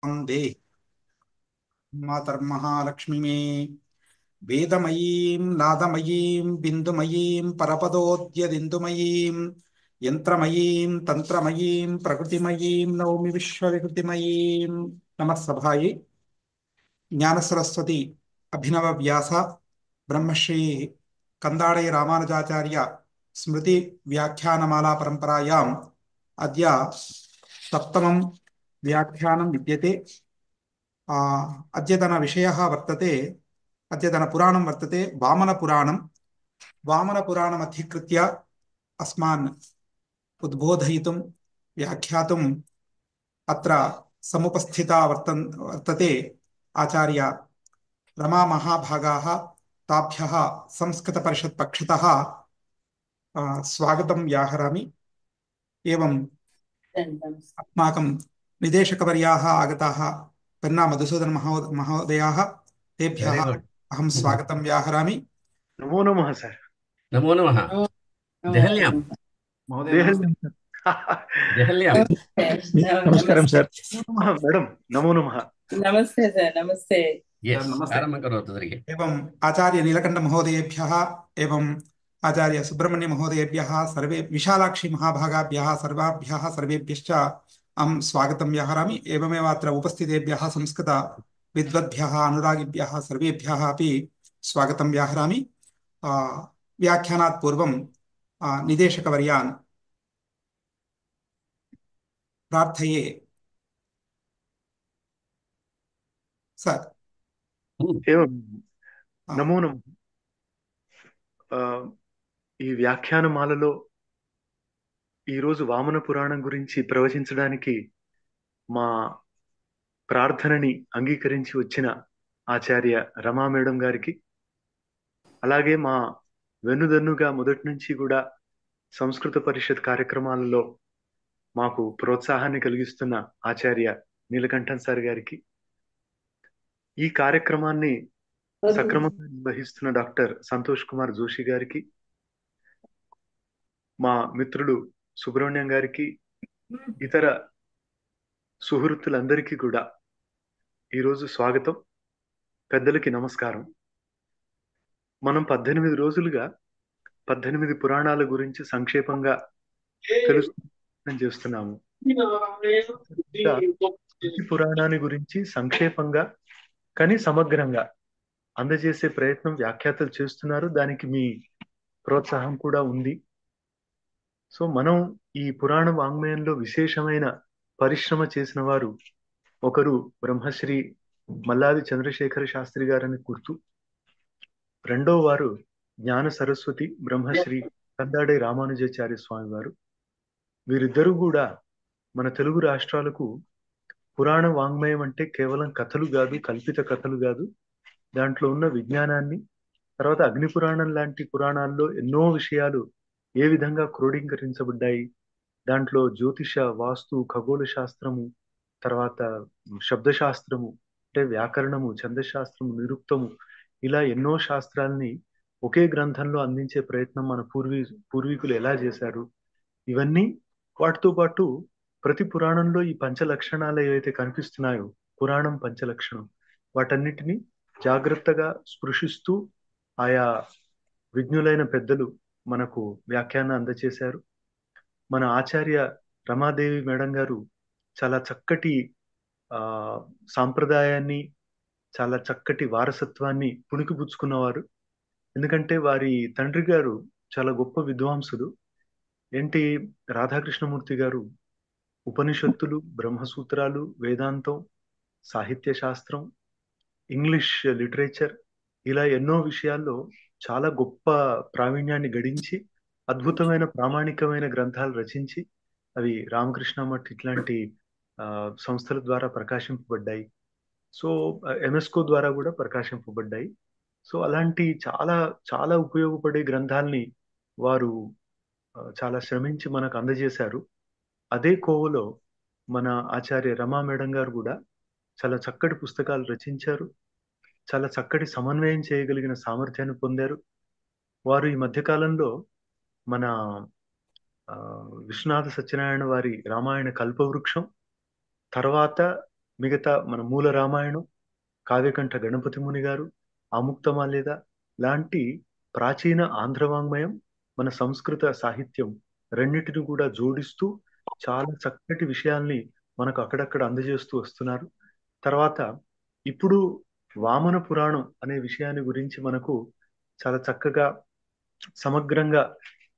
वन्दे मातर्महालक्ष्मी वेदमयीं नादमयीं बिन्दुमयीं परपदोद्यदिन्दुमयीं यन्त्रमयीं तन्त्रमयीं प्रकृतिमयीं नौमि विश्वविकृतिमयीं नमः सभायै ज्ञानसरस्वती अभिनव व्यास ब्रह्मश्री कंदाड़े रामानुजाचार्य स्मृति व्याख्यानमाला परंपरायाम् अद्य सप्तमं व्याख्यानं विद्यते। आ, अद्यतनविषयः वर्तते, अद्यतनपुराणं वर्तते वामनपुराणं। वामनपुराणम् अधिकृत्य अस्मान् उद्बोधयितुं व्याख्यातुम् अत्र समुपस्थिता वर्तते आचार्य रमा महाभागाः। ताभ्यः संस्कृतपरिषत् पक्षतः स्वागतं व्याहरामि। एवम् अस्माकं निदेशकवर्याः आगताः पन्ना मधुसूदन महोदयाः, तेभ्यः वेरी गुड। अहं स्वागतं व्याहरामि। नमो नमः सर। नमो नमः। देहल्यां महोदय नमस्ते। देहल्यां नमस्कारं सर। नमः मैडम, नमो नमः। नमस्ते सर, नमस्ते। यस् आरम्भं करोतु तर्हि। एवम् आचार्य नीलकण्ठ महोदयेभ्यः एवम् आचार्य सुब्रह्मण्य महोदयेभ्यः सर्वे विशालाक्षी महाभागाभ्यः सर्वाभ्यः सर्वेभ्यश्च अहं स्वागतं व्याहरामि। एवमेव अत्र उपस्थितेभ्यः संस्कृत विद्वद्भ्यः अनुरागिभ्यः सर्वेभ्यः अपि स्वागतं व्याहरामि। आ, व्याख्यानात् पूर्वं निदेशकवर्यान् प्रार्थये। सर एवं आ, నమో నమః. ఈ వ్యాఖ్యానమాలలో ఈరోజు వామన పురాణం గురించి ప్రవచించడానికి మా ప్రార్థనని అంగీకరించి వచ్చిన ఆచార్య రమా మేడం గారికి, అలాగే మా వెన్నుదన్నుగా మొదటి నుంచి కూడా సంస్కృత పరిషత్ కార్యక్రమాలలో మాకు ప్రోత్సాహాన్ని కలిగిస్తున్న ఆచార్య నీలకంఠన్ సార్ గారికి, ఈ కార్యక్రమాన్ని సక్రమంగా నిర్వహిస్తున్న డాక్టర్ సంతోష్ కుమార్ జోషి గారికి, మా మిత్రులు సుబ్రహ్మణ్యం గారికి, ఇతర సుహృతులందరికీ కూడా ఈరోజు స్వాగతం, పెద్దలకి నమస్కారం. మనం 18 రోజులుగా 18 పురాణాల గురించి సంక్షేపంగా తెలుసుకుని చేస్తున్నాము. ప్రతి పురాణాన్ని గురించి సంక్షేపంగా కానీ సమగ్రంగా అందజేసే ప్రయత్నం వ్యాఖ్యాతలు చేస్తున్నారు. దానికి మీ ప్రోత్సాహం కూడా ఉంది. సో మనం ఈ పురాణ వాంగ్మయంలో విశేషమైన పరిశ్రమ చేసిన వారు ఒకరు బ్రహ్మశ్రీ మల్లాది చంద్రశేఖర శాస్త్రి గారని గుర్తు, రెండో వారు జ్ఞాన సరస్వతి బ్రహ్మశ్రీ కందాడే రామానుజాచార్య స్వామి వారు. వీరిద్దరూ కూడా మన తెలుగు రాష్ట్రాలకు పురాణ వాంగ్మయం అంటే కేవలం కథలు కాదు, కల్పిత కథలు కాదు, దాంట్లో ఉన్న విజ్ఞానాన్ని, తర్వాత అగ్ని పురాణం లాంటి పురాణాల్లో ఎన్నో విషయాలు ఏ విధంగా క్రోడీకరించబడ్డాయి, దాంట్లో జ్యోతిష, వాస్తు, ఖగోళ శాస్త్రము, తర్వాత శబ్దశాస్త్రము అంటే వ్యాకరణము, ఛందశాస్త్రము, నిరుక్తము, ఇలా ఎన్నో శాస్త్రాల్ని ఒకే గ్రంథంలో అందించే ప్రయత్నం మన పూర్వీకులు ఎలా చేశారు, ఇవన్నీ వాటితో పాటు ప్రతి పురాణంలో ఈ పంచలక్షణాలు ఏవైతే కనిపిస్తున్నాయో, పురాణం పంచలక్షణం, వాటన్నిటిని జాగ్రత్తగా స్పృశిస్తూ ఆయా విజ్ఞులైన పెద్దలు మనకు వ్యాఖ్యానం అందచేశారు. మన ఆచార్య రమాదేవి మేడం గారు చాలా చక్కటి సాంప్రదాయాన్ని, చాలా చక్కటి వారసత్వాన్ని పుణికిపుచ్చుకున్నవారు. ఎందుకంటే వారి తండ్రి గారు చాలా గొప్ప విద్వాంసులు. ఏంటి రాధాకృష్ణమూర్తి గారు ఉపనిషత్తులు, బ్రహ్మసూత్రాలు, వేదాంతం, సాహిత్య శాస్త్రం, ఇంగ్లీష్ లిటరేచర్, ఇలా ఎన్నో విషయాల్లో చాలా గొప్ప ప్రావీణ్యాన్ని గడించి అద్భుతమైన ప్రామాణికమైన గ్రంథాలు రచించి అవి రామకృష్ణ మఠ్ ఇట్లాంటి సంస్థల ద్వారా ప్రకాశింపబడ్డాయి. సో ఎంఎస్కో ద్వారా కూడా ప్రకాశింపబడ్డాయి. సో అలాంటి చాలా చాలా ఉపయోగపడే గ్రంథాలని వారు చాలా శ్రమించి మనకు అందజేశారు. అదే కోవలో మన ఆచార్య రమా మేడం గారు కూడా చాలా చక్కటి పుస్తకాలు రచించారు. చాలా చక్కటి సమన్వయం చేయగలిగిన సామర్థ్యాన్ని పొందారు. వారు ఈ మధ్య కాలంలో మన విశ్వనాథ సత్యనారాయణ వారి రామాయణ కల్పవృక్షం, తర్వాత మిగతా మన మూల రామాయణం, కావ్యకంఠ గణపతి ముని గారు, ఆముక్తమాల్యద లాంటి ప్రాచీన ఆంధ్రవాంగ్మయం, మన సంస్కృత సాహిత్యం రెండింటిని కూడా జోడిస్తూ చాలా చక్కటి విషయాల్ని మనకు అక్కడక్కడ అందజేస్తూ వస్తున్నారు. తర్వాత ఇప్పుడు వామన పురాణం అనే విషయాన్ని గురించి మనకు చాలా చక్కగా సమగ్రంగా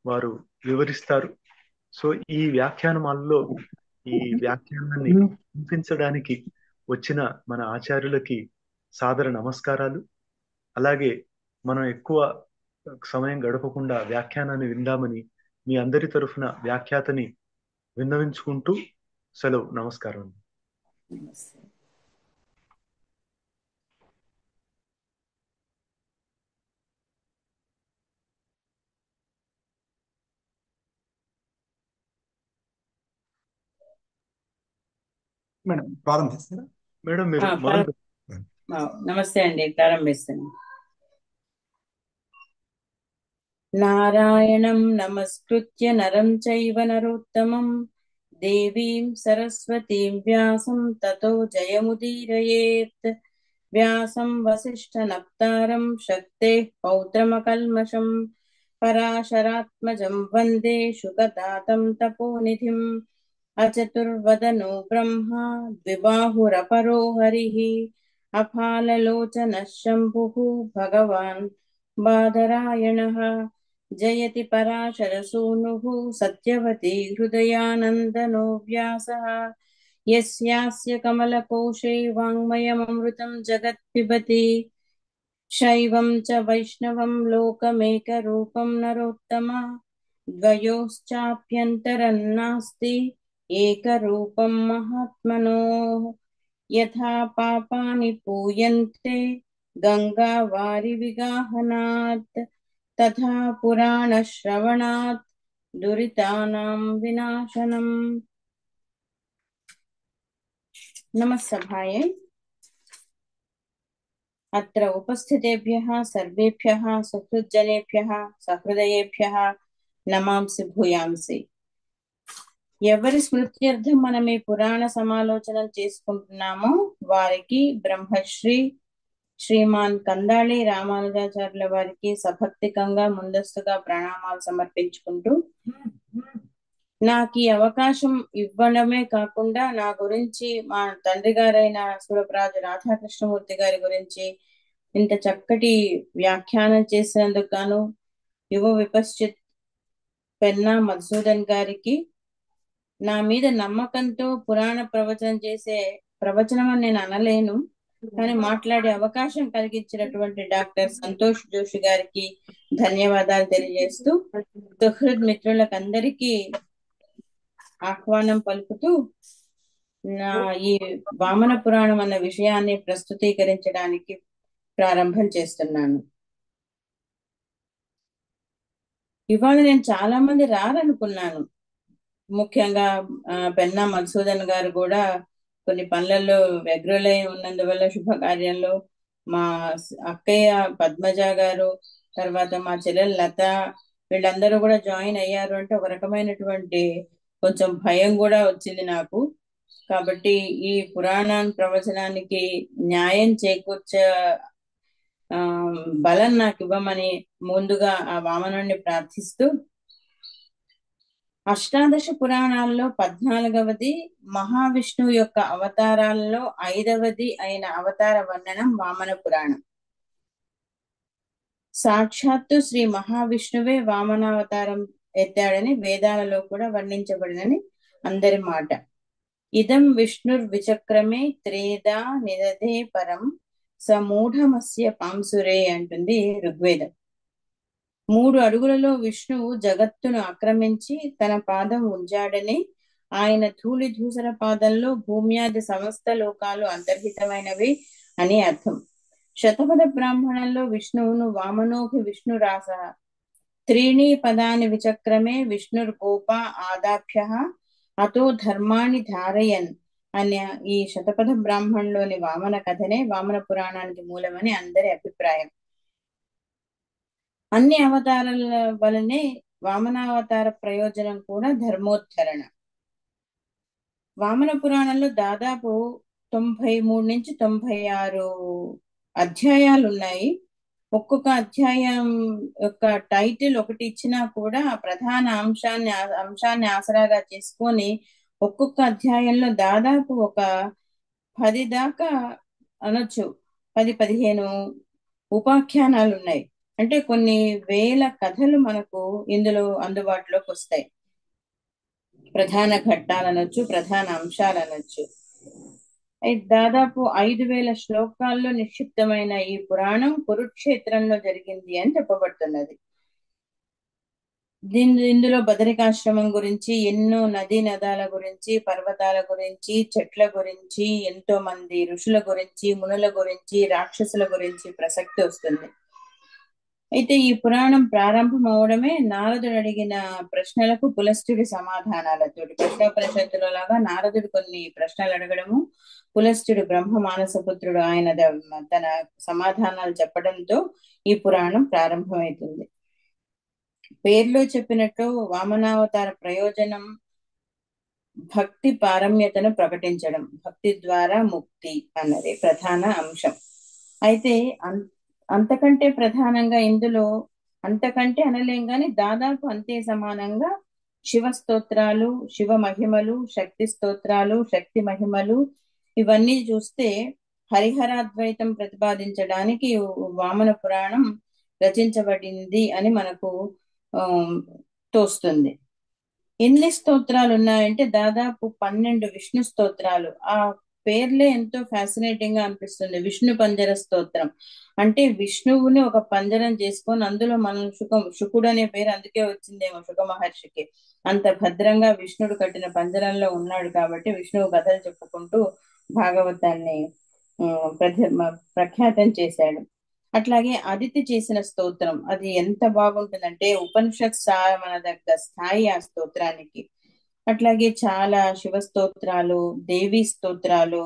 వారు వివరిస్తారు. సో ఈ వ్యాఖ్యానమాలలో ఈ వ్యాఖ్యానాన్ని వినిపించడానికి వచ్చిన మన ఆచార్యులకి సాదర నమస్కారాలు. అలాగే మనం ఎక్కువ సమయం గడపకుండా వ్యాఖ్యానాన్ని విందామని మీ అందరి తరఫున వ్యాఖ్యాతని విన్నవించుకుంటూ సెలవు. నమస్కారం. నమస్తే. మేడం ప్రారంభిస్తారా? మేడం మీరు ఆ, మొదలు నమస్తే అండి, ప్రారంభిస్తాను. నారాయణం నమస్కృత్య నరం చైవ నరోత్తమం దేవీం సరస్వతీం వ్యాసం తతో జయముదీరయేత్. వ్యాసం వసిష్ఠనప్తారం శక్తేః పౌత్రమకల్మషం పరాశరాత్మజం వందే శుకతాతం తపోనిధిం. అచతుర్వదనో బ్రహ్మ ద్విబాహురపరో హరిః అఫాలలోచనః శంభుః భగవాన్ బాదరాయణః. జయతి పరాశరసూనుః సత్యవతి హృదయానందనో వ్యాసః. యస్యాస్య కమలకోశే వాङ्मयममृतं జగత్ పిబతి. శైవం చ వైష్ణవం లోకమేకరూపం నరోత్తమ. ద్వయోశ్చాప్యంతరం నాస్తి ఏకరూపం మహాత్మనోః. యథా పాపాని పూయంతే గంగా వారి విగాహనాత్ తథా పురాణ శ్రవణాత్ దురితానాం వినాశనం. నమస్సభాయై. అత్ర ఉపస్థితేభ్యః సర్వేభ్యః సుహృజ్జనేభ్యః సహృదయేభ్యః నమాంసి భూయాంసి. ఎవరి స్మృత్యర్థం మనం ఈ పురాణ సమాలోచనం చేసుకుంటున్నామో వారికి బ్రహ్మశ్రీ శ్రీమాన్ కందాళి రామానుజాచార్యుల వారికి సభక్తికంగా ముందస్తుగా ప్రణామాలు సమర్పించుకుంటూ, నాకు ఈ అవకాశం ఇవ్వడమే కాకుండా నా గురించి మా తండ్రి గారైన సురపరాజు రాధాకృష్ణమూర్తి గారి గురించి ఇంత చక్కటి వ్యాఖ్యానం చేసినందుకు గాను యువ విపశ్చిత్ పెన్నా మధుసూదన్ గారికి, నా మీద నమ్మకంతో పురాణ ప్రవచనం చేసే ప్రవచనం అని నేను అనలేను, కానీ మాట్లాడే అవకాశం కలిగించినటువంటి డాక్టర్ సంతోష్ జోషి గారికి ధన్యవాదాలు తెలియజేస్తూ, సుహృద్ మిత్రులకు అందరికీ ఆహ్వానం పలుకుతూ నా ఈ వామన పురాణం అన్న విషయాన్ని ప్రస్తుతీకరించడానికి ప్రారంభం చేస్తున్నాను. ఇవాళ నేను చాలా మంది రారనుకున్నాను. ముఖ్యంగా పెన్నా మధుసూదన్ గారు కూడా కొన్ని పనులలో వ్యగ్రులై ఉన్నందువల్ల శుభకార్యంలో, మా అక్కయ్య పద్మజ గారు, తర్వాత మా చెల్లెలు లత, వీళ్ళందరూ కూడా జాయిన్ అయ్యారు అంటే ఒక రకమైనటువంటి కొంచెం భయం కూడా వచ్చింది నాకు. కాబట్టి ఈ పురాణాన్ని ప్రవచనానికి న్యాయం చేకూర్చ బలం నాకు ఇవ్వమని ముందుగా ఆ వామనుణ్ణి ప్రార్థిస్తూ, అష్టాదశ పురాణాల్లో 14వది మహావిష్ణువు యొక్క అవతారాలలో 5వది అయిన అవతార వర్ణనం వామన పురాణం. సాక్షాత్తు శ్రీ మహావిష్ణువే వామనావతారం ఎత్తాడని వేదాలలో కూడా వర్ణించబడినని అందరి మాట. ఇదం విష్ణుర్విచక్రమే త్రేదా నిదధే పరం సమూఢమస్య పాంసురే అంటుంది ఋగ్వేదం. 3 అడుగులలో విష్ణువు జగత్తును ఆక్రమించి తన పాదం ఉంచాడని, ఆయన ధూళి ధూసర పాదంలో భూమ్యాది సమస్త లోకాలు అంతర్హితమైనవి అని అర్థం. శతపథ బ్రాహ్మణంలో విష్ణువును వామనోహి విష్ణురాస త్రీణి పదాని విచక్రమే విష్ణుర్గోప ఆదాభ్య అతో ధర్మాణి ధారయన్ అనే ఈ శతపథ బ్రాహ్మణంలోని వామన కథనే వామన పురాణానికి మూలమని అందరి అభిప్రాయం. అన్ని అవతారాల వలనే వామనావతార ప్రయోజనం కూడా ధర్మోద్ధరణ. వామన పురాణంలో దాదాపు 93 నుంచి 96 అధ్యాయాలు ఉన్నాయి. ఒక్కొక్క అధ్యాయం యొక్క టైటిల్ ఒకటి ఇచ్చినా కూడా ఆ ప్రధాన అంశాన్ని ఆసరాగా చేసుకొని ఒక్కొక్క అధ్యాయంలో దాదాపు ఒక 10 దాకా అనొచ్చు, 10-15 ఉపాఖ్యానాలు ఉన్నాయి. అంటే కొన్ని వేల కథలు మనకు ఇందులో అందుబాటులోకి వస్తాయి. ప్రధాన ఘట్టాలు అనొచ్చు, ప్రధాన అంశాలు అనొచ్చు. దాదాపు 5,000 శ్లోకాల్లో నిక్షిప్తమైన ఈ పురాణం కురుక్షేత్రంలో జరిగింది అని చెప్పబడుతున్నది. ఇందులో బదరికాశ్రమం గురించి, ఎన్నో నదీ నదాల గురించి, పర్వతాల గురించి, చెట్ల గురించి, ఎంతో మంది ఋషుల గురించి, మునుల గురించి, రాక్షసుల గురించి ప్రసక్తి వస్తుంది. అయితే ఈ పురాణం ప్రారంభం అవడమే నారదుడు అడిగిన ప్రశ్నలకు పులస్త్యుడి సమాధానాలతోటి. ప్రశ్నోపనిషత్తులో లాగా నారదుడు కొన్ని ప్రశ్నలు అడగడము, పులస్త్యుడు బ్రహ్మ మానసపుత్రుడు ఆయన తన సమాధానాలు చెప్పడంతో ఈ పురాణం ప్రారంభమవుతుంది. పేర్లో చెప్పినట్టు వామనావతార ప్రయోజనం భక్తి పారమ్యతను ప్రకటించడం, భక్తి ద్వారా ముక్తి అన్నది ప్రధాన అంశం. అయితే అంతకంటే ప్రధానంగా ఇందులో, అంతకంటే అనలేం కానీ దాదాపు అంతే సమానంగా శివ స్తోత్రాలు, శివ మహిమలు, శక్తి స్తోత్రాలు, శక్తి మహిమలు ఇవన్నీ చూస్తే హరిహరాద్వైతం ప్రతిపాదించడానికి వామన పురాణం రచించబడింది అని మనకు తోస్తుంది. ఎన్ని స్తోత్రాలు ఉన్నాయంటే దాదాపు 12 విష్ణు స్తోత్రాలు. ఆ పేర్లే ఎంతో ఫ్యాసినేటింగ్ గా అనిపిస్తుంది. విష్ణు పంజర స్తోత్రం అంటే విష్ణువుని ఒక పంజరం చేసుకొని అందులో మనం శుకుడు అనే పేరు అందుకే వచ్చిందేమో శుక మహర్షికి. అంత భద్రంగా విష్ణుడు కట్టిన పంజరంలో ఉన్నాడు కాబట్టి విష్ణువు కథలు చెప్పుకుంటూ భాగవతాన్ని ప్రఖ్యాతం చేశాడు. అట్లాగే అదితి చేసిన స్తోత్రం అది ఎంత బాగుంటుందంటే ఉపనిషత్ సారమనదగ్గ స్థాయి ఆ స్తోత్రానికి. అట్లాగే చాలా శివ స్తోత్రాలు, దేవి స్తోత్రాలు,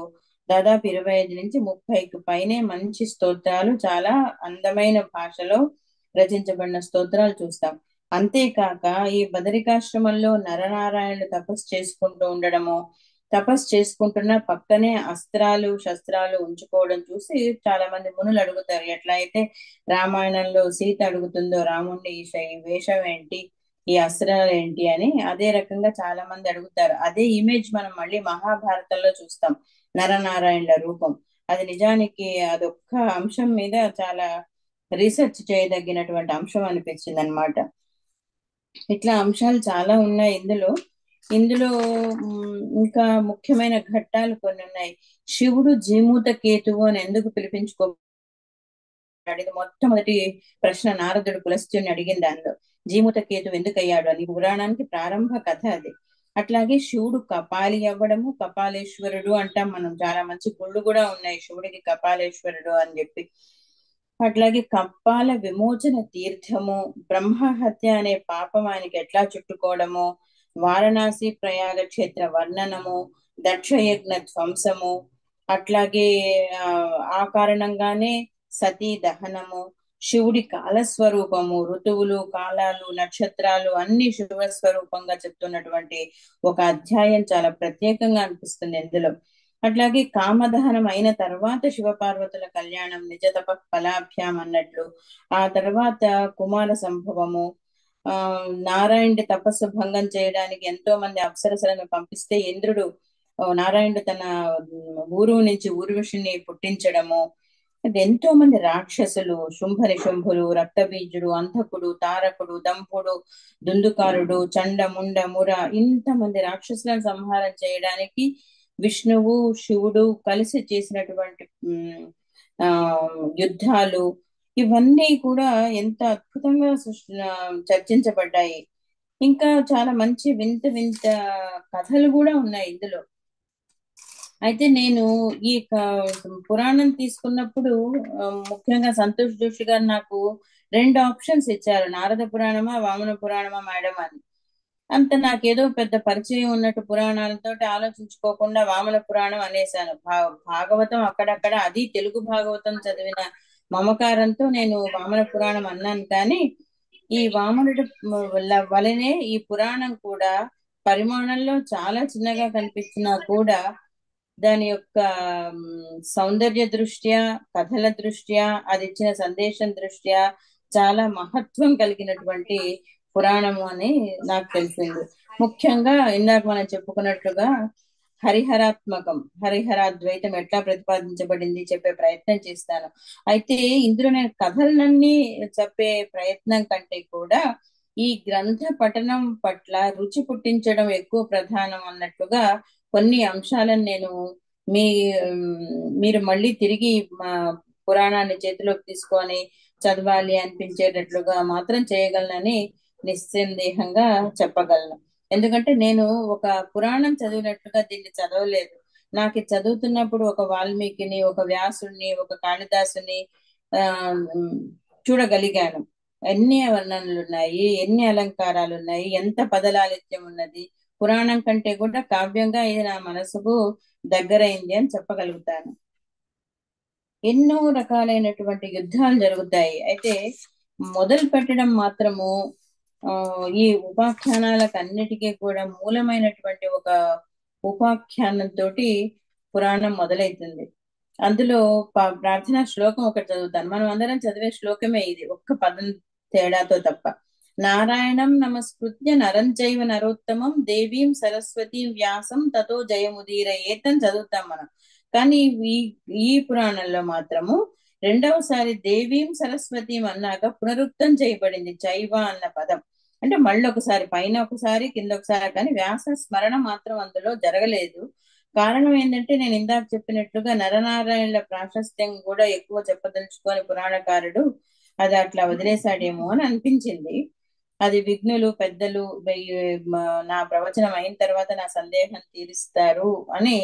దాదాపు 25 నుంచి 30కు పైనే మంచి స్తోత్రాలు చాలా అందమైన భాషలో రచించబడిన స్తోత్రాలు చూస్తాం. అంతేకాక ఈ బదరికాశ్రమంలో నరనారాయణులు తపస్సు చేసుకుంటూ ఉండడము, తపస్సు చేసుకుంటున్న పక్కనే అస్త్రాలు శస్త్రాలు ఉంచుకోవడం చూసి చాలా మంది మునులు అడుగుతారు, ఎట్లా అయితే రామాయణంలో సీత అడుగుతుందో రాముణ్ణి ఈ వేషం ఏంటి, ఈ అస్త్రాలు ఏంటి అని, అదే రకంగా చాలా మంది అడుగుతారు. అదే ఇమేజ్ మనం మళ్ళీ మహాభారతంలో చూస్తాం, నరనారాయణుల రూపం. అది నిజానికి అదొక్క అంశం మీద చాలా రీసెర్చ్ చేయదగినటువంటి అంశం అనిపించింది అనమాట. ఇట్లా అంశాలు చాలా ఉన్నాయి ఇందులో ఇంకా ముఖ్యమైన ఘట్టాలు కొన్ని ఉన్నాయి. శివుడు జీమూత కేతువు అని ఎందుకు పిలిపించుకోబడ్డాడు? మొట్టమొదటి ప్రశ్న నారదుడు పులస్త్యుని అడిగిన దానిలో జీమూత కేతువు ఎందుకు అయ్యాడు అని పురాణానికి ప్రారంభ కథ అది. అట్లాగే శివుడు కపాలి అవ్వడము, కపాలేశ్వరుడు అంటాం మనం, చాలా మంచి గుళ్ళు కూడా ఉన్నాయి శివుడికి కపాలేశ్వరుడు అని చెప్పి. అట్లాగే కప్పాల విమోచన తీర్థము, బ్రహ్మహత్య అనే పాపం ఆయనకి ఎట్లా చుట్టుకోవడము, వారణాసి ప్రయాగ క్షేత్ర వర్ణనము, దక్షయజ్ఞ ధ్వంసము, అట్లాగే ఆ కారణంగానే సతీ దహనము, శివుడి కాలస్వరూపము, ఋతువులు, కాలాలు, నక్షత్రాలు అన్ని శివ స్వరూపంగా చెప్తున్నటువంటి ఒక అధ్యాయం చాలా ప్రత్యేకంగా అనిపిస్తుంది ఇందులో. అట్లాగే కామదహనం అయిన తర్వాత శివపార్వతుల కళ్యాణం నిజతప ఫలాభ్యాం అన్నట్లు, ఆ తర్వాత కుమార సంభవము, నారాయణుడి తపస్సు భంగం చేయడానికి ఎంతో మంది అప్సరసలను పంపిస్తే ఇంద్రుడు నారాయణుడు తన ఊరు నుంచి ఊర్వశిని పుట్టించడము, ఎంతో మంది రాక్షసులు, శుంభులు, రక్తబీజుడు, అంధకుడు, తారకుడు, దంపుడు, దుందుకారుడు, చండ ముండ ముర, ఇంతమంది రాక్షసులను సంహారం చేయడానికి విష్ణువు శివుడు కలిసి చేసినటువంటి యుద్ధాలు ఇవన్నీ కూడా ఎంత అద్భుతంగా చర్చించబడ్డాయి. ఇంకా చాలా మంచి వింత కథలు కూడా ఉన్నాయి ఇందులో. అయితే నేను ఈ పురాణం తీసుకున్నప్పుడు ముఖ్యంగా సంతోష్ జోషి గారు నాకు 2 ఆప్షన్స్ ఇచ్చారు, నారద పురాణమా వామన పురాణమా మేడం అని. అంత నాకేదో పెద్ద పరిచయం ఉన్నట్టు పురాణాలతో ఆలోచించుకోకుండా వామన పురాణం అనేసాను. భాగవతం అక్కడక్కడ, అది తెలుగు భాగవతం చదివిన మమకారంతో నేను వామన పురాణం అన్నాను. కానీ ఈ వామనుడి వలనే ఈ పురాణం కూడా పరిమాణంలో చాలా చిన్నగా కనిపించినా కూడా దాని యొక్క సౌందర్య దృష్ట్యా, కథల దృష్ట్యా, అది ఇచ్చిన సందేశం దృష్ట్యా చాలా మహత్వం కలిగినటువంటి పురాణము అని నాకు తెలిసింది. ముఖ్యంగా ఇందాక మనం చెప్పుకున్నట్లుగా హరిహరాత్మకం, హరిహరాద్వైతం ఎట్లా ప్రతిపాదించబడింది చెప్పే ప్రయత్నం చేస్తాను. అయితే ఇందులో నేను కథలన్నీ చెప్పే ప్రయత్నం కంటే కూడా ఈ గ్రంథ పఠనం పట్ల రుచి పుట్టించడం ఎక్కువ ప్రధానం అన్నట్లుగా కొన్ని అంశాలను నేను మీ మీరు మళ్ళీ తిరిగి మా పురాణాన్ని చేతిలోకి తీసుకొని చదవాలి అనిపించేటట్లుగా మాత్రం చేయగలనని నిస్సందేహంగా చెప్పగలను. ఎందుకంటే నేను ఒక పురాణం చదివినట్లుగా దీన్ని చదవలేదు. నాకు ఇది చదువుతున్నప్పుడు ఒక వాల్మీకిని, ఒక వ్యాసుని, ఒక కాళిదాసుని చూడగలిగాను. ఎన్ని వర్ణనలు ఉన్నాయి, ఎన్ని అలంకారాలు ఉన్నాయి, ఎంత పదలాలిత్యం ఉన్నది. పురాణం కంటే కూడా కావ్యంగా ఇది నా మనసుకు దగ్గరైంది అని చెప్పగలుగుతాను. ఎన్నో రకాలైనటువంటి యుద్ధాలు జరుగుతాయి. అయితే మొదలు పెట్టడం మాత్రము ఈ ఉపాఖ్యానాలకు అన్నిటికీ కూడా మూలమైనటువంటి ఒక ఉపాఖ్యానంతో పురాణం మొదలైతుంది. అందులో ప్రార్థనా శ్లోకం ఒకటి చదువుతాను. మనం అందరం చదివే శ్లోకమే ఇది, ఒక్క పదం తేడాతో తప్ప. నారాయణం నమస్కృత్య నరం చైవ నరోత్తమం దేవీం సరస్వతీం వ్యాసం తతో జయముదీరయేతని చదువుతాం మనం. కానీ ఈ పురాణంలో మాత్రము రెండవసారి దేవీం సరస్వతీం అన్నాక పునరుక్తం చేయబడింది చైవ అన్న పదం. అంటే మళ్ళీ ఒకసారి పైన ఒకసారి కింద ఒకసారి, కానీ వ్యాస స్మరణ మాత్రం అందులో జరగలేదు. కారణం ఏంటంటే నేను ఇందాక చెప్పినట్లుగా నరనారాయణుల ప్రాశస్త్యం కూడా ఎక్కువ చెప్పదలుచుకొని పురాణకారుడు అది అట్లా వదిలేశాడేమో అని అనిపించింది. అది విఘ్నులు పెద్దలు నా ప్రవచనం అయిన తర్వాత నా సందేహం తీరుస్తారు అని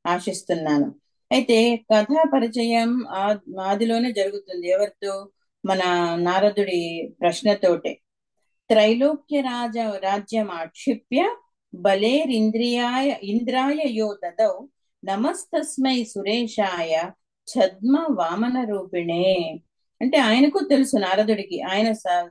ఆశిస్తున్నాను. అయితే కథా పరిచయం ఆదిలోనే జరుగుతుంది. ఎవరితో? మన నారదుడి ప్రశ్నతోటే. త్రైలోక్య రాజ్యం ఆక్షిప్య ఇంద్రాయ యో దదౌ నమస్తస్మై సురేశాయ ఛద్మ వామన రూపిణే. అంటే ఆయనకు తెలుసు నారదుడికి, ఆయన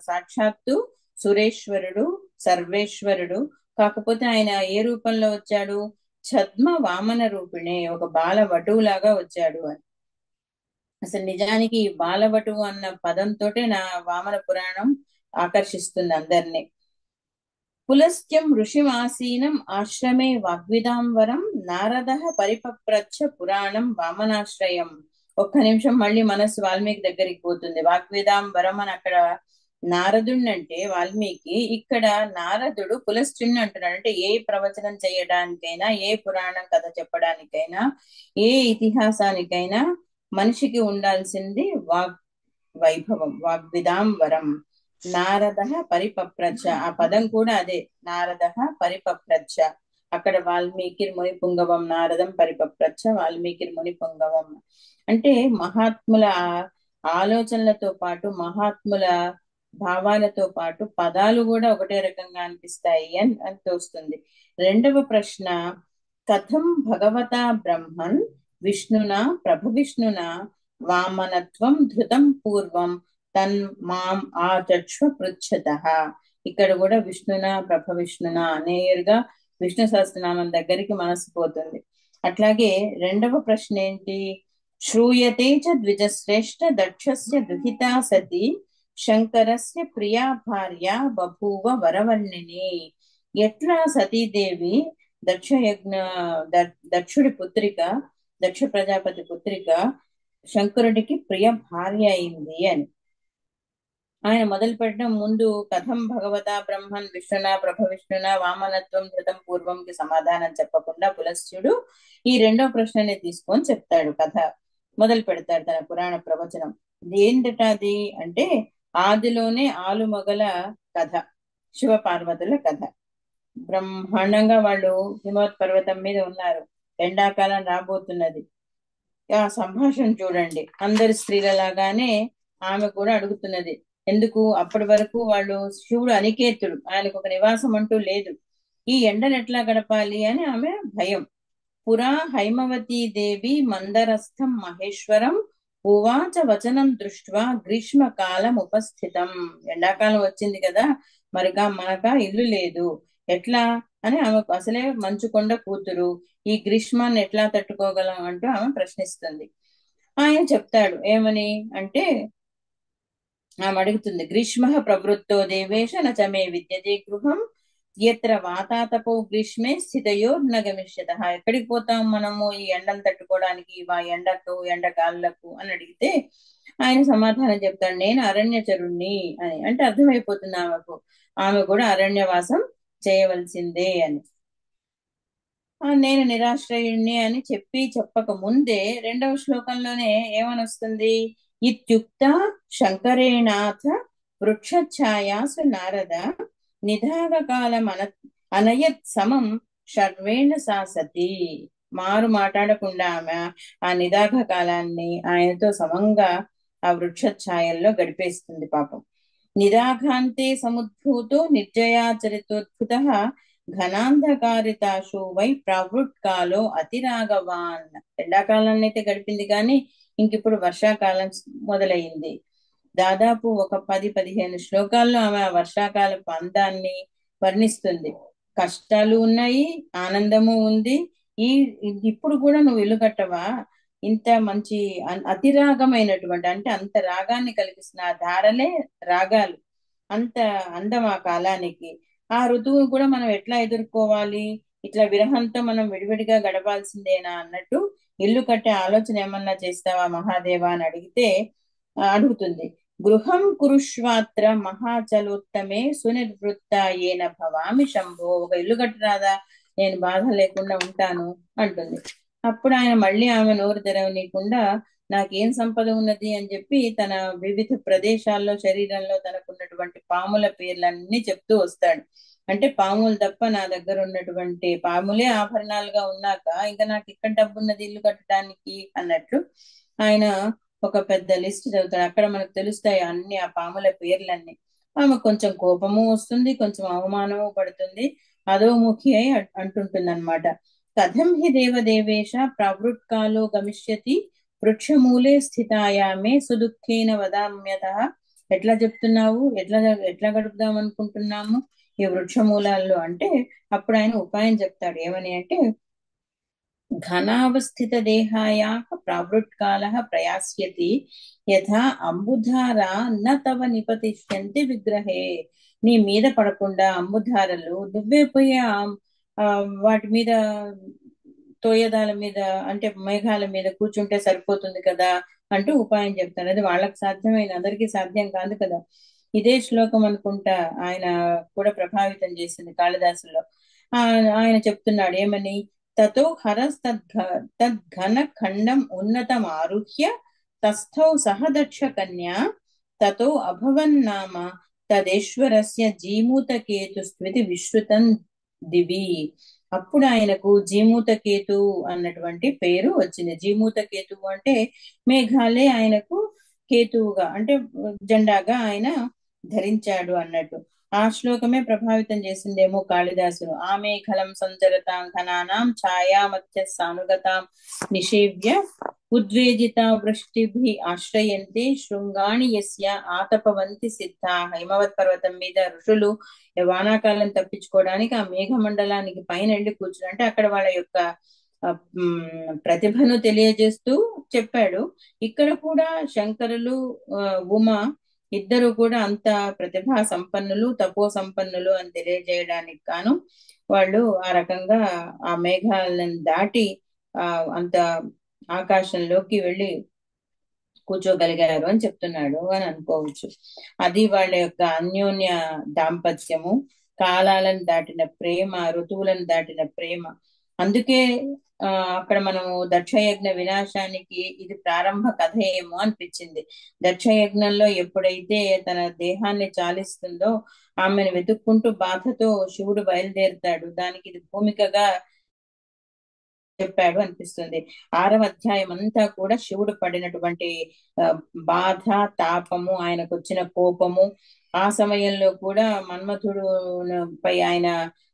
సాక్షాత్తు సురేశ్వరుడు, సర్వేశ్వరుడు. కాకపోతే ఆయన ఏ రూపంలో వచ్చాడు? ఛద్మ వామన రూపిణే, ఒక బాలవటువులాగా వచ్చాడు అని. అసలు నిజానికి ఈ బాలవటువు అన్న పదంతోటే నా వామన పురాణం ఆకర్షిస్తుంది అందరినీ. పులస్త్యం ఋషిమాసీనం ఆశ్రమే వాగ్విదాంవరం నారద పరిపప్రచ్ఛ పురాణం వామనాశ్రయం. ఒక్క నిమిషం మళ్ళీ మనసు వాల్మీకి దగ్గరికి పోతుంది. వాగ్విదాంవరం అని అక్కడ నారదుడిని అంటే వాల్మీకి, ఇక్కడ నారదుడు పులస్త్యుని అంటున్నాడు. అంటే ఏ ప్రవచనం చేయడానికైనా, ఏ పురాణం కథ చెప్పడానికైనా, ఏ ఇతిహాసానికైనా మనిషికి ఉండాల్సింది వాగ్ వైభవం, వాగ్విదాంవరం. నారద పరిపప్రచ్ఛ, ఆ పదం కూడా అదే, నారద పరిపప్రచ్ఛ. అక్కడ వాల్మీకి ముని పుంగవం, నారదం పరిపప్రచ్ఛ వాల్మీకి ముని పుంగవం. అంటే మహాత్ముల ఆలోచనలతో పాటు, మహాత్ముల భావాలతో పాటు పదాలు కూడా ఒకటే రకంగా అనిపిస్తాయి అని తోస్తుంది. రెండవ ప్రశ్న, కథం భగవతా బ్రహ్మన్ విష్ణునా ప్రభవిష్ణునా వామనత్వం ధృతం పూర్వం తన్ మాం ఆచక్ష్వ పృచ్ఛతః. ఇక్కడ కూడా విష్ణునా ప్రభవిష్ణునా నేరుగా విష్ణు సహస్రనామం దగ్గరికి మనసు పోతుంది. అట్లాగే రెండవ ప్రశ్న ఏంటి? శ్రూయతే చ ద్విజశ్రేష్ఠ దక్షస్య దుహితా సతి శంకరస్య ప్రియా భార్య బభూవ వరవర్ణిని. ఎట్లా సతీదేవి దక్షుడి పుత్రిక, దక్ష ప్రజాపతి పుత్రిక శంకరుడికి ప్రియ భార్య అయింది అని ఆయన మొదలు పెట్టడం ముందు కథం భగవతా బ్రహ్మన్ విష్ణునా ప్రభవిష్ణునా వామనత్వం ధృతం పూర్వంకి సమాధానం చెప్పకుండా పులస్త్యుడు ఈ రెండో ప్రశ్నని తీసుకొని చెప్తాడు, కథ మొదలు పెడతాడు తన పురాణ ప్రవచనం. ఏంటట అది అంటే, ఆదిలోనే ఆలుమొగల కథ, శివపార్వతుల కథ. బ్రహ్మాండంగా వాళ్ళు హిమవత్ పర్వతం మీద ఉన్నారు, ఎండాకాలం రాబోతున్నది. ఆ సంభాషణ చూడండి, అందరి స్త్రీలలాగానే ఆమె కూడా అడుగుతున్నది. ఎందుకు? అప్పటి వరకు వాళ్ళు శివుడు అనికేతుడు, ఆయనకు ఒక నివాసం అంటూ లేదు, ఈ ఎండలు ఎట్లా గడపాలి అని ఆమె భయం. పురా హైమవతీ దేవి మందరస్థం మహేశ్వరం ఉవాచ వచనం దృష్ట్వా గ్రీష్మకాలం ఉపస్థితం. ఎండాకాలం వచ్చింది కదా, మనక ఇల్లు లేదు, ఎట్లా అని ఆమెకు అసలే మంచుకొండ కూతురు, ఈ గ్రీష్మాన్ని ఎట్లా తట్టుకోగలం అంటూ ఆమె ప్రశ్నిస్తుంది. ఆయన చెప్తాడు ఏమని అంటే, ఆమె అడుగుతుంది, గ్రీష్మ ప్రవృత్తో దేవేశ నచమే విద్యతే గృహం ఎత్ర వాతాతపో గ్రీష్మే స్థితయో నగమిష్యత. ఎక్కడికి పోతాం మనము ఈ ఎండను తట్టుకోవడానికి, ఎండకు ఎండకాళ్ళకు అని అడిగితే ఆయన సమాధానం చెప్తాడు, నేను అరణ్యచరుణ్ణి అని. అంటే అర్థమైపోతుంది ఆమెకు, ఆమె కూడా అరణ్యవాసం చేయవలసిందే అని. నేను నిరాశ్రయుణ్ణి అని చెప్పక ముందే రెండవ శ్లోకంలోనే ఏమని వస్తుంది, ఇత్యుక్త శంకరేణాథ వృక్షఛాయాసు నారద నిధాగకాలం అనయత్ సమం శర్వేణ సాసతి. మారు మాట్లాడకుండా ఆమె ఆ నిదాఘ కాలాన్ని ఆయనతో సమంగా ఆ వృక్షఛాయల్లో గడిపేస్తుంది పాపం. నిదాఘాంతే సముద్భూతో నిర్జయాచరితోద్భుత ఘనాంధకారితాశు వై ప్రవృత్కాలో అతిరాగవాన్. ఎండాకాలాన్ని అయితే గడిపింది కానీ ఇంకిప్పుడు వర్షాకాలం మొదలైంది. దాదాపు ఒక 10-15 శ్లోకాల్లో ఆమె ఆ వర్షాకాలపు అందాన్ని వర్ణిస్తుంది. కష్టాలు ఉన్నాయి, ఆనందము ఉంది. ఇప్పుడు కూడా నువ్వు ఇల్లు కట్టవా, ఇంత మంచి అతిరాగమైనటువంటి, అంటే అంత రాగాన్ని కలిగిస్తున్న ఆ ధారలే రాగాలు, అంత అందం ఆ కాలానికి. ఆ ఋతువును కూడా మనం ఎట్లా ఎదుర్కోవాలి, ఇట్లా విరహంతో మనం విడివిడిగా గడపాల్సిందేనా అన్నట్టు ఇల్లు కట్టే ఆలోచన ఏమన్నా చేస్తావా మహాదేవా అని అడుగుతుంది. గృహం కురుష్వాత్ర మహాచలోత్తమే సునిర్వృత్త ఏన భవామి శంభో. ఒక ఇల్లు కట్టరాదా, నేను బాధ లేకుండా ఉంటాను అంటుంది. అప్పుడు ఆయన మళ్ళీ ఆమె నోరు తెరవనీయకుండా, నాకేం సంపద ఉన్నది అని చెప్పి తన వివిధ ప్రదేశాల్లో శరీరంలో తనకున్నటువంటి పాముల పేర్లన్నీ చెప్తూ వస్తాడు. అంటే పాములు తప్ప నా దగ్గర ఉన్నటువంటి పాములే ఆభరణాలుగా ఉన్నాక ఇంకా నాకు ఇక్కడ డబ్బు ఉన్నది ఇల్లు కట్టడానికి అన్నట్లు ఆయన ఒక పెద్ద లిస్ట్ చదువుతాడు. అక్కడ మనకు తెలుస్తాయి అన్ని ఆ పాముల పేర్లన్నీ. ఆమె కొంచెం కోపము వస్తుంది, కొంచెం అవమానము పడుతుంది, అధోముఖి అయి అంటుంటుంది అనమాట. కథం హి దేవదేవేశ ప్రవృత్కాలో గమిష్యతి వృక్షమూలే స్థితాయామే సుదుఃఖేన వదామ్యత. ఎట్లా చెప్తున్నావు, ఎట్లా గడుపుదాం అనుకుంటున్నాము ఈ వృక్షమూలాల్లో అంటే, అప్పుడు ఆయన ఉపాయం చెప్తాడు. ఏమని అంటే, ఘనావస్థిత దేహాయా ప్రావృత్కాల ప్రయాస్యతి యథా అంబుధారా న తవ నిపతిష్యంతి విగ్రహే. నీ మీద పడకుండా అంబుధారలు నువ్వే పోయి వాటి మీద తోయదాల మీద అంటే మేఘాల మీద కూర్చుంటే సరిపోతుంది కదా అంటూ ఉపాయం చెప్తారు. అది వాళ్ళకి సాధ్యమైన, అందరికీ సాధ్యం కాదు కదా. ఇదే శ్లోకం అనుకుంటా ఆయన కూడా ప్రభావితం చేసింది కాళిదాసులో. ఆయన చెప్తున్నాడు ఏమని, తతో తద్ఘన ఖండం ఉన్నతం ఆరుహ్య తస్థౌ సహదక్ష కన్యా తతో అభవన్నామ తదేశ్వరస్య జీమూతకేతు స్థితి విశ్రుతం దివి. అప్పుడు ఆయనకు జీమూతకేతు అన్నటువంటి పేరు వచ్చింది. జీమూతకేతు అంటే మేఘాలే ఆయనకు కేతువుగా అంటే జెండాగా ఆయన ధరించాడు అన్నట్టు. ఆ శ్లోకమే ప్రభావితం చేసిందేమో కాళిదాసును. ఆమె ఖలం సంచరతాం ఘనానాం ఛాయామత్య సానుగతాం నిషేవ్య ఉద్వేజిత వృష్టిభి ఆశ్రయంతే శృంగాణి యస్య ఆతపవంతి సిద్ధా. హిమవత్ పర్వతం మీద ఋషులు వానాకాలం తప్పించుకోవడానికి ఆ మేఘమండలానికి పైన వెళ్ళి కూర్చుని, అంటే అక్కడ వాళ్ళ యొక్క ప్రతిభను తెలియజేస్తూ చెప్పాడు. ఇక్కడ కూడా శంకరులు ఉమ ఇద్దరు కూడా అంత ప్రతిభా సంపన్నులు, తపో సంపన్నులు అని తెలియజేయడానికి గాను వాళ్ళు ఆ రకంగా ఆ మేఘాలను దాటి అంత ఆకాశంలోకి వెళ్ళి కూర్చోగలిగారు అని చెప్తున్నాడు అని అనుకోవచ్చు. అది వాళ్ళ యొక్క అన్యోన్య దాంపత్యము, కాలాలను దాటిన ప్రేమ, ఋతువులను దాటిన ప్రేమ. అందుకే అక్కడ మనము దక్షయజ్ఞ వినాశానికి ఇది ప్రారంభ కథ ఏమో అనిపించింది. దక్షయజ్ఞంలో ఎప్పుడైతే తన దేహాన్ని చాలిస్తుందో ఆమెను వెతుక్కుంటూ బాధతో శివుడు బయలుదేరుతాడు. దానికి ఇది భూమికగా చెప్పాడు అనిపిస్తుంది. 6వ అధ్యాయం అంతా కూడా శివుడు పడినటువంటి బాధ, తాపము, ఆయనకు వచ్చిన కోపము, ఆ సమయంలో కూడా మన్మథుడు పై ఆయన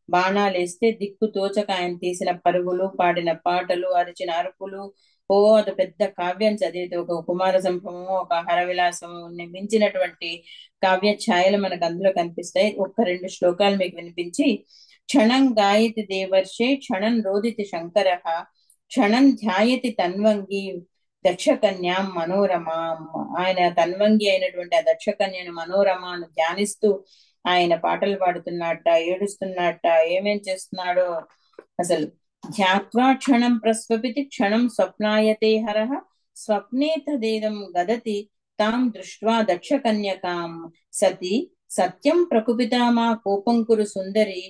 బాణాలు వేస్తే దిక్కు తోచక ఆయన తీసిన పరుగులు, పాడిన పాటలు, అరిచిన అరుపులు, అది పెద్ద కావ్యం చదివితే ఒక కుమార సంభవము, ఒక హరవిలాసము మించినటువంటి కావ్య ఛాయలు మనకు అందులో కనిపిస్తాయి. 1-2 శ్లోకాలు మీకు వినిపించి క్షణం గాయతి దేవర్షే క్షణం రోదితి శంకరః క్షణం ధ్యాయతి తన్వంగి దక్షకన్యాం మనోరమాం. ఆయన తన్వంగి అయినటువంటి ఆ దక్షకన్యను మనోరమాను ధ్యానిస్తూ ఆయన పాటలు పాడుతున్నట్ట, ఏడుస్తున్నట్ట, ఏమేం చేస్తున్నాడో అసలు. ధ్యాత్వా క్షణం ప్రస్వపితి క్షణం స్వప్నాయతే హరః స్వప్నే తదేదం గదతి తాం దృష్ట్వా దక్షకన్యకాం సతి సత్యం ప్రకుపితామా కోపం కురు సుందరి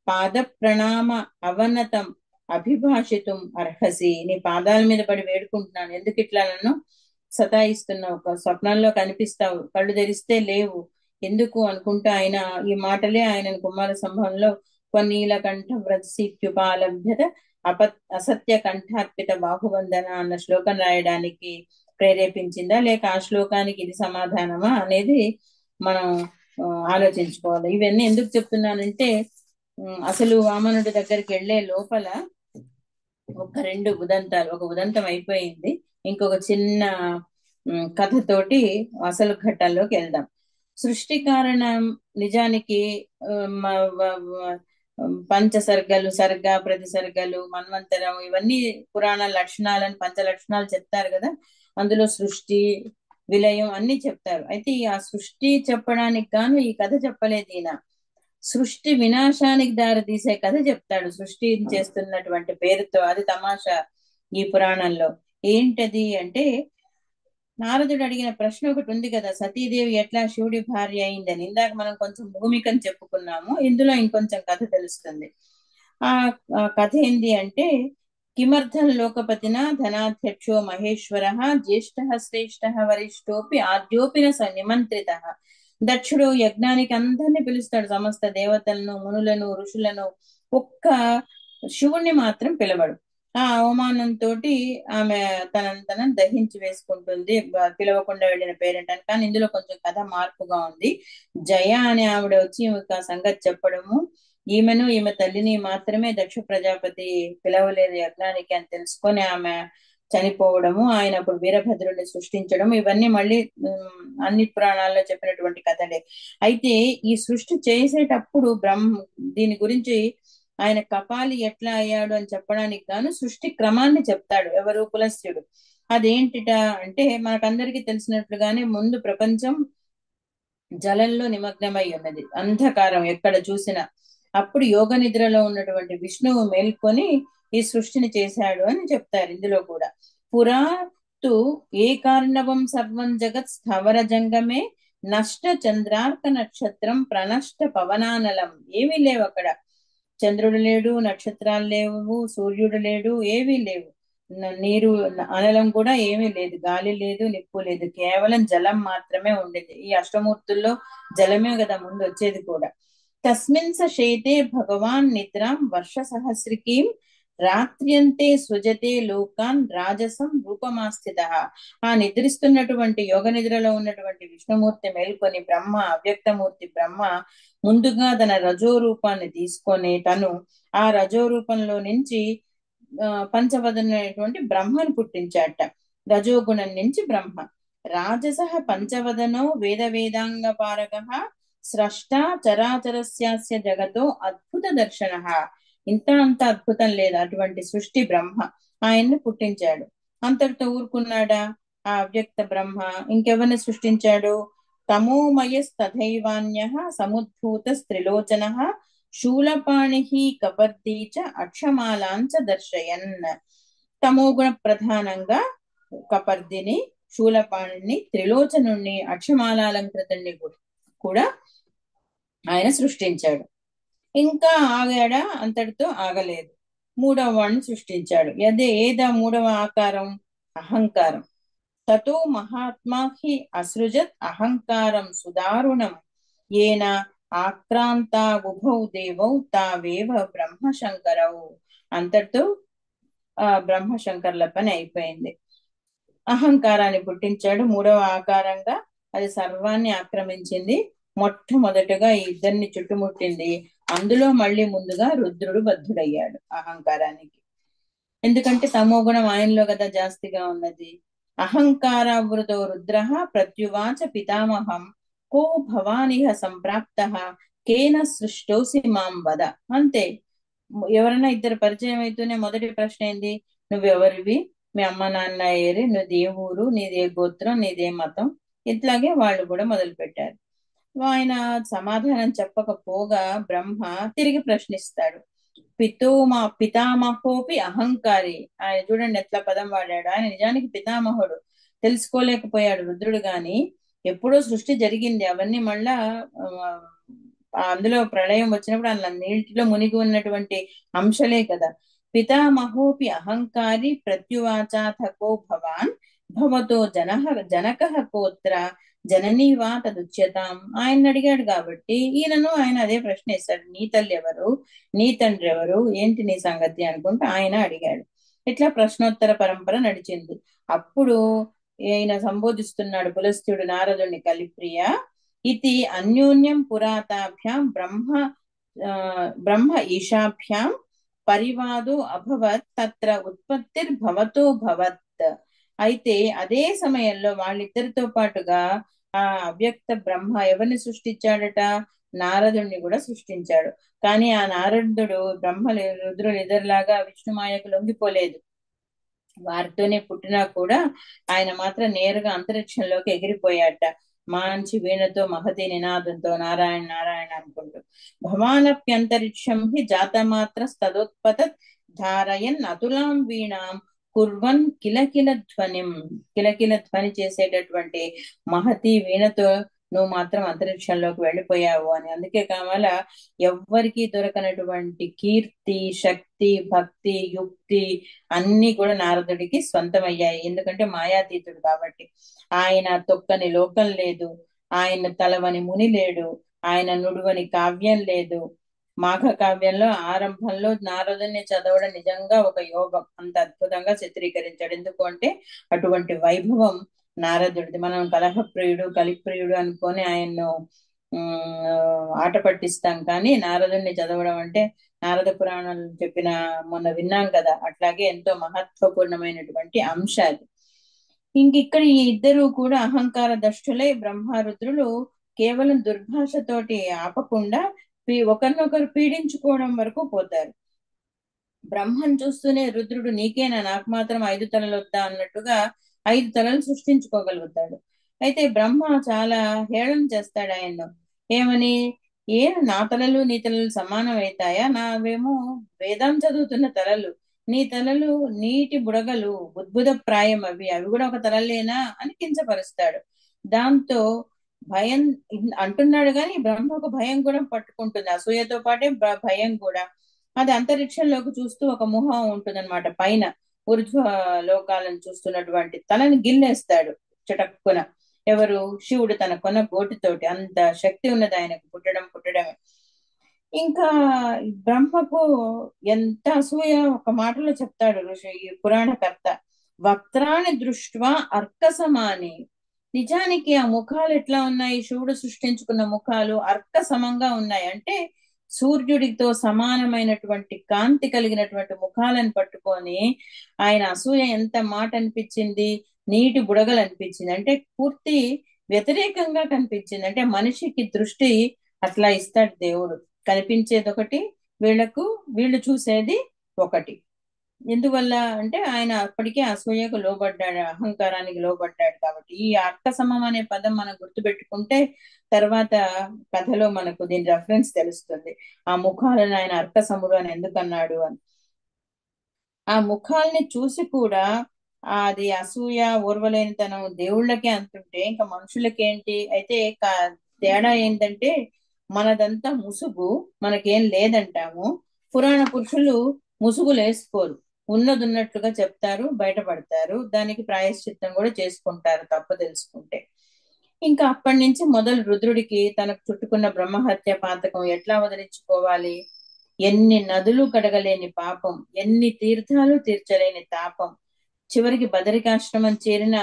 పాద ప్రణామ అవనతం అభిభాషితం అర్హసి. నీ పాదాల మీద పడి వేడుకుంటున్నాను, ఎందుకు ఇట్లా నన్ను సతాయిస్తున్నావు, ఒక స్వప్నంలో కనిపిస్తావు, కళ్ళు తెరిస్తే లేవు, ఎందుకు అనుకుంటూ ఆయన ఈ మాటలే ఆయన కుమార సంభవంలో కొన్నీలకంఠ వ్రతసీత్యుపాలభ్యత అసత్య కంఠార్పిత బాహుబంధన అన్న శ్లోకం రాయడానికి ప్రేరేపించిందా, లేక ఆ శ్లోకానికి ఇది సమాధానమా అనేది మనం ఆలోచించుకోవాలి. ఇవన్నీ ఎందుకు చెప్తున్నానంటే అసలు వామనుడి దగ్గరికి వెళ్లే లోపల ఒక 2 ఉదంతాలు, ఒక ఉదంతం అయిపోయింది, ఇంకొక చిన్న కథతోటి అసలు ఘట్టంలోకి వెళ్దాం. సృష్టి కారణం నిజానికి పంచసర్గలు, సర్గ, ప్రతిసర్గలు, మన్వంతరం, ఇవన్నీ పురాణ లక్షణాలని 5 లక్షణాలు చెప్తారు కదా. అందులో సృష్టి, విలయం అన్ని చెప్తారు. అయితే ఆ సృష్టి చెప్పడానికి గాను ఈ కథ చెప్పలేదు ఈయన. సృష్టి వినాశానికి దారి తీసే కథ చెప్తాడు సృష్టి చేస్తున్నటువంటి పేరుతో. అది తమాషా ఈ పురాణంలో. ఏంటది అంటే, నారదుడు అడిగిన ప్రశ్న ఒకటి ఉంది కదా, సతీదేవి ఎట్లా శివుడి భార్య అయిందని. ఇందాక మనం కొంచెం భూమికని చెప్పుకున్నాము, ఇందులో ఇంకొంచెం కథ తెలుస్తుంది. ఆ కథ ఏంది అంటే, కిమర్థం లోకపతిన ధనాధ్యక్షో మహేశ్వర జ్యేష్ఠ శ్రేష్ఠ వరిష్ఠోపి ఆద్యోపిన నిమంత్రిత. దక్షుడు యజ్ఞానికి అందరినీ పిలుస్తాడు, సమస్త దేవతలను, మునులను, ఋషులను, ఒక్క శివుణ్ణి మాత్రం పిలవడు. ఆ అవమానంతో ఆమె తనను దహించి వేసుకుంటుంది, పిలవకుండా వెళ్ళిన పేరెంట్ అని. కానీ ఇందులో కొంచెం కథ మార్పుగా ఉంది. జయ అనే ఆవిడ వచ్చి ఈమెకు ఆ సంగతి చెప్పడము, ఈమె తల్లిని మాత్రమే దక్ష ప్రజాపతి పిలవలేదు యజ్ఞానికి అని తెలుసుకొని ఆమె చనిపోవడము, ఆయన అప్పుడు వీరభద్రుడిని సృష్టించడం, ఇవన్నీ మళ్ళీ అన్ని పురాణాల్లో చెప్పినటువంటి కథలే. అయితే ఈ సృష్టి చేసేటప్పుడు దీని గురించి ఆయన కపాలి ఎట్లా అయ్యాడు అని చెప్పడానికి గాను సృష్టి క్రమాన్ని చెప్తాడు ఎవరు, పులస్త్యుడు. అదేంటిట అంటే, మనకందరికీ తెలిసినట్లుగానే ముందు ప్రపంచం జలంలో నిమగ్నమై ఉన్నది, అంధకారం ఎక్కడ చూసినా. అప్పుడు యోగ నిద్రలో ఉన్నటువంటి విష్ణువు మేల్కొని ఈ సృష్టిని చేశాడు అని చెప్తారు ఇందులో కూడా. పురాతు ఏ కారణవం సర్వం జగత్ స్థవర జంగమే నష్ట చంద్రార్క నక్షత్రం ప్రణష్ట పవనానలం. ఏమీ లేవు అక్కడ, చంద్రుడు లేడు, నక్షత్రాలు లేవు, సూర్యుడు లేడు, ఏవీ లేవు, నీరు అనలం కూడా ఏమీ లేదు, గాలి లేదు, నిప్పు లేదు, కేవలం జలం మాత్రమే ఉండేది. ఈ అష్టమూర్తుల్లో జలమే కదా ముందు వచ్చేది కూడా. తస్మిన్ శేతే భగవాన్ నిద్రాం వర్ష సహస్రికీం రాత్ర్యంతే సృజతే లోకాన్ రాజసం రూపమాస్థిత. ఆ నిద్రిస్తున్నటువంటి యోగ నిద్రలో ఉన్నటువంటి విష్ణుమూర్తి మేల్కొని బ్రహ్మ, అవ్యక్తమూర్తి బ్రహ్మ ముందుగా తన రజో రూపాన్ని తీసుకొని తను ఆ రజో రూపంలో నుంచి పంచవదనటువంటి బ్రహ్మను పుట్టించాట. రజోగుణం నుంచి బ్రహ్మ. రాజస పంచవదనో వేద వేదాంగ పారక స్రష్టా చరాచరస్యాస్య జగతో అద్భుత దర్శన. ఇంత అంత అద్భుతం లేదు, అటువంటి సృష్టి బ్రహ్మ ఆయన్ని పుట్టించాడు. అంతటితో ఊరుకున్నాడా ఆ అవ్యక్త బ్రహ్మ? ఇంకెవరిని సృష్టించాడు? తమోమయస్తథైవాన్య సముద్భూత స్త్రిలోచన శూలపాణి కపర్దీ చ అక్షమాలాంచ దర్శయన్. తమోగుణ ప్రధానంగా కపర్దిని, శూలపాణిని, త్రిలోచనుణ్ణి, అక్షమాలాలంకృతుణ్ణి కూడా ఆయన సృష్టించాడు. ఇంకా ఆగాడా? అంతటితో ఆగలేదు, 3వ వాడిని సృష్టించాడు. ఏదా 3వ ఆకారం? అహంకారం. తతో మహాత్మా హి అసృజత్ అహంకారం సుదారుణం ఏన ఆక్రాంత ఉభౌ దేవౌ తావేవ బ్రహ్మశంకరౌ. అంతటితో బ్రహ్మశంకర్ల పని అయిపోయింది. అహంకారాన్ని పుట్టించాడు 3వ ఆకారంగా, అది సర్వాన్ని ఆక్రమించింది. మొట్టమొదటగా ఈ ఇద్దరిని చుట్టుముట్టింది. అందులో మళ్ళీ ముందుగా రుద్రుడు బద్ధుడయ్యాడు అహంకారానికి. ఎందుకంటే తమోగుణం ఆయనలో కదా జాస్తిగా ఉన్నది. అహంకారావృతో రుద్ర ప్రత్యువాచ పితామహం కో భవానిహ సంప్రాప్త కేన సృష్టోసి మాం వద. అంతే, ఎవరైనా ఇద్దరు పరిచయం అయితేనే మొదటి ప్రశ్న ఏంది? నువ్వెవరివి, మీ అమ్మ నాన్న ఏరి, నువ్వు ఏ ఊరు, నీదే గోత్రం, నీదే మతం. ఇట్లాగే వాళ్ళు కూడా మొదలు పెట్టారు. ఆయన సమాధానం చెప్పకపోగా బ్రహ్మ తిరిగి ప్రశ్నిస్తాడు. పితామహోపి అహంకారి. ఆయన చూడండి ఎట్లా పదం వాడాడు. ఆయన నిజానికి పితామహుడు, తెలుసుకోలేకపోయాడు రుద్రుడు గాని. ఎప్పుడో సృష్టి జరిగింది, అవన్నీ మళ్ళా అందులో ప్రళయం వచ్చినప్పుడు అలా నీటిలో మునిగి ఉన్నటువంటి అంశలే కదా. పితామహోపి అహంకారి ప్రత్యువాచాథకో భవాన్ భవతో జనకః కోత్ర జననీ వా తదుచ్యతాం. ఆయన అడిగాడు కాబట్టి ఈయనను ఆయన అదే ప్రశ్న వేశాడు. నీ తల్లి ఎవరు, నీ తండ్రి ఎవరు, ఏంటి నీ సంగతి అనుకుంటూ ఆయన అడిగాడు. ఇట్లా ప్రశ్నోత్తర పరంపర నడిచింది. అప్పుడు ఈయన సంబోధిస్తున్నాడు పులస్త్యుడు నారదుని, కలిప్రియ ఇది అన్యోన్యం పురాతాభ్యాం బ్రహ్మ ఈశాభ్యాం పరివాదో అభవత్ తత్ర ఉత్పత్తిర్భవతో భవత్. అయితే అదే సమయంలో వాళ్ళిద్దరితో పాటుగా ఆ అవ్యక్త బ్రహ్మ ఎవరిని సృష్టించాడట? నారదుడిని కూడా సృష్టించాడు. కానీ ఆ నారదుడు రుద్రులు ఇద్దరిలాగా విష్ణుమాయకు లొంగిపోలేదు. వారితోనే పుట్టినా కూడా ఆయన మాత్రం నేరుగా అంతరిక్షంలోకి ఎగిరిపోయాట, మంచి వీణతో మహతి నినాదంతో నారాయణ నారాయణ అనుకుంటూ. భవానప్యంతరిక్షం హి జాతమాత్ర తదోత్పత ధారయన్ అతులాం వీణాం కుర్వన్ కిలకిల ధ్వనిం. కిలకిల ధ్వని చేసేటటువంటి మహతి వీణతో నువ్వు మాత్రం అంతరిక్షంలోకి వెళ్ళిపోయావు అని. అందుకే కావాల ఎవ్వరికీ దొరకనటువంటి కీర్తి, శక్తి, భక్తి, యుక్తి అన్ని కూడా నారదుడికి స్వంతమయ్యాయి. ఎందుకంటే మాయాతీతుడు కాబట్టి. ఆయన తొక్కని లోకం లేదు, ఆయన తలవని ముని లేడు, ఆయన నుడువని కావ్యం లేదు. మాఘ కావ్యంలో ఆరంభంలో నారదుని చదవడం నిజంగా ఒక యోగం, అంత అద్భుతంగా చిత్రీకరించాడు. ఎందుకు అంటే అటువంటి వైభవం నారదుడిది. మనం కలహప్రియుడు, కలిప్రియుడు అనుకొని ఆయన్ను ఆట పట్టిస్తాం, కానీ నారదుడిని చదవడం అంటే నారద పురాణాలు చెప్పిన మొన్న విన్నాం కదా, అట్లాగే ఎంతో మహత్వపూర్ణమైనటువంటి అంశాలు. ఇక్కడ ఈ ఇద్దరు కూడా అహంకార దష్టులై బ్రహ్మరుద్రులు కేవలం దుర్భాషతోటి ఆపకుండా ఒకరినొకరు పీడించుకోవడం వరకు పోతారు. బ్రహ్మను చూస్తూనే రుద్రుడు నీకేనా, నాకు మాత్రం 5 తలలు వద్దా అన్నట్టుగా 5 తలలు సృష్టించుకోగలుగుతాడు. అయితే బ్రహ్మ చాలా హేళన చేస్తాడు ఆయన్ను. ఏమని? నా తలలు నీ తలలు సమానం అవుతాయా? నావేమో వేదం చదువుతున్న తలలు, నీ తలలు నీటి బుడగలు, బుద్భుత ప్రాయం, అవి కూడా ఒక తలలేనా అని కించపరుస్తాడు. దాంతో భయం అంటున్నాడు కానీ బ్రహ్మకు భయం కూడా పట్టుకుంటుంది, అసూయతో పాటే భయం కూడా. అది అంతరిక్షంలోకి చూస్తూ ఒక మొహం ఉంటుందన్నమాట, పైన ఊర్ధ్వ లోకాలను చూస్తున్నటువంటి తలని గిల్లేస్తాడు చటక్కున. ఎవరు? శివుడు తన కొన గోటితోటి. అంత శక్తి ఉన్నది ఆయనకు పుట్టడమే. ఇంకా బ్రహ్మకు ఎంత అసూయ ఒక మాటలో చెప్తాడు ఈ పురాణకర్త, వక్త్రాన్ని దృష్ట్వా అర్కసమాని. నిజానికి ఆ ముఖాలు ఎట్లా ఉన్నాయి? శివుడు సృష్టించుకున్న ముఖాలు అర్క సమంగా ఉన్నాయి. అంటే సూర్యుడితో సమానమైనటువంటి కాంతి కలిగినటువంటి ముఖాలను పట్టుకొని ఆయన అసూయ ఎంత మాట అనిపించింది? నీటి బుడగలు అనిపించింది. అంటే పూర్తి వ్యతిరేకంగా కనిపించింది. అంటే మనిషికి దృష్టి అట్లా ఇస్తాడు దేవుడు, కనిపించేది ఒకటి, వీళ్ళు చూసేది ఒకటి. ఎందువల్ల అంటే ఆయన అప్పటికే అసూయకు లోబడ్డాడు, అహంకారానికి లోబడ్డాడు. కాబట్టి ఈ అర్కసమం అనే పదం మనం గుర్తుపెట్టుకుంటే తర్వాత కథలో మనకు దీని రెఫరెన్స్ తెలుస్తుంది. ఆ ముఖాలను ఆయన అర్కసముడు అని ఎందుకన్నాడు అని. ఆ ముఖాల్ని చూసి కూడా అది అసూయ, ఓర్వలేనితనం దేవుళ్ళకే అంతుంటే ఇంకా మనుషులకేంటి? అయితే తేడా ఏంటంటే మనదంతా ముసుగు, మనకేం లేదంటాము. పురాణ పురుషులు ముసుగులు వేసుకోరు, ఉన్నది ఉన్నట్లుగా చెప్తారు, బయటపడతారు, దానికి ప్రాయశ్చిత్తం కూడా చేసుకుంటారు తప్పు తెలుసుకుంటే. ఇంకా అప్పటి నుంచి మొదలు రుద్రుడికి తనకు చుట్టుకున్న బ్రహ్మహత్య పాతకం ఎట్లా వదిలించుకోవాలి, ఎన్ని నదులు కడగలేని పాపం, ఎన్ని తీర్థాలు తీర్చలేని తాపం. చివరికి బదరికాశ్రమం చేరిన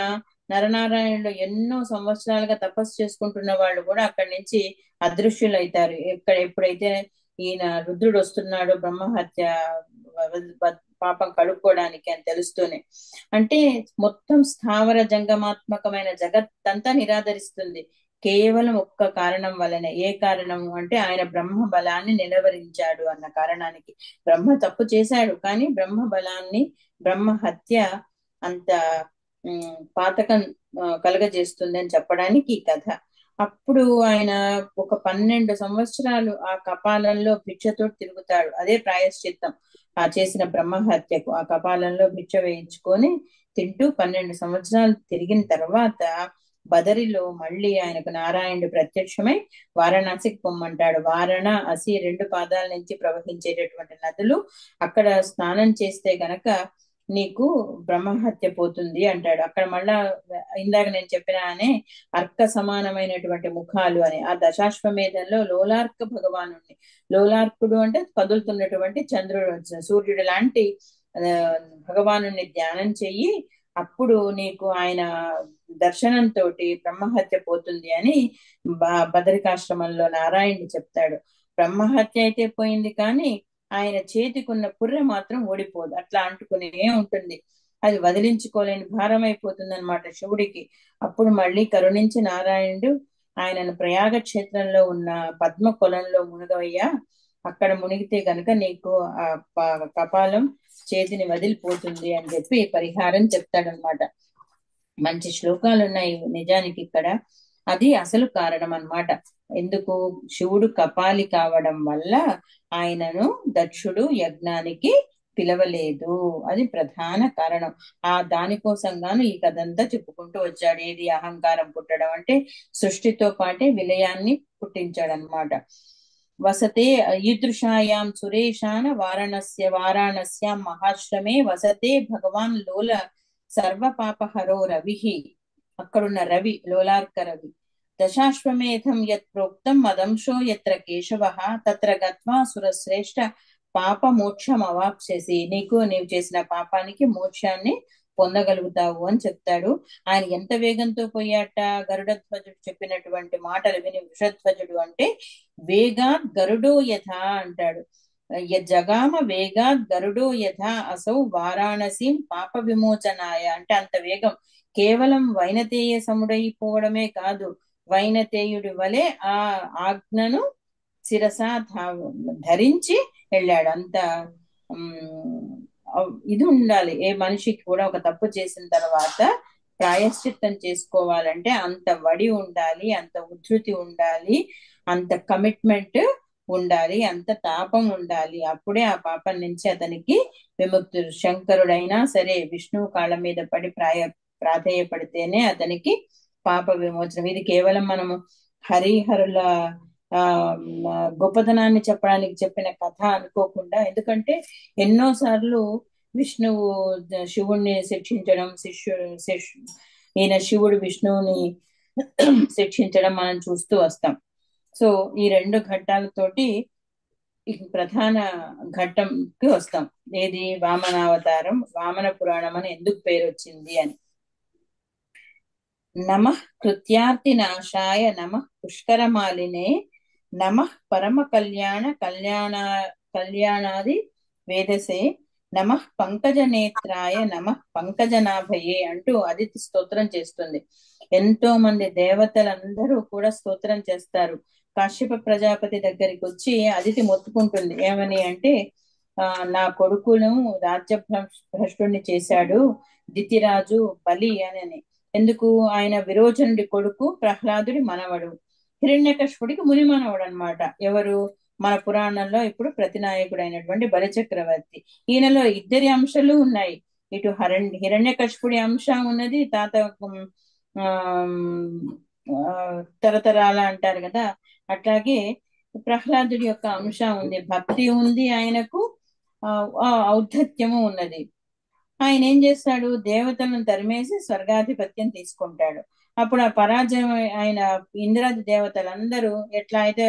నరనారాయణులు ఎన్నో సంవత్సరాలుగా తపస్సు చేసుకుంటున్న వాళ్ళు కూడా అక్కడి నుంచి అదృశ్యులైతారు. ఎప్పుడైతే ఈయన రుద్రుడు వస్తున్నాడో బ్రహ్మహత్య పాపం కడుక్కోవడానికి అని తెలుస్తూనే. అంటే మొత్తం స్థావర జంగమాత్మకమైన జగత్తంతా నిరాదరిస్తుంది. కేవలం ఒక్క కారణం వలనే. ఏ కారణం అంటే ఆయన బ్రహ్మ బలాన్ని నిలవరించాడు అన్న కారణానికి. బ్రహ్మ తప్పు చేశాడు, కానీ బ్రహ్మ బలాన్ని, బ్రహ్మ హత్య అంత పాతకం కలగజేస్తుంది అని చెప్పడానికి ఈ కథ. అప్పుడు ఆయన ఒక 12 సంవత్సరాలు ఆ కపాలంలో భిక్షతో తిరుగుతాడు. అదే ప్రాయశ్చిత్తం ఆ చేసిన బ్రహ్మహత్యకు. ఆ కపాలంలో భిక్ష వేయించుకొని తింటూ 12 సంవత్సరాలు తిరిగిన తర్వాత బదరిలో మళ్ళీ ఆయనకు నారాయణుడు ప్రత్యక్షమై వారణాసికి పొమ్మంటాడు. వారణ, అసి 2 పాదాల నుంచి ప్రవహించేటటువంటి నదులు, అక్కడ స్నానం చేస్తే గనక నీకు బ్రహ్మహత్య పోతుంది అంటాడు. అక్కడ మళ్ళా ఇందాక నేను చెప్పిన అనే అర్క సమానమైనటువంటి ముఖాలు అని ఆ దశాశ్వమేధంలో లోలార్క భగవానుడిని, లోలార్కుడు అంటే కదులుతున్నటువంటి చంద్రుడు, సూర్యుడు లాంటి భగవానుడిని ధ్యానం చెయ్యి, అప్పుడు నీకు ఆయన దర్శనంతో బ్రహ్మహత్య పోతుంది అని బదరికాశ్రమంలో నారాయణుడు చెప్తాడు. బ్రహ్మహత్య అయితే పోయింది, కానీ ఆయన చేతికున్న పుర్రె మాత్రం ఓడిపోదు, అట్లా అంటుకునే ఉంటుంది. అది వదిలించుకోలేని భారం అయిపోతుంది అనమాట శివుడికి. అప్పుడు మళ్ళీ కరుణించి నారాయణుడు ఆయనను ప్రయాగ క్షేత్రంలో ఉన్న పద్మ కొలంలో మునగవయ్యా, అక్కడ మునిగితే గనక నీకు ఆ కపాలం చేతిని వదిలిపోతుంది అని చెప్పి పరిహారం చెప్తాడనమాట. మంచి శ్లోకాలు ఉన్నాయి నిజానికి ఇక్కడ. అది అసలు కారణం అన్నమాట. ఎందుకు? శివుడు కపాలి కావడం వల్ల ఆయనను దక్షుడు యజ్ఞానికి పిలవలేదు, అది ప్రధాన కారణం. ఆ దానికోసం గాను ఈ కథంతా చెప్పుకుంటూ వచ్చాడు. ఏది అహంకారం పుట్టడం అంటే సృష్టితో పాటే విలయాన్ని పుట్టించాడనమాట. వసతే ఈదృశాయాం సురేశాన వారాణస్యాం మహాశ్రమే వసతే భగవాన్ లోల సర్వ పాపహరో రవిహి. అక్కడున్న రవి, లోలార్క రవి. దశాశ్వమేధం యత్ ప్రోక్తం మదంశో యత్ర కేశవః తత్ర గత్వా సురశ్రేష్ఠ పాప మోక్షం అవాప్స్యసి. నీవు చేసిన పాపానికి మోక్షాన్ని పొందగలుగుతావు అని చెప్తాడు. ఆయన ఎంత వేగంతో పోయాట, గరుడధ్వజుడు చెప్పినటువంటి మాటలు విని వృషధ్వజుడు అంటే వేగాత్ గరుడో యథా అంటాడు. జగామ వేగాత్ గరుడో యథా అసౌ వారాణసీం పాప విమోచనాయ అంటే అంత వేగం. కేవలం వైనతేయ సముడైపోవడమే కాదు, వైనతేయుడి వలె ఆ ఆజ్ఞను శిరస ధరించి వెళ్ళాడు. అంత ఇది ఉండాలి ఏ మనిషికి కూడా. ఒక తప్పు చేసిన తర్వాత ప్రాయశ్చిత్తం చేసుకోవాలంటే అంత వడి ఉండాలి, అంత ఉద్ధృతి ఉండాలి, అంత కమిట్మెంట్ ఉండాలి, అంత తాపం ఉండాలి. అప్పుడే ఆ పాపం నుంచి అతనికి విముక్తుడు. శంకరుడైనా సరే విష్ణువు కాళ్ళ మీద పడి ప్రాధేయపడితేనే అతనికి పాప విమోచనం. ఇది కేవలం మనము హరిహరుల గొప్పతనాన్ని చెప్పడానికి చెప్పిన కథ అనుకోకుండా, ఎందుకంటే ఎన్నోసార్లు విష్ణువు శివుణ్ణి శిక్షించడం, ఈయన శివుడు విష్ణువుని శిక్షించడం మనం చూస్తూ వస్తాం. సో ఈ 2 ఘట్టాలతోటి ప్రధాన ఘట్టంకి వస్తాం. ఏది? వామనావతారం, వామన పురాణం అని ఎందుకు పేరు వచ్చింది అని. నమః కృత్యార్తినాశాయ నమః పుష్కరమాలినే నమః పరమ కళ్యాణాది వేదసే నమః పంకజనేత్రాయ నమః పంకజనాభయే అంటూ అదితి స్తోత్రం చేస్తుంది. ఎంతో మంది దేవతలందరూ కూడా స్తోత్రం చేస్తారు. కాశ్యప ప్రజాపతి దగ్గరికి వచ్చి అదితి మొత్తుకుంటుంది. ఏమని అంటే, నా కొడుకును రాజ్య భ్రష్టుణ్ణి చేశాడు దితిరాజు బలి అని. ఎందుకు? ఆయన విరోచనుడి కొడుకు, ప్రహ్లాదుడి మనవడు, హిరణ్యకశిపుడికి ముని మనవడు అనమాట. ఎవరు? మన పురాణంలో ఇప్పుడు ప్రతినాయకుడు అయినటువంటి బలిచక్రవర్తి. ఈయనలో 2 అంశాలు ఉన్నాయి. ఇటు హిరణ్యకశిపుడి అంశం ఉన్నది, తాత తరతరాల అంటారు కదా, అట్లాగే ప్రహ్లాదుడి యొక్క అంశం ఉంది. భక్తి ఉంది ఆయనకు, ఔద్ధత్యము ఉన్నది. ఆయన ఏం చేస్తాడు? దేవతలను తరిమేసి స్వర్గాధిపత్యం తీసుకుంటాడు. అప్పుడు ఆ పరాజయం ఆయన ఇంద్రాది దేవతలందరూ ఎట్లా అయితే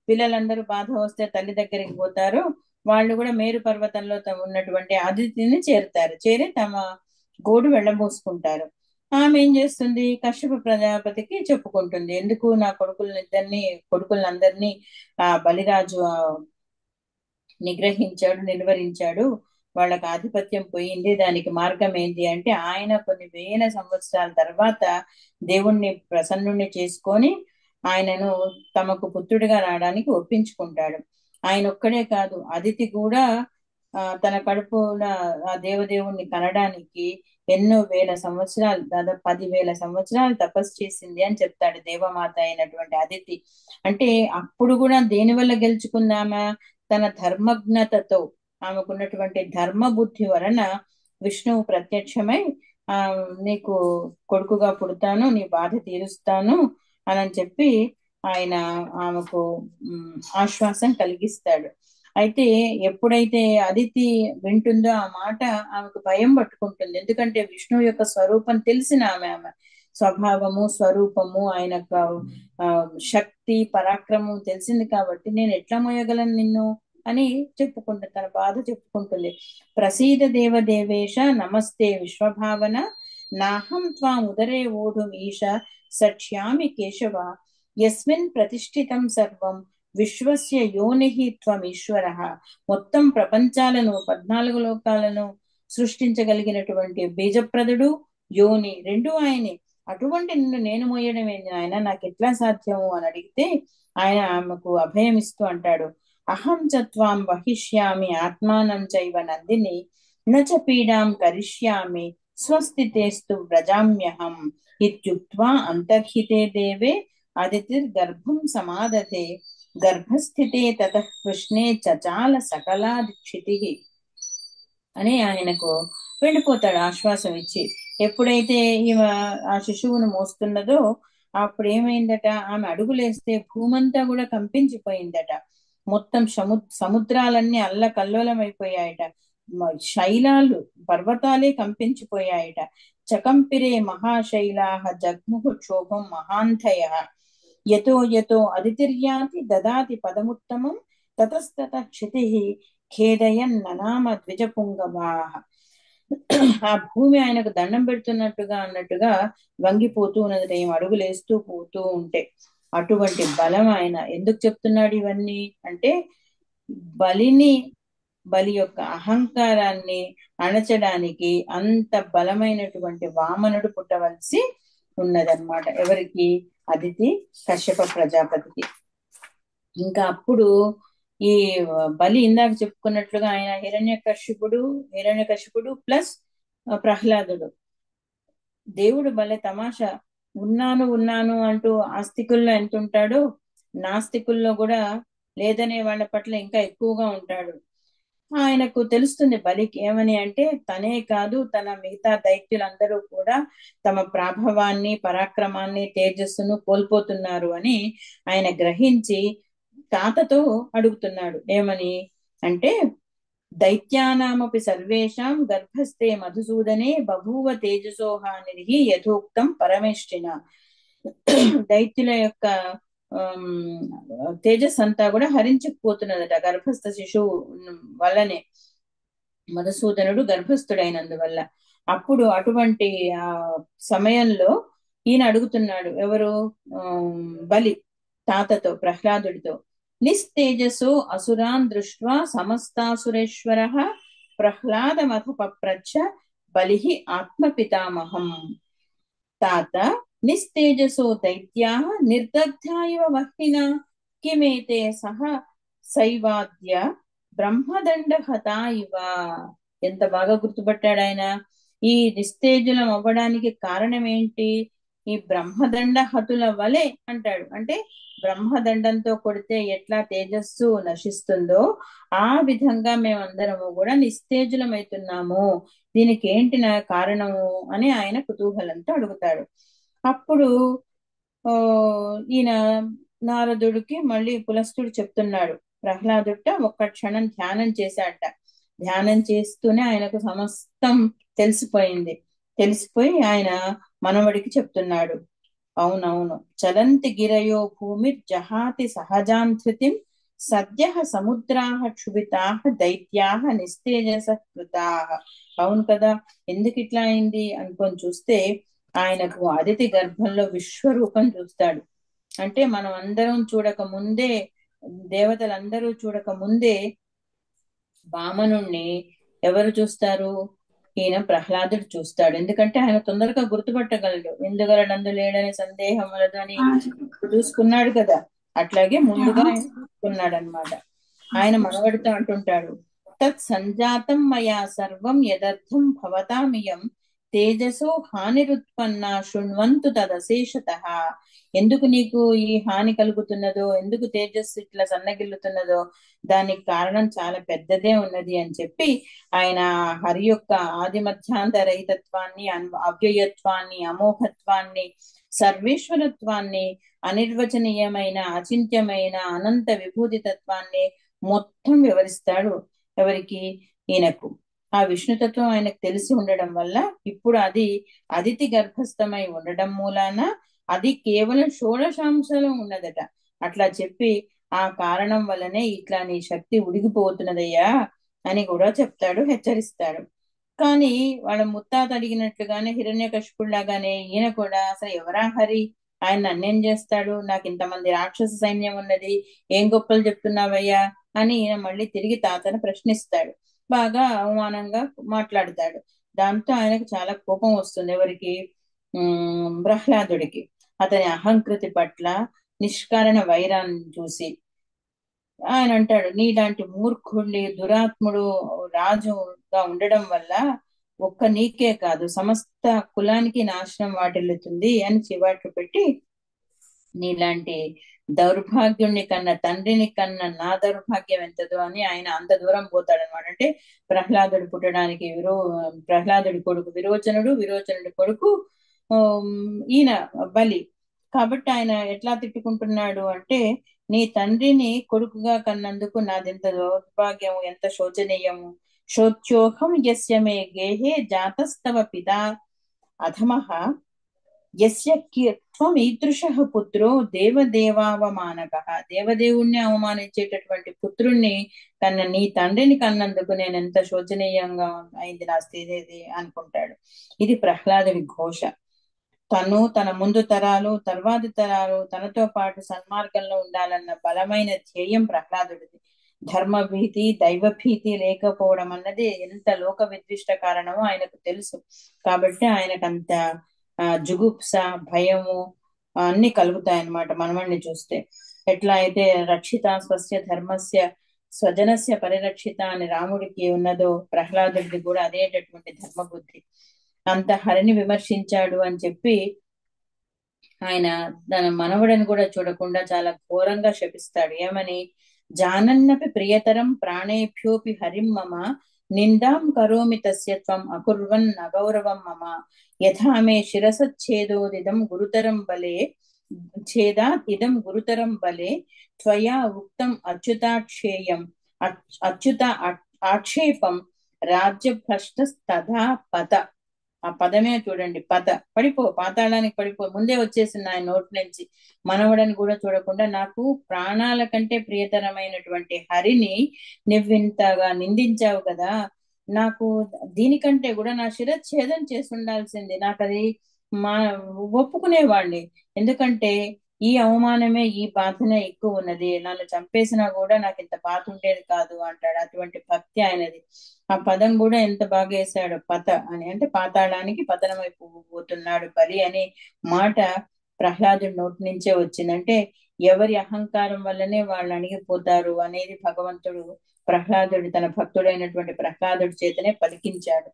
పిల్లలందరూ బాధ వస్తే తల్లి దగ్గరికి పోతారో, వాళ్ళు కూడా మేరు పర్వతంలో ఉన్నటువంటి అదితిని చేరుతారు. చేరి తమ గోడు వెళ్ళబోసుకుంటారు. ఆమె ఏం చేస్తుంది? కశ్యప ప్రజాపతికి చెప్పుకుంటుంది. ఎందుకు? నా కొడుకులందరినీ బలిరాజు నిలువరించాడు, వాళ్ళకి ఆధిపత్యం పోయింది. దానికి మార్గం ఏంటి అంటే, ఆయన కొన్ని వేల సంవత్సరాల తర్వాత దేవుణ్ణి ప్రసన్నుణ్ణి చేసుకొని ఆయనను తమకు పుత్రుడిగా రావడానికి ఒప్పించుకుంటాడు. ఆయన ఒక్కడే కాదు, అదితి కూడా తన కడుపున ఆ దేవదేవుణ్ణి కనడానికి ఎన్నో వేల సంవత్సరాలు, దాదాపు 10,000 సంవత్సరాలు తపస్సు చేసింది అని చెప్తాడు దేవమాత అయినటువంటి అదితి. అంటే అప్పుడు కూడా దేని వల్ల గెలుచుకుందామా? తన ధర్మజ్ఞతతో, ఆమెకున్నటువంటి ధర్మ బుద్ధి వలన విష్ణువు ప్రత్యక్షమై నీకు కొడుకుగా పుడతాను, నీ బాధ తీరుస్తాను అని చెప్పి ఆయన ఆమెకు ఆశ్వాసం కలిగిస్తాడు. అయితే ఎప్పుడైతే అదితి వింటుందో ఆ మాట ఆమెకు భయం పట్టుకుంటుంది. ఎందుకంటే విష్ణువు యొక్క స్వరూపం తెలిసిన ఆమె స్వభావము, స్వరూపము, ఆయన శక్తి, పరాక్రమం తెలిసింది కాబట్టి నేను ఎట్లా మోయగలను నిన్ను అని చెప్పుకుంటుంది, తన బాధ చెప్పుకుంటుంది. ప్రసీద దేవదేవేశ నమస్తే విశ్వభావన నాహం త్వాం ఉదరే ఓఢుం ఈశ సక్ష్యామి కేశవ యస్మిన్ ప్రతిష్ఠితం సర్వం విశ్వస్య యోనిహి త్వమీశ్వర. మొత్తం ప్రపంచాలను, 14 లోకాలను సృష్టించగలిగినటువంటి బీజప్రదుడు, యోని రెండు ఆయనే. అటువంటి నిన్ను నేను మోయడం ఏంది ఆయన, నాకు ఎట్లా సాధ్యము అని అడిగితే ఆయన ఆమెకు అభయం ఇస్తూ అంటాడు, అహం చత్వాం వహిష్యామి ఆత్మానం చైవ నందిని నచ పీడాం కరిష్యామి స్వస్థితేస్తు వ్రజామ్యహం ఇత్యుక్త్వా అంతర్హితే దేవే అదితిర్ గర్భం సమాదతే గర్భస్థితే తతః కృష్ణే చచాల సకలాదిక్షితి అని ఆయనకు వెళ్ళిపోతాడు ఆశ్వాసం ఇచ్చి. ఎప్పుడైతే ఈమె ఆ శిశువును మోస్తున్నదో అప్పుడు ఏమైందట, ఆమె అడుగులేస్తే భూమంతా కూడా కంపించిపోయిందట. మొత్తం సముద్రాలన్నీ అల్లకల్లోలమైపోయాయట. శైలాలు, పర్వతాలే కంపించిపోయాయట. చకంపిరే మహాశైలాహ జగ్ముః క్షోభం మహాంతయః యతో యతో అదితిర్యాతి దదాతి పదముత్తమం తతస్తత క్షితిః ఖేదయన్ ననామ ద్విజపుంగవాః. ఆ భూమి ఆయనకు దండం పెడుతున్నట్టుగా అన్నట్టుగా వంగిపోతూ ఉన్నది, ఏం అడుగులేస్తూ పోతూ ఉంటే. అటువంటి బలం ఆయన ఎందుకు చెప్తున్నాడు ఇవన్నీ అంటే, బలి యొక్క అహంకారాన్ని అణచడానికి అంత బలమైనటువంటి వామనుడు పుట్టవలసి ఉన్నదన్నమాట. ఎవరికి? అదితి కశ్యప ప్రజాపతికి. ఇంకా అప్పుడు ఈ బలి ఇందాక చెప్పుకున్నట్లుగా ఆయన హిరణ్యకశిపుడు ప్లస్ ప్రహ్లాదుడు. దేవుడు భలే తమాషా, ఉన్నాను అంటూ ఆస్తికుల్లో ఎంత ఉంటాడో నాస్తికుల్లో కూడా లేదనే వాళ్ళ పట్ల ఇంకా ఎక్కువగా ఉంటాడు. ఆయనకు తెలుస్తుంది బలికి ఏమని అంటే, తనే కాదు తన మిగతా దైత్యులందరూ కూడా తమ ప్రాభవాన్ని, పరాక్రమాన్ని, తేజస్సును కోల్పోతున్నారు అని ఆయన గ్రహించి తాతతో అడుగుతున్నాడు. ఏమని అంటే, దైత్యానామపి సర్వేషాం గర్భస్థే మధుసూదనే బభూవ తేజసోహానిర్హి యథోక్తం పరమేష్ఠిన. దైత్యుల యొక్క తేజస్ అంతా కూడా హరించుకుపోతున్నదట గర్భస్థ శిశువు వల్లనే, మధుసూదనుడు గర్భస్థుడైనందువల్ల. అప్పుడు అటువంటి సమయంలో ఈయన అడుగుతున్నాడు, ఎవరు? బలి తాతతో, ప్రహ్లాదుడితో. నిస్తేజసో అసురాన్ దృష్ట్వా సమస్తాసురేశ్వర ప్రహ్లాదమథ పప్రచ్ఛ బలిః ఆత్మపితామహం. తాత, నిస్తేజసో దైత్యాః నిర్దగ్ధా ఇవ వహ్నినా కిమేతే సహ సైవాద్య బ్రహ్మదండహతా ఇవ. ఎంత బాగా గుర్తుపట్టాడు ఆయన. ఈ నిస్తేజులం అవ్వడానికి కారణం ఏంటి? ఈ బ్రహ్మదండ హతుల వలె అంటాడు. అంటే బ్రహ్మదండంతో కొడితే ఎట్లా తేజస్సు నశిస్తుందో ఆ విధంగా మేమందరము కూడా నిస్తేజులమైతున్నాము. దీనికి ఏంటి నా కారణము అని ఆయన కుతూహలంతో అడుగుతాడు. అప్పుడు ఈయన నారదుడికి మళ్ళీ పులస్తుడు చెప్తున్నాడు, ప్రహ్లాదుట ఒక్క క్షణం ధ్యానం చేశాట. ధ్యానం చేస్తూనే ఆయనకు సమస్తం తెలిసిపోయి ఆయన మనవడికి చెప్తున్నాడు, అవునవును, చలంతి గిరయో భూమి జహాతి సహజాంధృతిం సద్య సముద్రాః క్షుభితాః దైత్యాః నిస్తేజస కృతాః. అవును కదా, ఎందుకు ఇట్లా అయింది అనుకొని చూస్తే ఆయనకు అదితి గర్భంలో విశ్వరూపం చూస్తాడు. అంటే మనం అందరం చూడక ముందే, దేవతలందరూ చూడక ముందే వామనుణ్ణి ఎవరు చూస్తారు? ఈయన ప్రహ్లాదుడు చూస్తాడు. ఎందుకంటే ఆయన తొందరగా గుర్తుపట్టగలడు. ఎందుగలడు లేడని సందేహం వలదు అని చూసుకున్నాడు కదా, అట్లాగే ముందుగా ఆయన చూసుకున్నాడు అనమాట. ఆయన మనవడితో అంటుంటాడు, తత్ సంజాతం మయా సర్వం యదర్థం భవతామియం తేజసో హానిరుత్పన్న శృణ్వంతు తదశేషతః. ఎందుకు నీకు ఈ హాని కలుగుతున్నదో, ఎందుకు తేజస్సు ఇట్లా సన్నగిల్లుతున్నదో దానికి కారణం చాలా పెద్దదే ఉన్నది అని చెప్పి ఆయన హరి యొక్క ఆది మధ్యాంత రహితత్వాన్ని, అవ్యయత్వాన్ని, అమోఘత్వాన్ని, సర్వేశ్వరత్వాన్ని, అనిర్వచనీయమైన అచింత్యమైన అనంత విభూతి తత్వాన్ని మొత్తం వివరిస్తాడు. ఎవరికి? ఈయనకు. ఆ విష్ణుతత్వం ఆయనకు తెలిసి ఉండడం వల్ల ఇప్పుడు అది అదితి గర్భస్థమై ఉండడం మూలాన అది కేవలం షోడశాంశలో ఉన్నదట. అట్లా చెప్పి ఆ కారణం వల్లనే ఇట్లా నీ శక్తి ఉడిగిపోతున్నదయ్యా అని కూడా చెప్తాడు, హెచ్చరిస్తాడు. కానీ వాళ్ళ ముత్తాత అడిగినట్లుగానే హిరణ్యకశిపుడిలాగానే ఈయన కూడా అసలు ఎవరా హరి, ఆయన నన్నేం చేస్తాడు, నాకు ఇంతమంది రాక్షస సైన్యం ఉన్నది, ఏం గొప్పలు చెప్తున్నావయ్యా అని ఈయన మళ్ళీ తిరిగి తాతను ప్రశ్నిస్తాడు. బాగా అవమానంగా మాట్లాడతాడు. దాంతో ఆయనకు చాలా కోపం వస్తుంది. ఎవరికి? ప్రహ్లాదుడికి. అతని అహంకృతి పట్ల నిష్కారణ వైరాన్ని చూసి ఆయన అంటాడు, నీలాంటి మూర్ఖుడి, దురాత్ముడు రాజుగా ఉండడం వల్ల ఒక్క నీకే కాదు సమస్త కులానికి నాశనం వాటిల్లుతుంది అని చివాట్లు పెట్టి, నీలాంటి దౌర్భాగ్యుణ్ణి కన్నా తండ్రిని కన్నా నా దౌర్భాగ్యం ఎంతదో అని ఆయన అంత దూరం పోతాడనమాట. అంటే ప్రహ్లాదుడు పుట్టడానికి ప్రహ్లాదుడి కొడుకు విరోచనుడు, విరోచనుడి కొడుకు ఈయన బలి. కాబట్టి ఆయన ఎట్లా తిట్టుకుంటున్నాడు అంటే, నీ తండ్రిని కొడుకుగా కన్నందుకు నాదెంత దౌర్భాగ్యము, ఎంత శోచనీయము. శోచ్యోహం యస్య మే గేహే జాతస్తవ పితా అధమః యస్య త్వం ఈదృశః పుత్రో దేవదేవావమానకః. దేవదేవుణ్ణి అవమానించేటటువంటి పుత్రుణ్ణి కన్నా నీ తండ్రిని కన్నందుకు నేను ఎంత శోచనీయంగా అయింది నా స్థితి అనుకుంటాడు. ఇది ప్రహ్లాదుడి ఘోష. తను, తన ముందు తరాలు, తర్వాతి తరాలు తనతో పాటు సన్మార్గంలో ఉండాలన్న బలమైన ధ్యేయం ప్రహ్లాదుడిది. ధర్మభీతి, దైవభీతి లేకపోవడం అన్నది ఎంత లోక విద్విష్ట కారణమో ఆయనకు తెలుసు. కాబట్టి ఆయనకంత జుగుప్స, భయము అన్ని కలుగుతాయన్నమాట మనవణ్ణి చూస్తే. ఎట్లా అయితే రక్షిత స్వస్య ధర్మస్య స్వజనస్య పరిరక్షిత అని రాముడికి ఉన్నదో, ప్రహ్లాదుడికి కూడా అదేటటువంటి ధర్మబుద్ధి. అంత హరిని విమర్శించాడు అని చెప్పి ఆయన తన మనవడని కూడా చూడకుండా చాలా ఘోరంగా శపిస్తాడు. ఏమని? జానన్నపి ప్రియతరం ప్రాణేభ్యోపి హరిం మమ నిందాం కరోమి తస్య త్వం అకుర్వన్ అగౌరవం మమ యథా మే శిరసచ్ఛేదోదిదం గురుతరం బలే ఛేదాత్ ఇదం గురుతరం బలే త్వయా ఉక్తం అచ్యుతాక్షేయం అచ్యుత ఆక్షేపం రాజ్యభ్రష్టస్తథా పత. ఆ పదమే చూడండి, పత, పడిపో, పాతాళానికి పడిపో, ముందే వచ్చేసింది ఆయన నోటి నుంచి. మనవడని కూడా చూడకుండా నాకు ప్రాణాల కంటే ప్రియతరమైనటువంటి హరిని నువ్వింతగా నిందించావు కదా, నాకు దీనికంటే కూడా నా శిరచ్ఛేదం చేసి ఉండాల్సింది, నాకు అది ఒప్పుకునేవాడిని. ఎందుకంటే ఈ అవమానమే, ఈ బాధనే ఎక్కువ ఉన్నది, నన్ను చంపేసినా కూడా నాకు ఇంత బాధ ఉండేది కాదు అంటాడు. అటువంటి భక్తి ఆయనది. ఆ పదం కూడా ఎంత బాగా వేశాడు, పత అని. అంటే పాతాళానికి పతనమైపోతున్నాడు బలి అనే మాట ప్రహ్లాదుడి నోటి నుంచే వచ్చిందంటే ఎవరి అహంకారం వల్లనే వాళ్ళు అణిగిపోతారు అనేది భగవంతుడు ప్రహ్లాదుడు తన భక్తుడైనటువంటి ప్రహ్లాదుడి చేతనే పలికించాడు.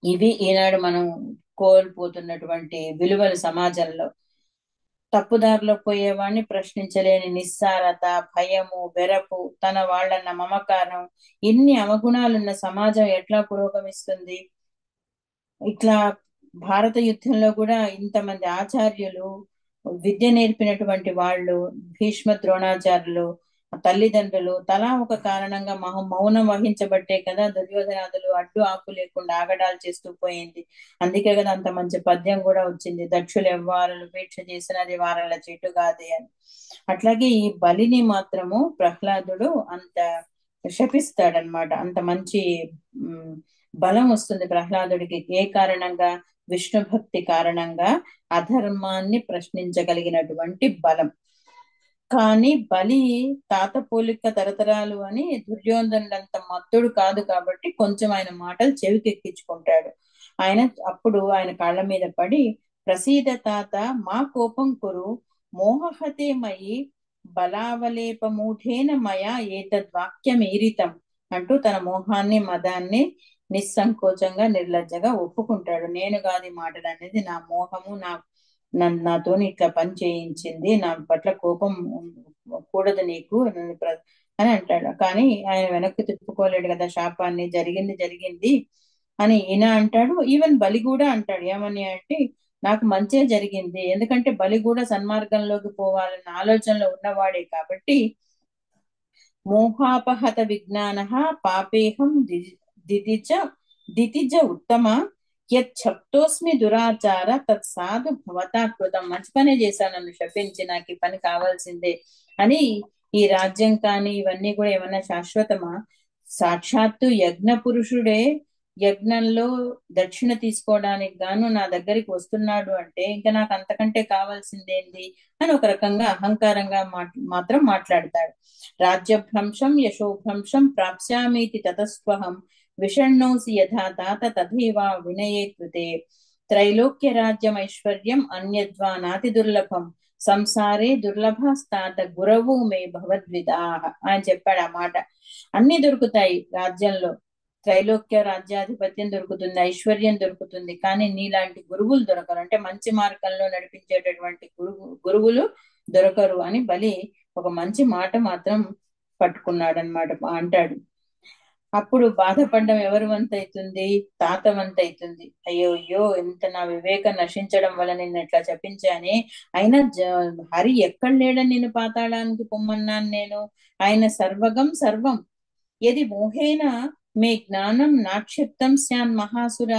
ఇవి ఈనాడు మనం కోల్పోతున్నటువంటి విలువలు సమాజంలో. తప్పుదారిలో పోయేవాడిని ప్రశ్నించలేని నిస్సారత, భయము, వెరపు, తన వాళ్ళన్న మమకారం, ఇన్ని అవగుణాలున్న సమాజం ఎట్లా పురోగమిస్తుంది? ఇట్లా భారత యుద్ధంలో కూడా ఇంతమంది ఆచార్యులు, విద్య నేర్పినటువంటి వాళ్ళు, భీష్మ ద్రోణాచార్యులు, తల్లిదండ్రులు తలా ఒక కారణంగా మౌనం వహించబట్టే కదా దుర్యోధనాదులు అడ్డు ఆపు లేకుండా ఆగడాలు చేస్తూ పోయింది. అందుకే కదా అంత మంచి పద్యం కూడా వచ్చింది, దక్షులు ఎవ్వారలు వీక్ష చేసినది వారల చెట్టు కాదే అని. అట్లాగే ఈ బలిని మాత్రము ప్రహ్లాదుడు అంత శపిస్తాడనమాట. అంత మంచి బలం వస్తుంది ప్రహ్లాదుడికి. ఏ కారణంగా? విష్ణు భక్తి కారణంగా, అధర్మాన్ని ప్రశ్నించగలిగినటువంటి బలం. కానీ బలి తాత పోలిక తరతరాలు అని దుర్యోధనుడంత మత్తుడు కాదు కాబట్టి కొంచెం ఆయన మాటలు చెవికెక్కించుకుంటాడు. అప్పుడు ఆయన కాళ్ళ మీద పడి, ప్రసీద తాత మా కోపం కురు మోహహతే మయి బలావలేపమూఢేన మయా ఏతద్వాక్యమీరితం అంటూ తన మోహాన్ని మదాన్ని నిస్సంకోచంగా నిర్లజ్జగా ఒప్పుకుంటాడు. నేను కాదు ఈ మాటలు అనేది, నా మోహము నాతోని ఇట్లా పని చేయించింది, నా పట్ల కోపం కూడదు నీకు అని అంటాడు. కానీ ఆయన వెనక్కి తిప్పుకోలేడు కదా శాపాన్ని. జరిగింది అని ఈయన అంటాడు. ఈవెన్ బలి కూడా అంటాడు. ఏమని అంటే, నాకు మంచే జరిగింది, ఎందుకంటే బలి కూడా సన్మార్గంలోకి పోవాలన్న ఆలోచనలో ఉన్నవాడే కాబట్టి. మోహాపహత విజ్ఞాన పాపేహం దితిజ ఉత్తమ యచ్చప్తోస్మి దురాచార తత్సాధు భవతా కృతం. మంచి పనే చేశాను, నన్ను శపించి నాకు ఈ పని కావాల్సిందే అని. ఈ రాజ్యం కానీ ఇవన్నీ కూడా ఏమన్నా శాశ్వతమా? సాక్షాత్తు యజ్ఞ పురుషుడే యజ్ఞంలో దక్షిణ తీసుకోవడానికి గాను నా దగ్గరికి వస్తున్నాడు అంటే ఇంకా నాకు అంతకంటే కావాల్సిందేంది అని ఒక రకంగా అహంకారంగా మాత్రం మాట్లాడతాడు. రాజ్యభ్రంశం యశోభ్రంశం ప్రాప్స్యామీతి తతస్వహం విషణ్ణోసి యథా తాత తథైవ వినయే కృతే త్రైలోక్య రాజ్యమైశ్వర్యం అన్యద్వా నాతి దుర్లభం సంసారే దుర్లభస్తాత గురవు మే భవద్విదా అని చెప్పాడు. ఆ మాట అన్ని దొరుకుతాయి రాజ్యంలో, త్రైలోక్య రాజ్యాధిపత్యం దొరుకుతుంది, ఐశ్వర్యం దొరుకుతుంది, కానీ నీలాంటి గురువులు దొరకరు, అంటే మంచి మార్గంలో నడిపించేటటువంటి గురువులు దొరకరు అని బలి ఒక మంచి మాట మాత్రం పట్టుకున్నాడు అనమాట అంటాడు. అప్పుడు బాధపడడం ఎవరి వంత అవుతుంది? తాత వంత అవుతుంది. అయ్యో ఎంత నా వివేకం నశించడం వల్ల నిన్ను ఎట్లా చెప్పించానే, అయినా హరి ఎక్కడ లేడని నేను పాతాళానికి పొమ్మన్నాను నేను, ఆయన సర్వగం సర్వం యది మోహేన మే జ్ఞానం నాక్షిప్తం స్యాన్ మహాసుర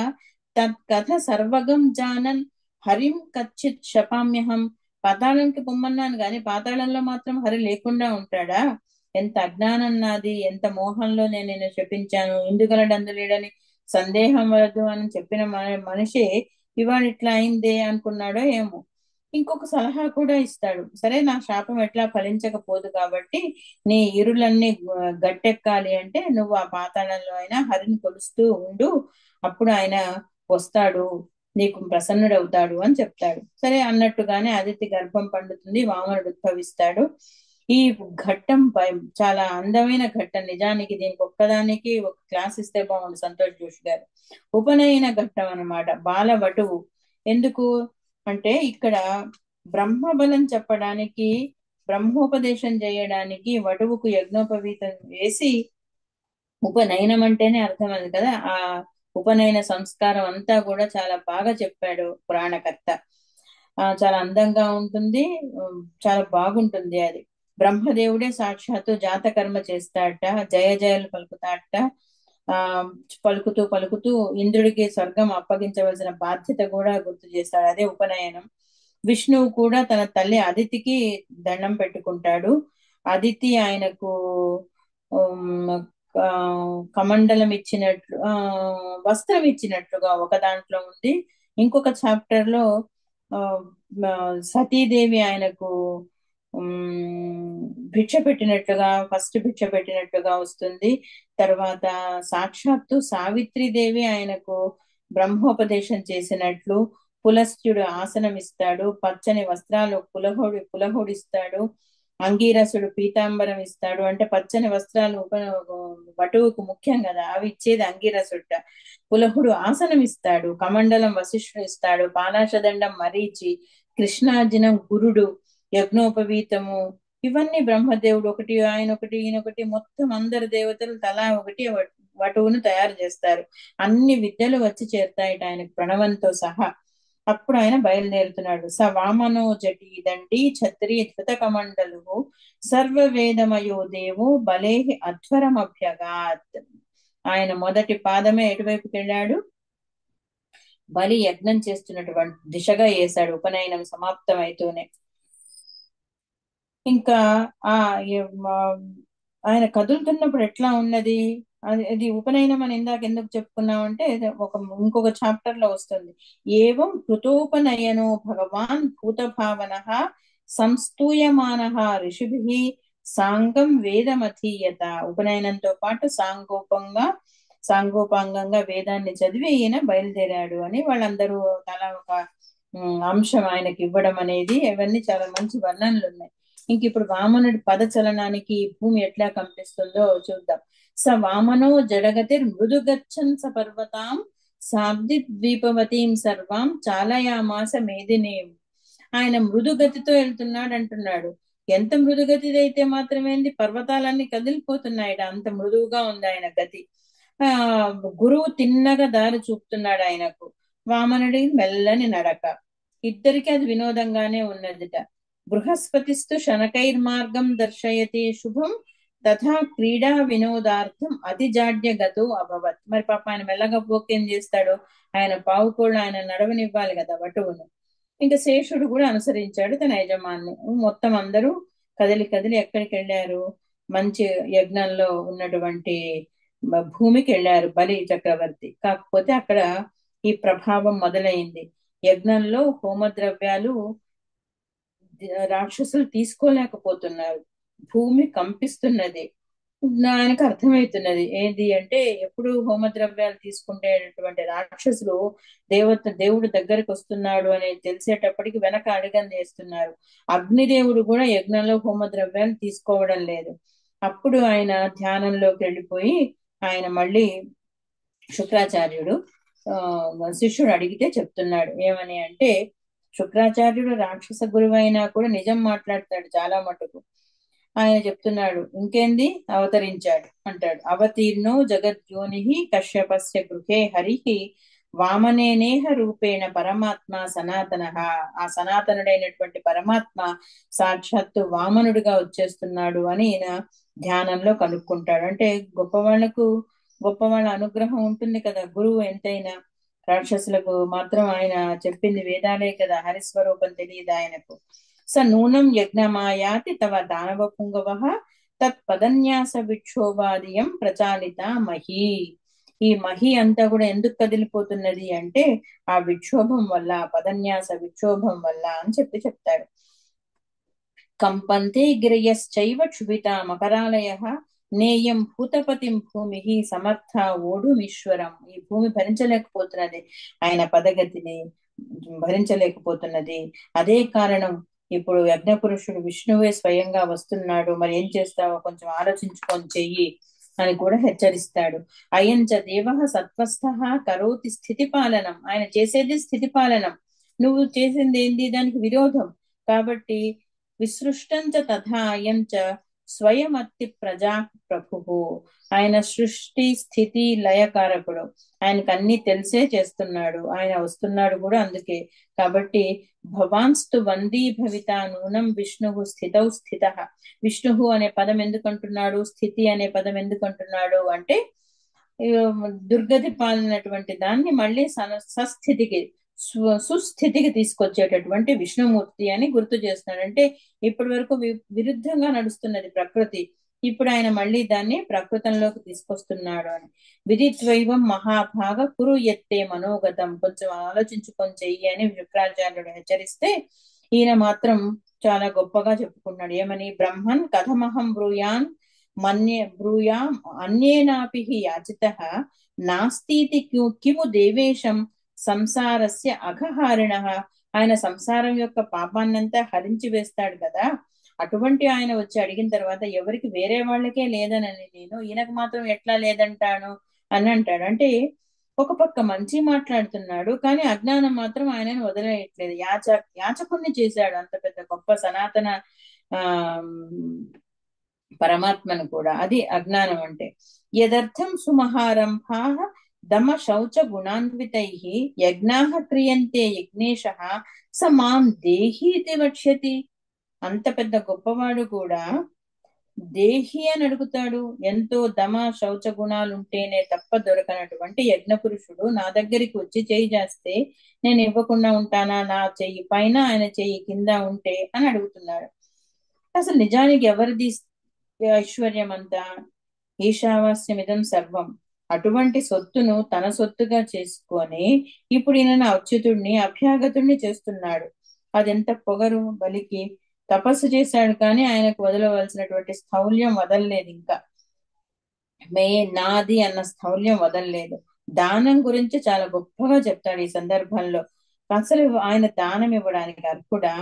తత్కథ సర్వగం జానన్ హరిం కచ్చిత్ శపామ్యహం. పాతాళంకి పొమ్మన్నాను గాని పాతాళంలో మాత్రం హరి లేకుండా ఉంటాడా? ఎంత అజ్ఞానం నాది, ఎంత మోహంలో నేను శపించాను, ఎందుకలడు లేడని సందేహం వద్దు అని చెప్పిన మనిషి ఇవాళ ఇట్లా అయిందే అనుకున్నాడో ఏమో. ఇంకొక సలహా కూడా ఇస్తాడు. సరే, నా శాపం ఎట్లా ఫలించకపోదు కాబట్టి నీ ఇరులన్నీ గట్టెక్కాలి అంటే నువ్వు ఆ పాతాళంలో అయినా హరిని కొలుస్తూ ఉండు, అప్పుడు ఆయన వస్తాడు, నీకు ప్రసన్నుడవుతాడు అని చెప్తాడు. సరే అన్నట్టుగానే అదితి గర్భం పండుతుంది, వామనుడు ఉద్భవిస్తాడు. ఈ ఘట్టం చాలా అందమైన ఘట్టం. నిజానికి దీనికి ఒక్కదానికి ఒక క్లాస్ ఇస్తే బాగుండు సంతోష్ జోషి గారు. ఉపనయన ఘట్టం అన్నమాట. బాల వటువు ఎందుకు అంటే ఇక్కడ బ్రహ్మబలం చెప్పడానికి, బ్రహ్మోపదేశం చేయడానికి వటువుకు యజ్ఞోపవీతం వేసి, ఉపనయనం అంటేనే అర్థమైంది కదా, ఆ ఉపనయన సంస్కారం అంతా కూడా చాలా బాగా చెప్పాడు పురాణకర్త. చాలా అందంగా ఉంటుంది, చాలా బాగుంటుంది అది. బ్రహ్మదేవుడే సాక్షాత్తు జాతకర్మ చేస్తాడట, జయ జయలు పలుకుతాడట. పలుకుతూ ఇంద్రుడికి స్వర్గం అప్పగించవలసిన బాధ్యత కూడా గుర్తు చేస్తాడు, అదే ఉపనయనం. విష్ణువు కూడా తన తల్లి అదితికి దండం పెట్టుకుంటాడు. అదితి ఆయనకు కమండలం ఇచ్చినట్లు, వస్త్రం ఇచ్చినట్లుగా ఒక దాంట్లో ఉంది. ఇంకొక చాప్టర్ లో సతీదేవి ఆయనకు భిక్ష పెట్టినట్లుగా, ఫస్ట్ భిక్ష పెట్టినట్లుగా వస్తుంది. తర్వాత సాక్షాత్తు సావిత్రిదేవి ఆయనకు బ్రహ్మోపదేశం చేసినట్లు, పులస్త్యుడు ఆసనం ఇస్తాడు, పచ్చని వస్త్రాలు పులహుడిస్తాడు, అంగీరసుడు పీతాంబరం ఇస్తాడు. అంటే పచ్చని వస్త్రాలు వటువుకు ముఖ్యం కదా, అవి ఇచ్చేది అంగీరసుట. పులహుడు ఆసనం ఇస్తాడు, కమండలం వశిష్ఠుడు ఇస్తాడు, పాలాశదండం మరీచి, కృష్ణార్జునం గురుడు, యజ్ఞోపవీతము ఇవన్నీ బ్రహ్మదేవుడు ఒకటి, ఆయన ఒకటి, ఈయనొకటి, మొత్తం అందరు దేవతలు తలా ఒకటి వటువును తయారు చేస్తారు. అన్ని విద్యలు వచ్చి చేరుతాయి ఆయనకు ప్రణవంతో సహా. అప్పుడు ఆయన బయలుదేరుతున్నాడు. స వామనో జటీ దండి ఛత్రి ధృత కమండలు సర్వవేదమయో దేవో బలేహి అధ్వరమభ్యగాత్. ఆయన మొదటి పాదమే ఎటువైపుకి వెళ్ళాడు? బలి యజ్ఞం చేస్తున్నటువంటి దిశగా వేశాడు. ఉపనయనం సమాప్తం అయితూనే ఇంకా ఆయన కదులుతున్నప్పుడు ఎట్లా ఉన్నది అది ఉపనయనం అని ఇందాక ఎందుకు చెప్పుకున్నామంటే ఇంకొక చాప్టర్ లో వస్తుంది. ఏవం కృతోపనయనో భగవాన్ భూత భావన సంస్తూయమానః ఋషిభిః సాంగం వేదమధీయత. ఉపనయనంతో పాటు సాంగోపాంగంగా వేదాన్ని చదివి ఈయన బయలుదేరాడు అని వాళ్ళందరూ తలా ఒక అంశం ఆయనకి ఇవ్వడం అనేది, ఇవన్నీ చాలా మంచి వర్ణనలు ఉన్నాయి. ఇంక ఇప్పుడు వామనుడి పదచలనానికి ఈ భూమి ఎట్లా కంపిస్తుందో చూద్దాం. స వామనో జడగతిర్ మృదుగచ్చన్ స పర్వతాం సాబ్ది ద్వీపవతీం సర్వాం చాలయామాస మేదినేం. ఆయన మృదుగతితో వెళ్తున్నాడు అంటున్నాడు. ఎంత మృదుగతిదైతే మాత్రమేంది, పర్వతాలన్నీ కదిలిపోతున్నాయి, అంత మృదువుగా ఉంది ఆయన గతి. గురువు తిన్నగా దారి చూపుతున్నాడు ఆయనకు, వామనుడి మెల్లని నడక. ఇద్దరికి అది వినోదంగానే ఉన్నదిట. బృహస్పతిస్తు శనకైర్మార్గం దర్శయతే శుభం తథా క్రీడా వినోదార్థం అతిజాడ్య గతో అభవత్. మరి పాప ఆయన మెల్లగా పోకేం చేస్తాడు, ఆయన పావుకోళ్ళు ఆయన నడవనివ్వాలి కదా వటువును. ఇంకా శేషుడు కూడా అనుసరించాడు తన యజమాన్ని. మొత్తం అందరూ కదిలి కదిలి ఎక్కడికి వెళ్ళారు, మంచి యజ్ఞంలో ఉన్నటువంటి భూమికి వెళ్ళారు బలి చక్రవర్తి. కాకపోతే అక్కడ ఈ ప్రభావం మొదలైంది. యజ్ఞంలో హోమద్రవ్యాలు రాక్షసులు తీసుకోలేకపోతున్నారు, భూమి కంపిస్తున్నది. ఆయనకు అర్థమవుతున్నది ఏంది అంటే, ఎప్పుడు హోమద్రవ్యాలు తీసుకుంటేటువంటి రాక్షసులు దేవుడు దగ్గరికి వస్తున్నాడు అనేది తెలిసేటప్పటికి వెనక అడుగం చేస్తున్నారు. అగ్నిదేవుడు కూడా యజ్ఞంలో హోమద్రవ్యాలు తీసుకోవడం లేదు. అప్పుడు ఆయన ధ్యానంలోకి వెళ్ళిపోయి ఆయన మళ్ళీ శుక్రాచార్యుడు శిష్యుడు అడిగితే చెప్తున్నాడు. ఏమని అంటే, శుక్రాచార్యుడు రాక్షస గురువు అయినా కూడా నిజం మాట్లాడతాడు చాలా మటుకు. ఆయన చెప్తున్నాడు, ఇంకేంది అవతరించాడు అంటాడు. అవతీర్ణో జగద్యోని కశ్యపస్య గృహే హరికి వామనేనేహ రూపేణ పరమాత్మ సనాతన. ఆ సనాతనుడైనటువంటి పరమాత్మ సాక్షాత్తు వామనుడిగా వచ్చేస్తున్నాడు అని ఈయన ధ్యానంలో కనుక్కుంటాడు. అంటే గొప్పవాళ్ళ అనుగ్రహం ఉంటుంది కదా, గురువు ఎంతైనా. రాక్షసులకు మాత్రం ఆయన చెప్పింది వేదాలే కదా, హరిస్వరూపం తెలియదు ఆయనకు. స నూనం యజ్ఞమాయాతి తవ దానవ పుంగవ తత్ పదన్యాస విక్షోభాదియం ప్రచాలిత మహి. ఈ మహి అంతా కూడా ఎందుకు కదిలిపోతున్నది అంటే ఆ విక్షోభం వల్ల, పదన్యాస విక్షోభం వల్ల అని చెప్తాడు. కంపంతే గిరయశ్చైవ క్షుభిత మకరాలయ నేయం భూతపతిం భూమి సమర్థ ఓఢుమీశ్వరం. ఈ భూమి భరించలేకపోతున్నది, ఆయన పదగతిని భరించలేకపోతున్నది. అదే కారణం. ఇప్పుడు యజ్ఞపురుషుడు విష్ణువే స్వయంగా వస్తున్నాడు, మరి ఏం చేస్తావో కొంచెం ఆలోచించుకొని చెయ్యి అని కూడా హెచ్చరిస్తాడు. అయంచ దేవ సత్వస్థ కరోతి స్థితి పాలనం. ఆయన చేసేది స్థితి పాలనం, నువ్వు చేసింది ఏంది దానికి విరోధం. కాబట్టి విసృష్టంచ తథా అయంచ స్వయమత్తి ప్రజా ప్రభు. ఆయన సృష్టి స్థితి లయకారకుడు, ఆయనకు అన్ని తెలిసే చేస్తున్నాడు, ఆయన వస్తున్నాడు కూడా అందుకే. కాబట్టి భవాన్స్తు వందీ భవిత నూనం విష్ణువు స్థితౌ స్థిత. విష్ణువు అనే పదం ఎందుకంటున్నాడు, స్థితి అనే పదం ఎందుకంటున్నాడు అంటే, దుర్గతి పాలనటువంటి దాన్ని మళ్ళీ సస్థితికి సుస్థితికి తీసుకొచ్చేటటువంటి విష్ణుమూర్తి అని గుర్తు చేస్తున్నాడు. అంటే ఇప్పటి వరకు విరుద్ధంగా నడుస్తున్నది ప్రకృతి, ఇప్పుడు ఆయన మళ్ళీ దాన్ని ప్రకృతంలోకి తీసుకొస్తున్నాడు అని. విదిత్వైవం మహాభాగ కురు ఎత్తే మనోగతం. కొంచెం ఆలోచించుకొని చెయ్యి అని శుక్రాచార్యుడు హెచ్చరిస్తే ఈయన మాత్రం చాలా గొప్పగా చెప్పుకున్నాడు. ఏమని, బ్రహ్మన్ కథమహం బ్రూయా అన్యేనాపి యాచితః నాస్తితి కిము దేవేశం సంసారస్య అఘహారిణ. ఆయన సంసారం యొక్క పాపాన్నంతా హరించి వేస్తాడు కదా, అటువంటి ఆయన వచ్చి అడిగిన తర్వాత ఎవరికి వేరే వాళ్ళకే లేదనని నేను ఈయనకు మాత్రం ఎట్లా లేదంటాను అని అంటాడు. అంటే ఒక పక్క మంచి మాట్లాడుతున్నాడు, కానీ అజ్ఞానం మాత్రం ఆయనను వదిలేయట్లేదు. యాచకుణ్ణి చేశాడు అంత పెద్ద గొప్ప సనాతన పరమాత్మను కూడా. అది అజ్ఞానం అంటే. యదర్థం సుమహారంభా దమ శౌచ గుణాన్వితైః యజ్ఞాః క్రియంతే యజ్ఞేశః స మాం దేహీతి వక్ష్యతి. అంత పెద్ద గొప్పవాడు కూడా దేహి అని అడుగుతాడు. ఎంతో దమ శౌచ గుణాలుంటేనే తప్ప దొరకనటువంటి యజ్ఞ పురుషుడు నా దగ్గరికి వచ్చి చెయ్యి చేస్తే నేను ఇవ్వకుండా ఉంటానా, నా చెయ్యి పైన ఆయన చెయ్యి కింద ఉంటే అని అడుగుతున్నాడు. అసలు నిజానికి ఎవరిది ఐశ్వర్యం అంతా? ఈశావాస్యమిదం సర్వం. అటువంటి సొత్తును తన సొత్తుగా చేసుకొని ఇప్పుడు ఈయన అచ్యుతుడిని అభ్యాగతుడిని చేస్తున్నాడు. అదెంత పొగరు బలికి. తపస్సు చేశాడు కానీ ఆయనకు వదలవలసినటువంటి స్థౌల్యం వదలలేదు. ఇంకా నాది అన్న స్థౌల్యం వదలలేదు. దానం గురించి చాలా గొప్పగా చెప్తాడు ఈ సందర్భంలో. అసలు ఆయన దానం ఇవ్వడానికి అర్హుడా?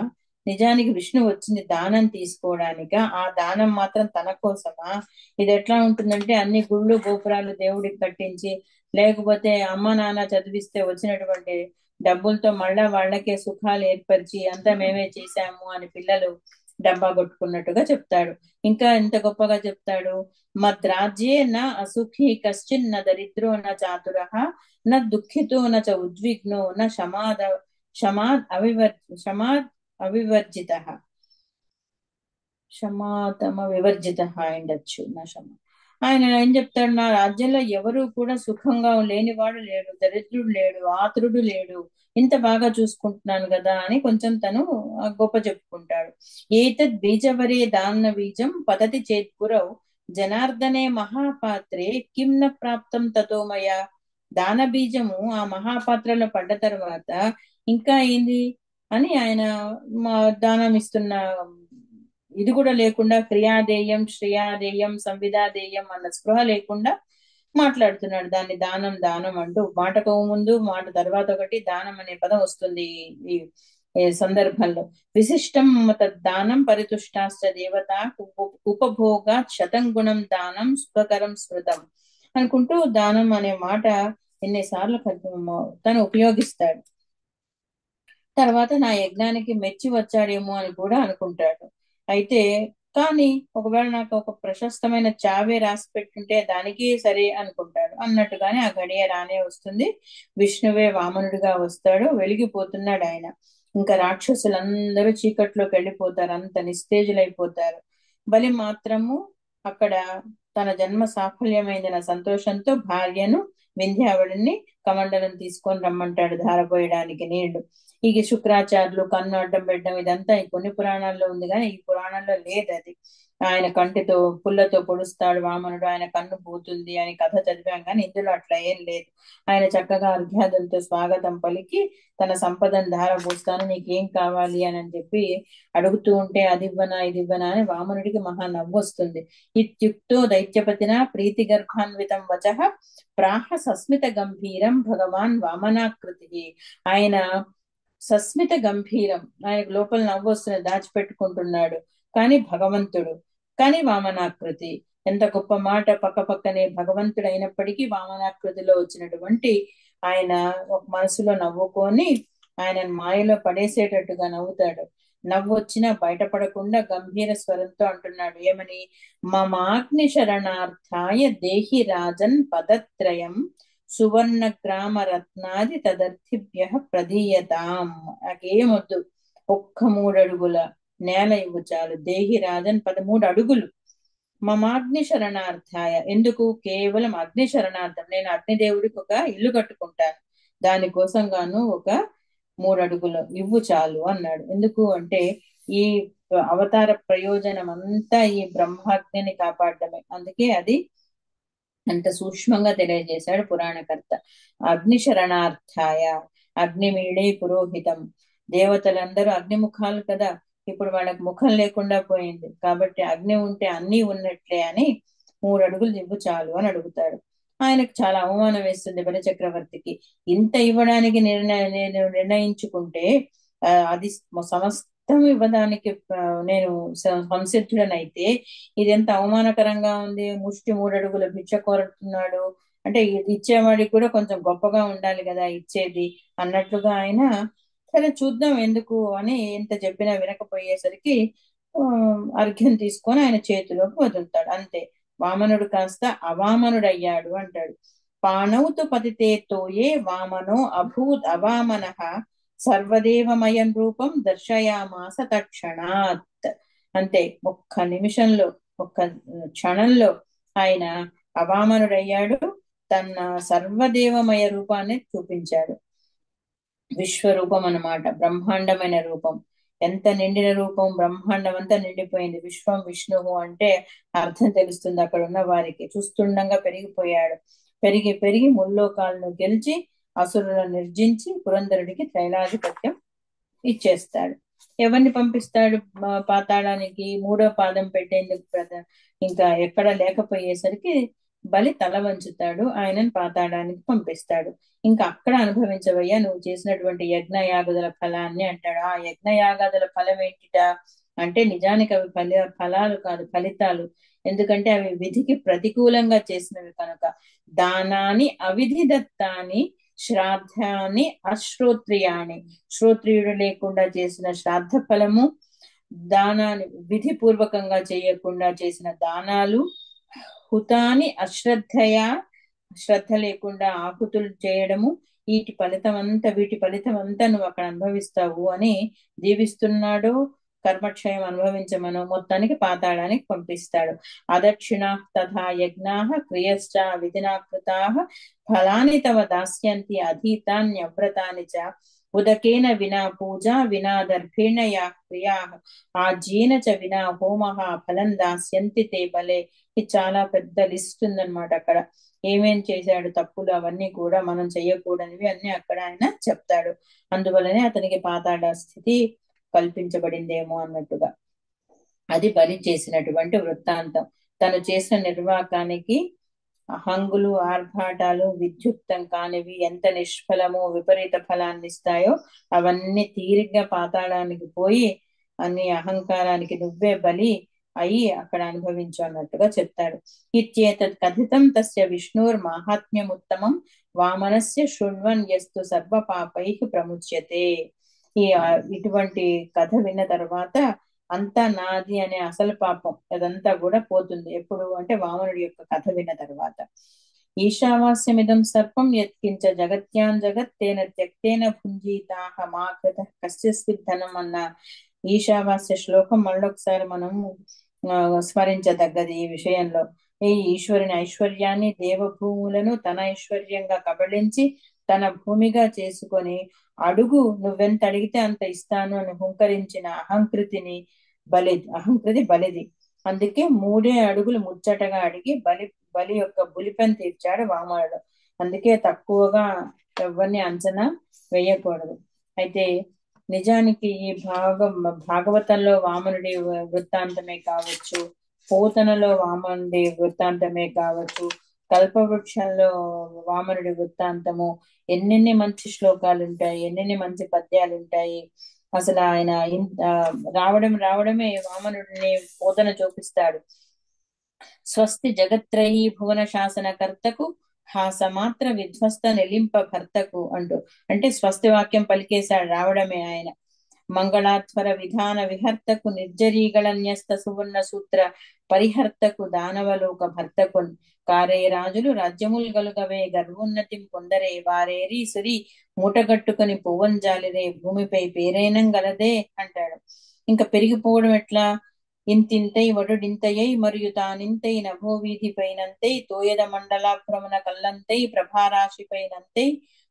నిజానికి విష్ణు వచ్చింది దానం తీసుకోవడానిక? ఆ దానం మాత్రం తన కోసమా? ఇది ఎట్లా ఉంటుందంటే అన్ని గుళ్ళు గోపురాలు దేవుడికి కట్టించి, లేకపోతే అమ్మ నాన్న చదివిస్తే వచ్చినటువంటి డబ్బులతో మళ్ళా వాళ్ళకే సుఖాలు ఏర్పరిచి అంతా మేమే చేశాము అని పిల్లలు డబ్బా కొట్టుకున్నట్టుగా చెప్తాడు. ఇంకా ఎంత గొప్పగా చెప్తాడు, మద్రాజ్యే నా అసుఖీ కశ్చిన్ న దరిద్రో న చాతురః న దుఃఖితో న చ ఉద్విగ్నో న శమాద్ అవివర్జితః క్షమాతమ వివర్జిత అయిండొచ్చు. నా క్షమ. ఆయన ఏం చెప్తాడు, నా రాజ్యంలో ఎవరు కూడా సుఖంగా లేనివాడు లేడు, దరిద్రుడు లేడు, ఆతురుడు లేడు, ఇంత బాగా చూసుకుంటున్నాను కదా అని కొంచెం తను గొప్ప చెప్పుకుంటాడు. ఏతద్ బీజవరే దాన్న బీజం పతతి చేత్ గురౌ జనార్దనే మహాపాత్రే కిం న ప్రాప్తం తతోమయ. దాన బీజము ఆ మహాపాత్రలో పడ్డ తర్వాత ఇంకా ఏంది అని ఆయన దానం ఇస్తున్న ఇది కూడా లేకుండా క్రియాదేయం శ్రేయాదేయం సంవిధాదేయం అన్న స్పృహ లేకుండా మాట్లాడుతున్నాడు. దాన్ని దానం దానం అంటూ మాటకు ముందు మాట తర్వాత ఒకటి దానం అనే పదం వస్తుంది ఈ సందర్భంలో. విశిష్టం తద్దానం పరితుష్టాశ్చ దేవత ఉపభోగా శతం గుణం దానం సుఖకరం స్మృతం అనుకుంటూ దానం అనే మాట ఎన్నిసార్లు తను ఉపయోగిస్తాడు. తర్వాత నా యజ్ఞానికి మెచ్చి వచ్చాడేమో అని కూడా అనుకుంటాడు. అయితే కానీ ఒకవేళ నాకు ఒక ప్రశస్తమైన చావే రాసి పెట్టుంటే దానికి సరే అనుకుంటాడు. అన్నట్టుగానే ఆ గడియ రానే వస్తుంది. విష్ణువే వామనుడిగా వస్తాడు. వెలిగిపోతున్నాడు ఆయన. ఇంకా రాక్షసులందరూ చీకట్లోకి వెళ్ళిపోతారు, అంత నిస్తేజులైపోతారు. బలి మాత్రము అక్కడ తన జన్మ సాఫల్యమైన సంతోషంతో భార్యను వింధ్యావళిని కమండలం తీసుకొని రమ్మంటాడు ధారపోయడానికి నీళ్లు. ఇక శుక్రాచార్యులు కన్ను అడ్డం పెట్టడం ఇదంతా కొన్ని పురాణాల్లో ఉంది కానీ ఈ పురాణంలో లేదు. అది ఆయన కంటితో పుల్లతో పొడుస్తాడు వామనుడు, ఆయన కన్ను పోతుంది అని కథ చదివాం కానీ ఇందులో అట్లా ఏం లేదు. ఆయన చక్కగా అర్ఘ్యాదులతో స్వాగతం పలికి తన సంపదను ధారపోస్తాను, నీకేం కావాలి అని చెప్పి అడుగుతూ ఉంటే అది ఇవ్వనా ఇది ఇవ్వనా అని వామనుడికి మహా నవ్వు వస్తుంది. ఇత్యుక్తో దైత్యపతిన ప్రీతి గర్భాన్వితం వచః ప్రాహ సస్మిత గంభీరం భగవాన్ వామనాకృతి. ఆయన సస్మిత గంభీరం, ఆయనకు లోపల నవ్వు వస్తున్నది, దాచిపెట్టుకుంటున్నాడు. కానీ భగవంతుడు, కానీ వామనాకృతి. ఎంత గొప్ప మాట! పక్క పక్కనే భగవంతుడు అయినప్పటికీ వామనాకృతిలో వచ్చినటువంటి ఆయన ఒక మనసులో నవ్వుకొని ఆయన మాయలో పడేసేటట్టుగా నవ్వుతాడు. నవ్వు వచ్చినా బయటపడకుండా గంభీర స్వరంతో అంటున్నాడు ఏమని, మమాగ్ని శరణార్థాయ దేహి రాజన్ పదత్రయం సువర్ణ గ్రామ రత్నాది తదర్థిభ్య ప్రదీయతాం. నాకేమొద్దు, ఒక్క 3 అడుగుల నేల ఇవ్వు చాలు. దేహి రాజన్ 13 అడుగులు. మమాగ్ని శరణార్థాయ, ఎందుకు? కేవలం అగ్ని శరణార్థం, నేను అగ్నిదేవుడికి ఒక ఇల్లు కట్టుకుంటాను, దానికోసం గాను ఒక 3 అడుగులు ఇవ్వు చాలు అన్నాడు. ఎందుకు అంటే ఈ అవతార ప్రయోజనం అంతా ఈ బ్రహ్మాగ్నిని కాపాడటమే. అందుకే అది అంత సూక్ష్మంగా తెలియజేశాడు పురాణకర్త. అగ్ని శరణార్థాయ, అగ్నిమీడే పురోహితం. దేవతలందరూ అగ్నిముఖాలు కదా, ఇప్పుడు వాళ్ళకి ముఖం లేకుండా పోయింది కాబట్టి అగ్ని ఉంటే అన్నీ ఉన్నట్లే అని 3 అడుగులు ఇవ్వు చాలు అని అడుగుతాడు. ఆయనకు చాలా అవమానం వేస్తుంది బలి చక్రవర్తికి. ఇంత ఇవ్వడానికి నేను నిర్ణయించుకుంటే అది సమస్తం ఇవ్వడానికి నేను సంసిద్ధుడనైతే ఇది ఎంత అవమానకరంగా ఉంది. ముష్టి 3 అడుగుల భిక్ష కోరుతున్నాడు అంటే ఇచ్చేవాడికి కూడా కొంచెం గొప్పగా ఉండాలి కదా ఇచ్చేది అన్నట్లుగా ఆయన సరే చూద్దాం ఎందుకు అని ఎంత చెప్పినా వినకపోయేసరికి అర్ఘ్యం తీసుకొని ఆయన చేతిలోకి వదులుతాడు. అంతే, వామనుడు కాస్త అవామనుడయ్యాడు అంటాడు. పాణౌతు పతితే తోయే వామనో అభూత్ అవామనః సర్వదేవమయం రూపం దర్శయామాస తక్షణాత్. అంతే, ఒక్క నిమిషంలో ఒక్క క్షణంలో ఆయన అవామనుడయ్యాడు, తన సర్వదేవమయ రూపాన్ని చూపించాడు. విశ్వరూపం అన్నమాట, బ్రహ్మాండమైన రూపం. ఎంత నిండిన రూపం, బ్రహ్మాండం అంతా నిండిపోయింది. విశ్వం విష్ణువు అంటే అర్థం తెలుస్తుంది అక్కడ ఉన్న వారికి. చూస్తుండగా పెరిగిపోయాడు. పెరిగి పెరిగి ముల్లోకాలను గెలిచి అసురులను నిర్జించి పురంధరుడికి త్రైలాధిపత్యం ఇచ్చేస్తాడు. ఎవరిని పంపిస్తాడు పాతాళానికి? మూడో పాదం పెట్టేందుకు ఇంకా ఎక్కడ లేకపోయేసరికి బలి తల వంచుతాడు, ఆయనను పాతాళానికి పంపిస్తాడు. ఇంకా అక్కడ అనుభవించవయ్యా నువ్వు చేసినటువంటి యజ్ఞ యాగదుల ఫలాన్ని అంటాడు. ఆ యజ్ఞ యాగాదుల ఫలం ఏంటిట అంటే నిజానికి అవి ఫలాలు కాదు, ఫలితాలు. ఎందుకంటే అవి విధికి ప్రతికూలంగా చేసినవి కనుక. దానాని అవిధి దత్తాని శ్రాద్ధాన్ని అశ్రోత్రియాని, శ్రోత్రియుడు లేకుండా చేసిన శ్రాద్ధ ఫలము, దానాన్ని విధి పూర్వకంగా చేయకుండా చేసిన దానాలు, హుతాని అశ్రద్ధయా, శ్రద్ధ లేకుండా ఆకుతులు చేయడము, వీటి ఫలితం అంతా నువ్వు అక్కడ అనుభవిస్తావు అని దీవిస్తున్నాడు. కర్మక్షయం అనుభవించమను, మొత్తానికి పాతాళానికి పంపిస్తాడు. అదక్షిణా తథా యజ్ఞా క్రియశ్చ విధినా కృతా ఫలాని తవ దాస్యంతి అధీతాన్యవ్రతాని చ ఉదకేన వినా పూజా వినా దర్భేణ యా క్రియా ఆజ్యేన చ వినా హోమః ఫలం దాస్యంతి తే బలే. ఇది చాలా పెద్ద లిస్ట్ ఉందన్నమాట. అక్కడ ఏమేం చేశాడు తప్పులు అవన్నీ కూడా మనం చెయ్యకూడనివి అన్ని అక్కడ ఆయన చెప్తాడు. అందువల్లనే అతనికి పాతాళ స్థితి కల్పించబడిందేమో అన్నట్టుగా. అది బలి చేసినటువంటి వృత్తాంతం. తను చేసిన నిర్వాకానికి హంగులు ఆర్భాటాలు విద్యుక్తం కానివి ఎంత నిష్ఫలమో విపరీత ఫలాన్ని ఇస్తాయో అవన్నీ తీరిగ్గా పాతాళానికి పోయి అన్ని అహంకారానికి నువ్వే బలి అయి అక్కడ అనుభవించు అన్నట్టుగా చెప్తాడు. ఇత్యేతత్ కథితం తస్య విష్ణుర్ మాహాత్మ్యముత్తమం వామనస్య శృణ్వన్ యస్తు సర్వ పాపై ప్రముచ్యతే. ఇటువంటి కథ విన్న తర్వాత అంతా నాది అనే అసలు పాపం అదంతా కూడా పోతుంది. ఎప్పుడు అంటే వామనుడి యొక్క కథ విన్న తర్వాత. ఈశావాస్యమిదం సర్పం యత్కించ జగత్యాన్ జగత్ తేన త్యక్తేన భుంజీతాహ మా కృత కస్యస్మిద్ ధనం అన్న ఈశావాస్య శ్లోకం మళ్ళొకసారి మనం స్మరించదగ్గది. ఈ విషయంలో ఈ ఈశ్వరుని ఐశ్వర్యాన్ని దేవభూములను తన ఐశ్వర్యంగా కబళించి తన భూమిగా చేసుకొని అడుగు నువ్వెంత అడిగితే అంత ఇస్తాను అని హుంకరించిన అహంకృతి బలిది. అందుకే 3 అడుగులు ముచ్చటగా అడిగి బలి యొక్క బులిపెన్ తీర్చాడు వామనుడు. అందుకే తక్కువగా ఎవరిని అంచనా వేయకూడదు. అయితే నిజానికి ఈ భాగవతంలో వామనుడి వృత్తాంతమే కావచ్చు, పోతనలో వామనుడి వృత్తాంతమే కావచ్చు, కల్పవృక్షంలో వామనుడి వృత్తాంతము, ఎన్నెన్ని మంచి శ్లోకాలు ఉంటాయి, ఎన్నెన్ని మంచి పద్యాలు ఉంటాయి. అసలు ఆయన రావడమే వామనుడిని పోతన చూపిస్తాడు. స్వస్తి జగత్రయీ భువన శాసన కర్తకు హాసమాత్ర విధ్వస్త నిలింప భర్తకు అంటూ, అంటే స్వస్తి వాక్యం పలికేశాడు రావడమే ఆయన. మంగళాధ్వర విధాన విహర్తకు నిర్జరీగళన్యస్త సువర్ణ సూత్ర పరిహర్తకు దానవలోక భర్తకు కారే రాజులు రాజ్యముల్ గలుగవే గర్వోన్నతిం పొందరే వారేరి సురి మూటగట్టుకుని పువ్వంజాలిరే భూమిపై పేరైనం గలదే అంటాడు. ఇంకా పెరిగిపోవడం ఎట్లా? ఇంతింతై వటుడింతయై మరియు తానింతై నభో వీధిపైనంతై తోయద మండలాభ్రమణ కల్లంతై ప్రభారాశిపైనంతై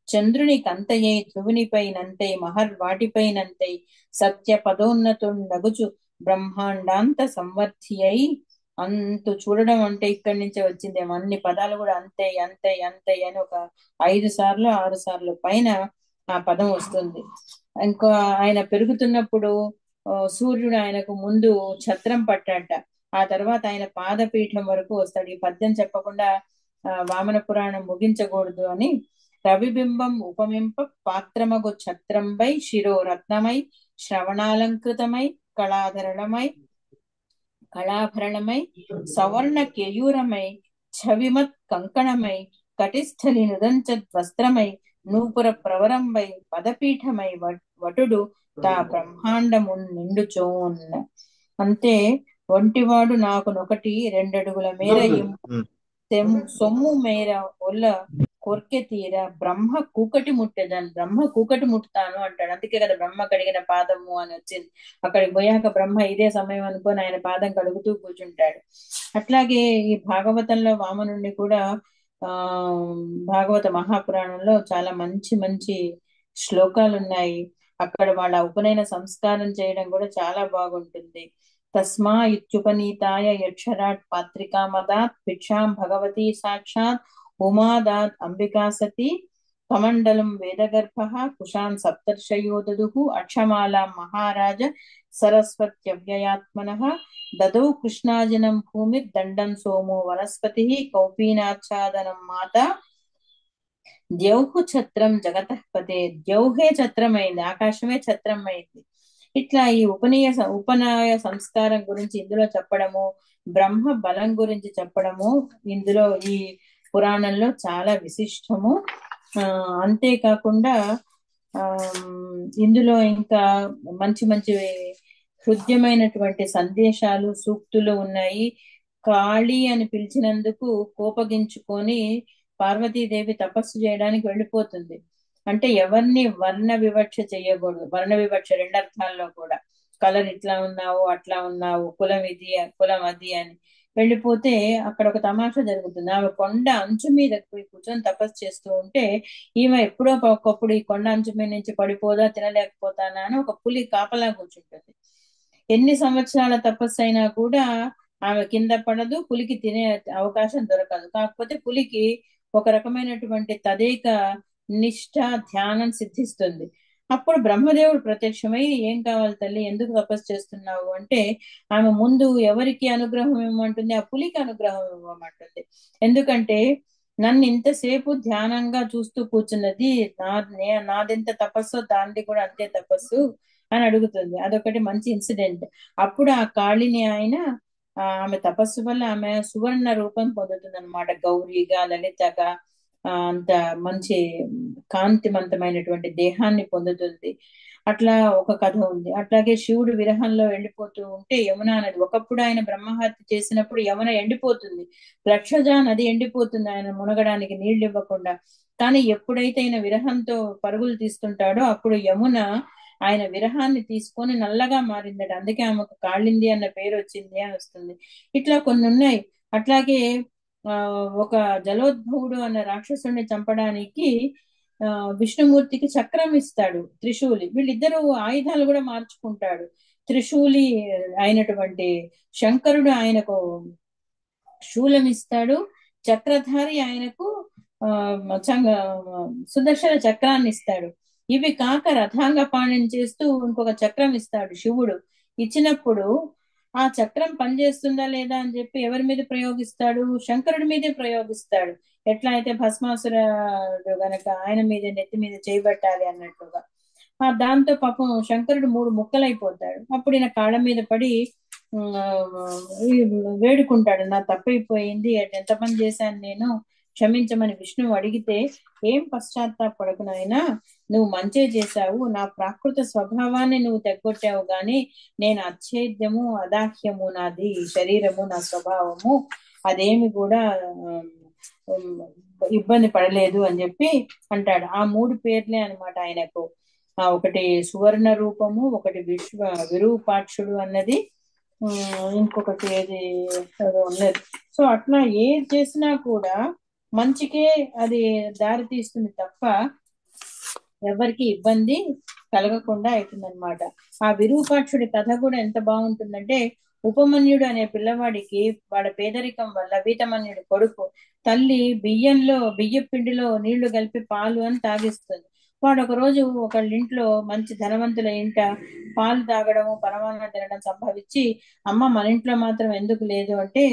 చంద్రుని కంతయై ధ్రువునిపైనంతై మహర్వాటిపైనంతై సత్య పదోన్నతుండగుచు బ్రహ్మాండాంత సంవర్ధియై. అంతు చూడడం అంటే ఇక్కడి నుంచే వచ్చిందేమో. అన్ని పదాలు కూడా అంతే అంతే అంతే అని ఒక 5 సార్లు 6 సార్లు పైన ఆ పదం వస్తుంది. ఇంకా ఆయన పెరుగుతున్నప్పుడు సూర్యుడు ఆయనకు ముందు ఛత్రం పట్టాట, ఆ తర్వాత ఆయన పాదపీఠం వరకు వస్తాడు. ఈ పద్యం చెప్పకుండా వామన పురాణం ముగించకూడదు అని. రవిబింబం ఉపమింప పాత్రమగు ఛత్రంపై శిరో రత్నమై శ్రవణాలంకృతమై కళాభరణమై సవర్ణ కేయూరమై ఛవిమత్ కంకణమై కటిస్థలి నుదంచద్ వస్త్రమై నూపుర ప్రవరంబై పదపీఠమై వటుడు తా బ్రహ్మాండము నిండుచోన్న. అంతే ఒంటివాడు నాకు నొకటి 2 అడుగుల మేర సొమ్ము మేర ఒల్ల కొర్కె తీర బ్రహ్మ కూకటి ముట్టేదాన్ని, బ్రహ్మ కూకటి ముట్టుతాను అంటాడు. అందుకే కదా బ్రహ్మ కడిగిన పాదము అని వచ్చింది. అక్కడికి పోయాక బ్రహ్మ ఇదే సమయం అనుకొని ఆయన పాదం కడుగుతూ కూర్చుంటాడు. అట్లాగే ఈ భాగవతంలో వామనుడిని కూడా భాగవత మహాపురాణంలో చాలా మంచి మంచి శ్లోకాలు ఉన్నాయి. అక్కడ వాళ్ళ ఉపనయన సంస్కారం చేయడం కూడా చాలా బాగుంటుంది. తస్మా ఇత్యుపనీతాయ యక్షరాట్ పాత్రికామదాత్ భిక్షాం భగవతి సాక్షాత్ ఉమాదాత్ అంబికా సతి కమండలం వేదగర్భః కుశాన్ సప్తర్షయో దదుః అక్షమాలాం మహారాజ సరస్వత్యవ్యయాత్మనః దదౌ కృష్ణాజనం భూమిర్దండం సోమో వనస్పతిః కౌపీనాచ్ఛాదనం మాతా ద్యౌః ఛత్రం జగతః పతే. ద్యౌహే ఛత్రమైంది, ఆకాశమే ఛత్రం అయింది. ఇట్లా ఈ ఉపనయ సంస్కారం గురించి ఇందులో చెప్పడము, బ్రహ్మ బలం గురించి చెప్పడము ఇందులో ఈ పురాణంలో చాలా విశిష్టము. అంతేకాకుండా ఇందులో ఇంకా మంచి మంచి హృద్యమైనటువంటి సందేశాలు సూక్తులు ఉన్నాయి. కాళీ అని పిలిచినందుకు కోపగించుకొని పార్వతీదేవి తపస్సు చేయడానికి వెళ్ళిపోతుంది. అంటే ఎవరిని వర్ణ వివక్ష చేయకూడదు. వర్ణ వివక్ష రెండర్థాల్లో కూడా, కలర్ ఇట్లా ఉన్నావు అట్లా ఉన్నావు, కులం ఇది కులం అది అని వెళ్ళిపోతే అక్కడ ఒక తమాషా జరుగుతుంది. ఆమె కొండ అంచు మీద పోయి కూర్చొని తపస్సు చేస్తూ ఉంటే ఈమె ఎప్పుడో ఒకప్పుడు ఈ కొండ అంచు మీద నుంచి పడిపోదా, తినలేకపోతానా అని ఒక పులి కాపలా కూర్చుంటుంది. ఎన్ని సంవత్సరాల తపస్సు అయినా కూడా ఆమె కింద పడదు, పులికి తినే అవకాశం దొరకదు. కాకపోతే పులికి ఒక రకమైనటువంటి తదేక నిష్ఠ ధ్యానం సిద్ధిస్తుంది. అప్పుడు బ్రహ్మదేవుడు ప్రత్యక్షమై ఏం కావాలి తల్లి, ఎందుకు తపస్సు చేస్తున్నావు అంటే ఆమె ముందు ఎవరికి అనుగ్రహం ఇవ్వమంటుంది, ఆ పులికి అనుగ్రహం ఇవ్వమంటుంది. ఎందుకంటే నన్ను ఇంతసేపు ధ్యానంగా చూస్తూ కూర్చున్నది నాదెంత తపస్సు దానిది కూడా అంతే తపస్సు అని అడుగుతుంది. అదొకటి మంచి ఇన్సిడెంట్. అప్పుడు ఆ కాళిని ఆయన ఆమె తపస్సు వల్ల ఆమె సువర్ణ రూపం పొందుతుంది అనమాట. గౌరీగా, లలితగా, అంత మంచి కాంతిమంతమైనటువంటి దేహాన్ని పొందుతుంది. అట్లా ఒక కథ ఉంది. అట్లాగే శివుడు విరహంలో వెళ్ళిపోతూ ఉంటే యమునా నది, ఒకప్పుడు ఆయన బ్రహ్మహత్య చేసినప్పుడు యమున ఎండిపోతుంది, లక్షజా నది ఎండిపోతుంది ఆయన మునగడానికి నీళ్లు ఇవ్వకుండా. కానీ ఎప్పుడైతే ఆయన విరహంతో పరుగులు తీస్తుంటాడో అప్పుడు యమున ఆయన విరహాన్ని తీసుకొని నల్లగా మారిందట. అందుకే ఆమెకు కాళింది అన్న పేరు వచ్చింది అని వస్తుంది. ఇట్లా కొన్ని ఉన్నాయి. అట్లాగే ఒక జలోద్భవుడు అన్న రాక్షసుని చంపడానికి విష్ణుమూర్తికి చక్రం ఇస్తాడు, త్రిశూలి. వీళ్ళిద్దరూ ఆయుధాలు కూడా మార్చుకుంటాడు. త్రిశూలి అయినటువంటి శంకరుడు ఆయనకు శూలం ఇస్తాడు, చక్రధారి ఆయనకు సుదర్శన చక్రాన్ని ఇస్తాడు. ఇవి కాక రథాంగ పాణిని చేస్తూ ఇంకొక చక్రం ఇస్తాడు శివుడు. ఇచ్చినప్పుడు ఆ చక్రం పనిచేస్తుందా లేదా అని చెప్పి ఎవరి మీద ప్రయోగిస్తాడు, శంకరుడి మీదే ప్రయోగిస్తాడు. ఎట్లా అయితే భస్మాసురుడు గనక ఆయన మీద నెత్తి మీద చేయబట్టాలి అన్నట్లుగా. దాంతో పాపం శంకరుడు 3 ముక్కలైపోతాడు. అప్పుడు ఈయన కాళ్ళ మీద పడి వేడుకుంటాడు, నా తప్పైపోయింది, ఎంత పని చేశాను నేను, క్షమించమని విష్ణువు అడిగితే, ఏం పశ్చాత్తాపడకు నాయనా, నువ్వు మంచే చేశావు, నా ప్రాకృత స్వభావాన్ని నువ్వు తెగొట్టావు గాని నేను అచ్ఛేద్యము అదాహ్యము నాది శరీరము, నా స్వభావము అదేమి కూడా ఇబ్బంది పడలేదు అని చెప్పి అంటాడు. ఆ 3 పేర్లే అనమాట ఆయనకు. ఒకటి సువర్ణ రూపము, ఒకటి విరూపాక్షుడు అన్నది, ఇంకొకటి ఏది ఉన్నది. సో అట్లా ఏది చేసినా కూడా మంచికే అది దారి తీస్తుంది తప్ప ఎవరికి ఇబ్బంది కలగకుండా అవుతుందన్నమాట. ఆ విరూపాక్షుడి కథ కూడా ఎంత బాగుంటుందంటే, ఉపమన్యుడు అనే పిల్లవాడికి వాడి పేదరికం వల్ల వీతమన్యుడి కొడుకు తల్లి బియ్య పిండిలో నీళ్లు కలిపి పాలు అని తాగిస్తుంది. వాడు ఒక రోజు ఒకళ్ళింట్లో మంచి ధనవంతుల ఇంట పాలు తాగడము పరమాన్నం తినడం సంభవించి, అమ్మ మన ఇంట్లో మాత్రం ఎందుకు లేదు అంటే,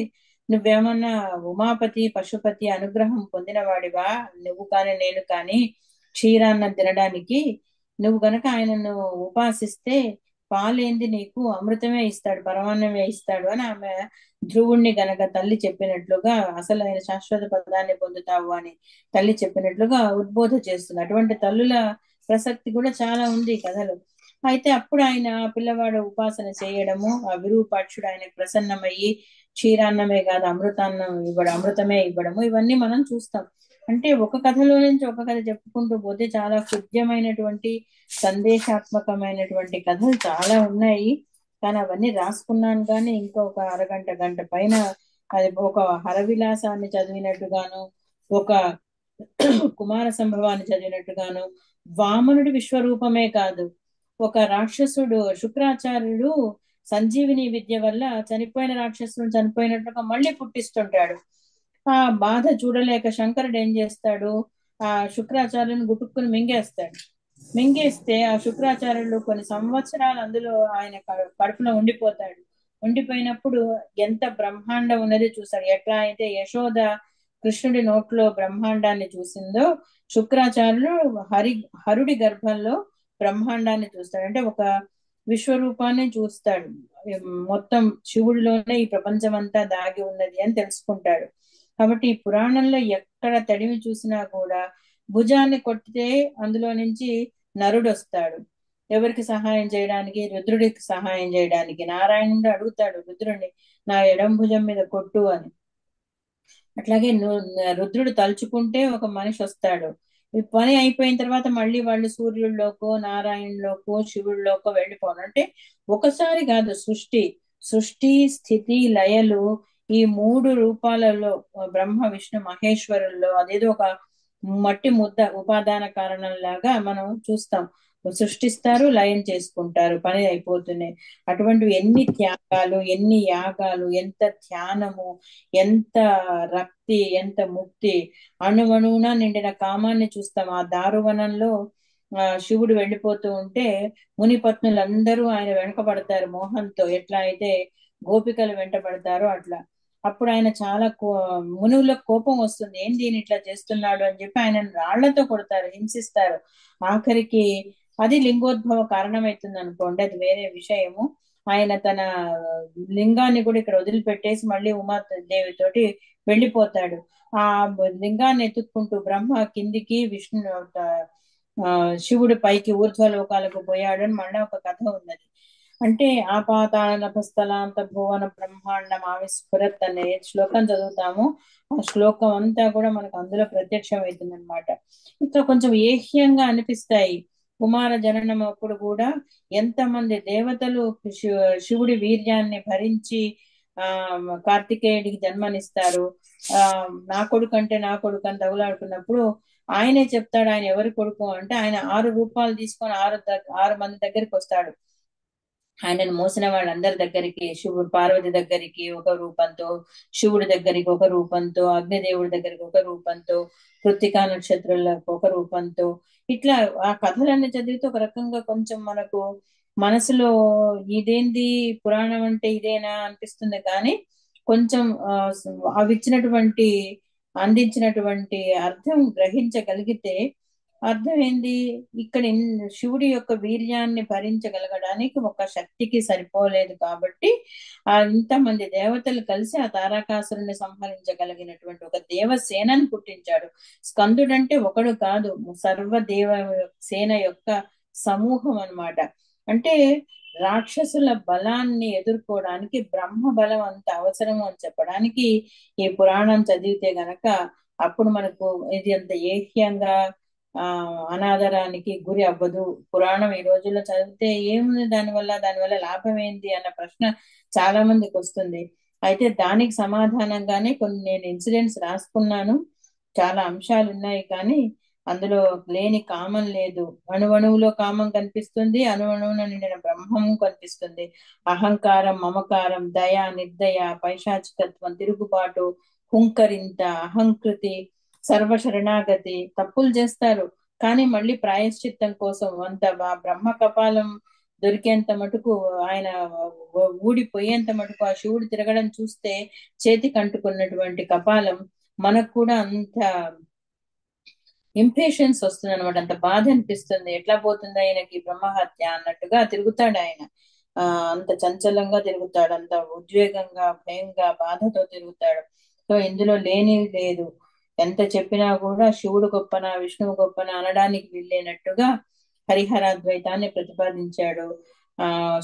నువ్వేమన్నా ఉమాపతి పశుపతి అనుగ్రహం పొందిన వాడివా, నువ్వు కానీ నేను కానీ క్షీరాన్నం తినడానికి, నువ్వు గనక ఆయనను ఉపాసిస్తే పాలేంది నీకు అమృతమే ఇస్తాడు, పరమాన్నమే ఇస్తాడు అని ఆమె ధ్రువుణ్ణి గనక తల్లి చెప్పినట్లుగా, అసలు ఆయన శాశ్వత పదాన్ని పొందుతావు అని తల్లి చెప్పినట్లుగా ఉద్బోధ చేస్తుంది. అటువంటి తల్లుల ప్రసక్తి కూడా చాలా ఉంది ఈ కథలో. అయితే అప్పుడు ఆయన పిల్లవాడు ఉపాసన చేయడము, ఆ విరూపాక్షుడు ఆయన ప్రసన్నమయ్యి క్షీరాన్నమే కాదు అమృతమే ఇవ్వడము, ఇవన్నీ మనం చూస్తాం. అంటే ఒక కథలో నుంచి ఒక కథ చెప్పుకుంటూ పోతే చాలా హృద్యమైనటువంటి సందేశాత్మకమైనటువంటి కథలు చాలా ఉన్నాయి. కానీ అవన్నీ రాసుకున్నాను కానీ ఇంకొక అరగంట గంట పైన అది ఒక హరవిలాసాన్ని చదివినట్టుగాను, ఒక కుమార సంభవాన్ని చదివినట్టుగాను, వామనుడి విశ్వరూపమే కాదు, ఒక రాక్షసుడు శుక్రాచార్యుడు సంజీవిని విద్య వల్ల చనిపోయిన రాక్షసుడు చనిపోయినట్టుగా మళ్ళీ పుట్టిస్తుంటాడు. ఆ బాధ చూడలేక శంకరుడు ఏం చేస్తాడు, ఆ శుక్రాచార్యుని గుటుక్కుని మింగేస్తాడు. మింగేస్తే ఆ శుక్రాచార్యులు కొన్ని సంవత్సరాలు అందులో ఆయన కడుపులో ఉండిపోతాడు. ఉండిపోయినప్పుడు ఎంత బ్రహ్మాండం ఉన్నది చూస్తాడు. ఎట్లా అయితే యశోద కృష్ణుడి నోట్లో బ్రహ్మాండాన్ని చూసిందో, శుక్రాచార్యులు హరుడి గర్భంలో బ్రహ్మాండాన్ని చూస్తాడు. అంటే ఒక విశ్వరూపాన్ని చూస్తాడు. మొత్తం శివుడిలోనే ఈ ప్రపంచం అంతా దాగి ఉన్నది అని తెలుసుకుంటాడు. కాబట్టి ఈ పురాణంలో ఎక్కడ తడిమి చూసినా కూడా భుజాన్ని కొట్టితే అందులో నుంచి నరుడు వస్తాడు. ఎవరికి సహాయం చేయడానికి? రుద్రుడికి సహాయం చేయడానికి. నారాయణుడు అడుగుతాడు రుద్రుడిని, నా ఎడం భుజం మీద కొట్టు అని. అట్లాగే రుద్రుడు తలుచుకుంటే ఒక మనిషి వస్తాడు. ఈ పని అయిపోయిన తర్వాత మళ్ళీ వాళ్ళు సూర్యుడిలోకో నారాయణలోకో శివుడిలోకో వెళ్ళిపోవడం. అంటే ఒకసారి కాదు, సృష్టి స్థితి లయలు ఈ 3 రూపాలలో బ్రహ్మ విష్ణు మహేశ్వరుల్లో అదేదో ఒక మట్టి ముద్ద ఉపాదాన కారణం లాగా మనం చూస్తాం. సృష్టిస్తారు, లయం చేసుకుంటారు, పని అయిపోతున్నాయి. అటువంటివి ఎన్ని త్యాగాలు, ఎన్ని యాగాలు, ఎంత ధ్యానము, ఎంత రక్తి, ఎంత ముక్తి, అణువణువున నిండిన కామాన్ని చూస్తాం. ఆ దారువనంలో శివుడు వెళ్ళిపోతూ ఉంటే మునిపత్నులందరూ ఆయన వెనకబడతారు మోహంతో. ఎట్లా అయితే గోపికలు వెంటబడతారో అట్లా. అప్పుడు ఆయన చాలా మునువులకు కోపం వస్తుంది. ఏం దీని ఇట్లా చేస్తున్నాడు అని చెప్పి ఆయన రాళ్లతో కొడతారు, హింసిస్తారు. ఆఖరికి అది లింగోద్భవ కారణమవుతుంది అనుకోండి, అది వేరే విషయము. ఆయన తన లింగాన్ని కూడా ఇక్కడ వదిలిపెట్టేసి మళ్ళీ ఉమాదేవితోటి వెళ్ళిపోతాడు. ఆ లింగాన్ని ఎత్తుక్కుంటూ బ్రహ్మ కిందికి, విష్ణు శివుడు పైకి ఊర్ధ్వలోకాలకు పోయాడు అని మళ్ళీ ఒక కథ ఉన్నది. అంటే ఆపాతాళ నభస్థలాంత భువన బ్రహ్మాండం ఆవిస్ఫురత్ అనే శ్లోకం చదువుతాము. ఆ శ్లోకం అంతా కూడా మనకు అందులో ప్రత్యక్షం అవుతుంది అనమాట. ఇంకా కొంచెం ఏహ్యంగా అనిపిస్తాయి. కుమార జననం అప్పుడు కూడా ఎంతమంది దేవతలు శివుడి వీర్యాన్ని భరించి కార్తికేయుడికి జన్మనిస్తారు. నా కొడుకు అంటే నా కొడుకు అని తగులాడుకున్నప్పుడు ఆయనే చెప్తాడు ఆయన ఎవరి కొడుకు అంటే, ఆయన 6 రూపాలు తీసుకొని 6 మంది దగ్గరికి వస్తాడు. ఆయనను మోసిన వాళ్ళందరి దగ్గరికి, శివుడు పార్వతి దగ్గరికి ఒక రూపంతో, శివుడి దగ్గరికి ఒక రూపంతో, అగ్నిదేవుడి దగ్గరికి ఒక రూపంతో, కృత్తికా నక్షత్రులకు ఒక రూపంతో, ఇట్లా ఆ కథలన్నీ చదివితే ఒక రకంగా కొంచెం మనకు మనసులో ఇదేంది పురాణం అంటే ఇదేనా అనిపిస్తుంది. కానీ కొంచెం అవి ఇచ్చినటువంటి అందించినటువంటి అర్థం గ్రహించగలిగితే అర్థం ఏంది, ఇక్కడ శివుడి యొక్క వీర్యాన్ని భరించగలగడానికి ఒక శక్తికి సరిపోలేదు కాబట్టి ఇంతమంది దేవతలు కలిసి ఆ తారకాసురుని సంహరించగలిగినటువంటి ఒక దేవసేనని పుట్టించాడు. స్కందుడంటే ఒకడు కాదు, సర్వదేవ సేన యొక్క సమూహం అన్నమాట. అంటే రాక్షసుల బలాన్ని ఎదుర్కోవడానికి బ్రహ్మ బలం అంత అవసరము అని చెప్పడానికి ఈ పురాణం చదివితే గనక అప్పుడు మనకు ఇది అంత ఏహ్యంగా అనాదరానికి గురి అవ్వదు. పురాణం ఈ రోజుల్లో చదివితే ఏముంది దానివల్ల లాభం ఏంటి అన్న ప్రశ్న చాలా మందికి వస్తుంది. అయితే దానికి సమాధానంగానే కొన్ని నేను ఇన్సిడెంట్స్ రాసుకున్నాను. చాలా అంశాలు ఉన్నాయి, కానీ అందులో లేని కామం లేదు. అణువణువులో కామం కనిపిస్తుంది, అణువణువున నిండిన బ్రహ్మము కనిపిస్తుంది. అహంకారం, మమకారం, దయ, నిర్దయ, పైశాచికత్వం, తిరుగుబాటు, హుంకరింత, అహంకృతి, సర్వశరణాగతి. తప్పులు చేస్తారు కానీ మళ్ళీ ప్రాయశ్చిత్తం కోసం అంత బ్రహ్మ కపాలం దొరికేంత మటుకు, ఆయన ఊడిపోయేంత మటుకు ఆ శివుడు తిరగడం చూస్తే చేతికి అంటుకున్నటువంటి కపాలం మనకు కూడా అంత ఇంపేషన్స్ వస్తుంది అనమాట. అంత బాధ అనిపిస్తుంది. ఎట్లా పోతుంది ఆయనకి బ్రహ్మహత్య అన్నట్టుగా తిరుగుతాడు ఆయన. అంత చంచలంగా తిరుగుతాడు, అంత ఉద్వేగంగా, భయంగా, బాధతో తిరుగుతాడు. సో ఇందులో లేని లేదు. ఎంత చెప్పినా కూడా శివుడు గొప్పనా విష్ణువు గొప్పనా అనడానికి వీల్లేనట్టుగా హరిహరాద్వైతాన్ని ప్రతిపాదించాడు.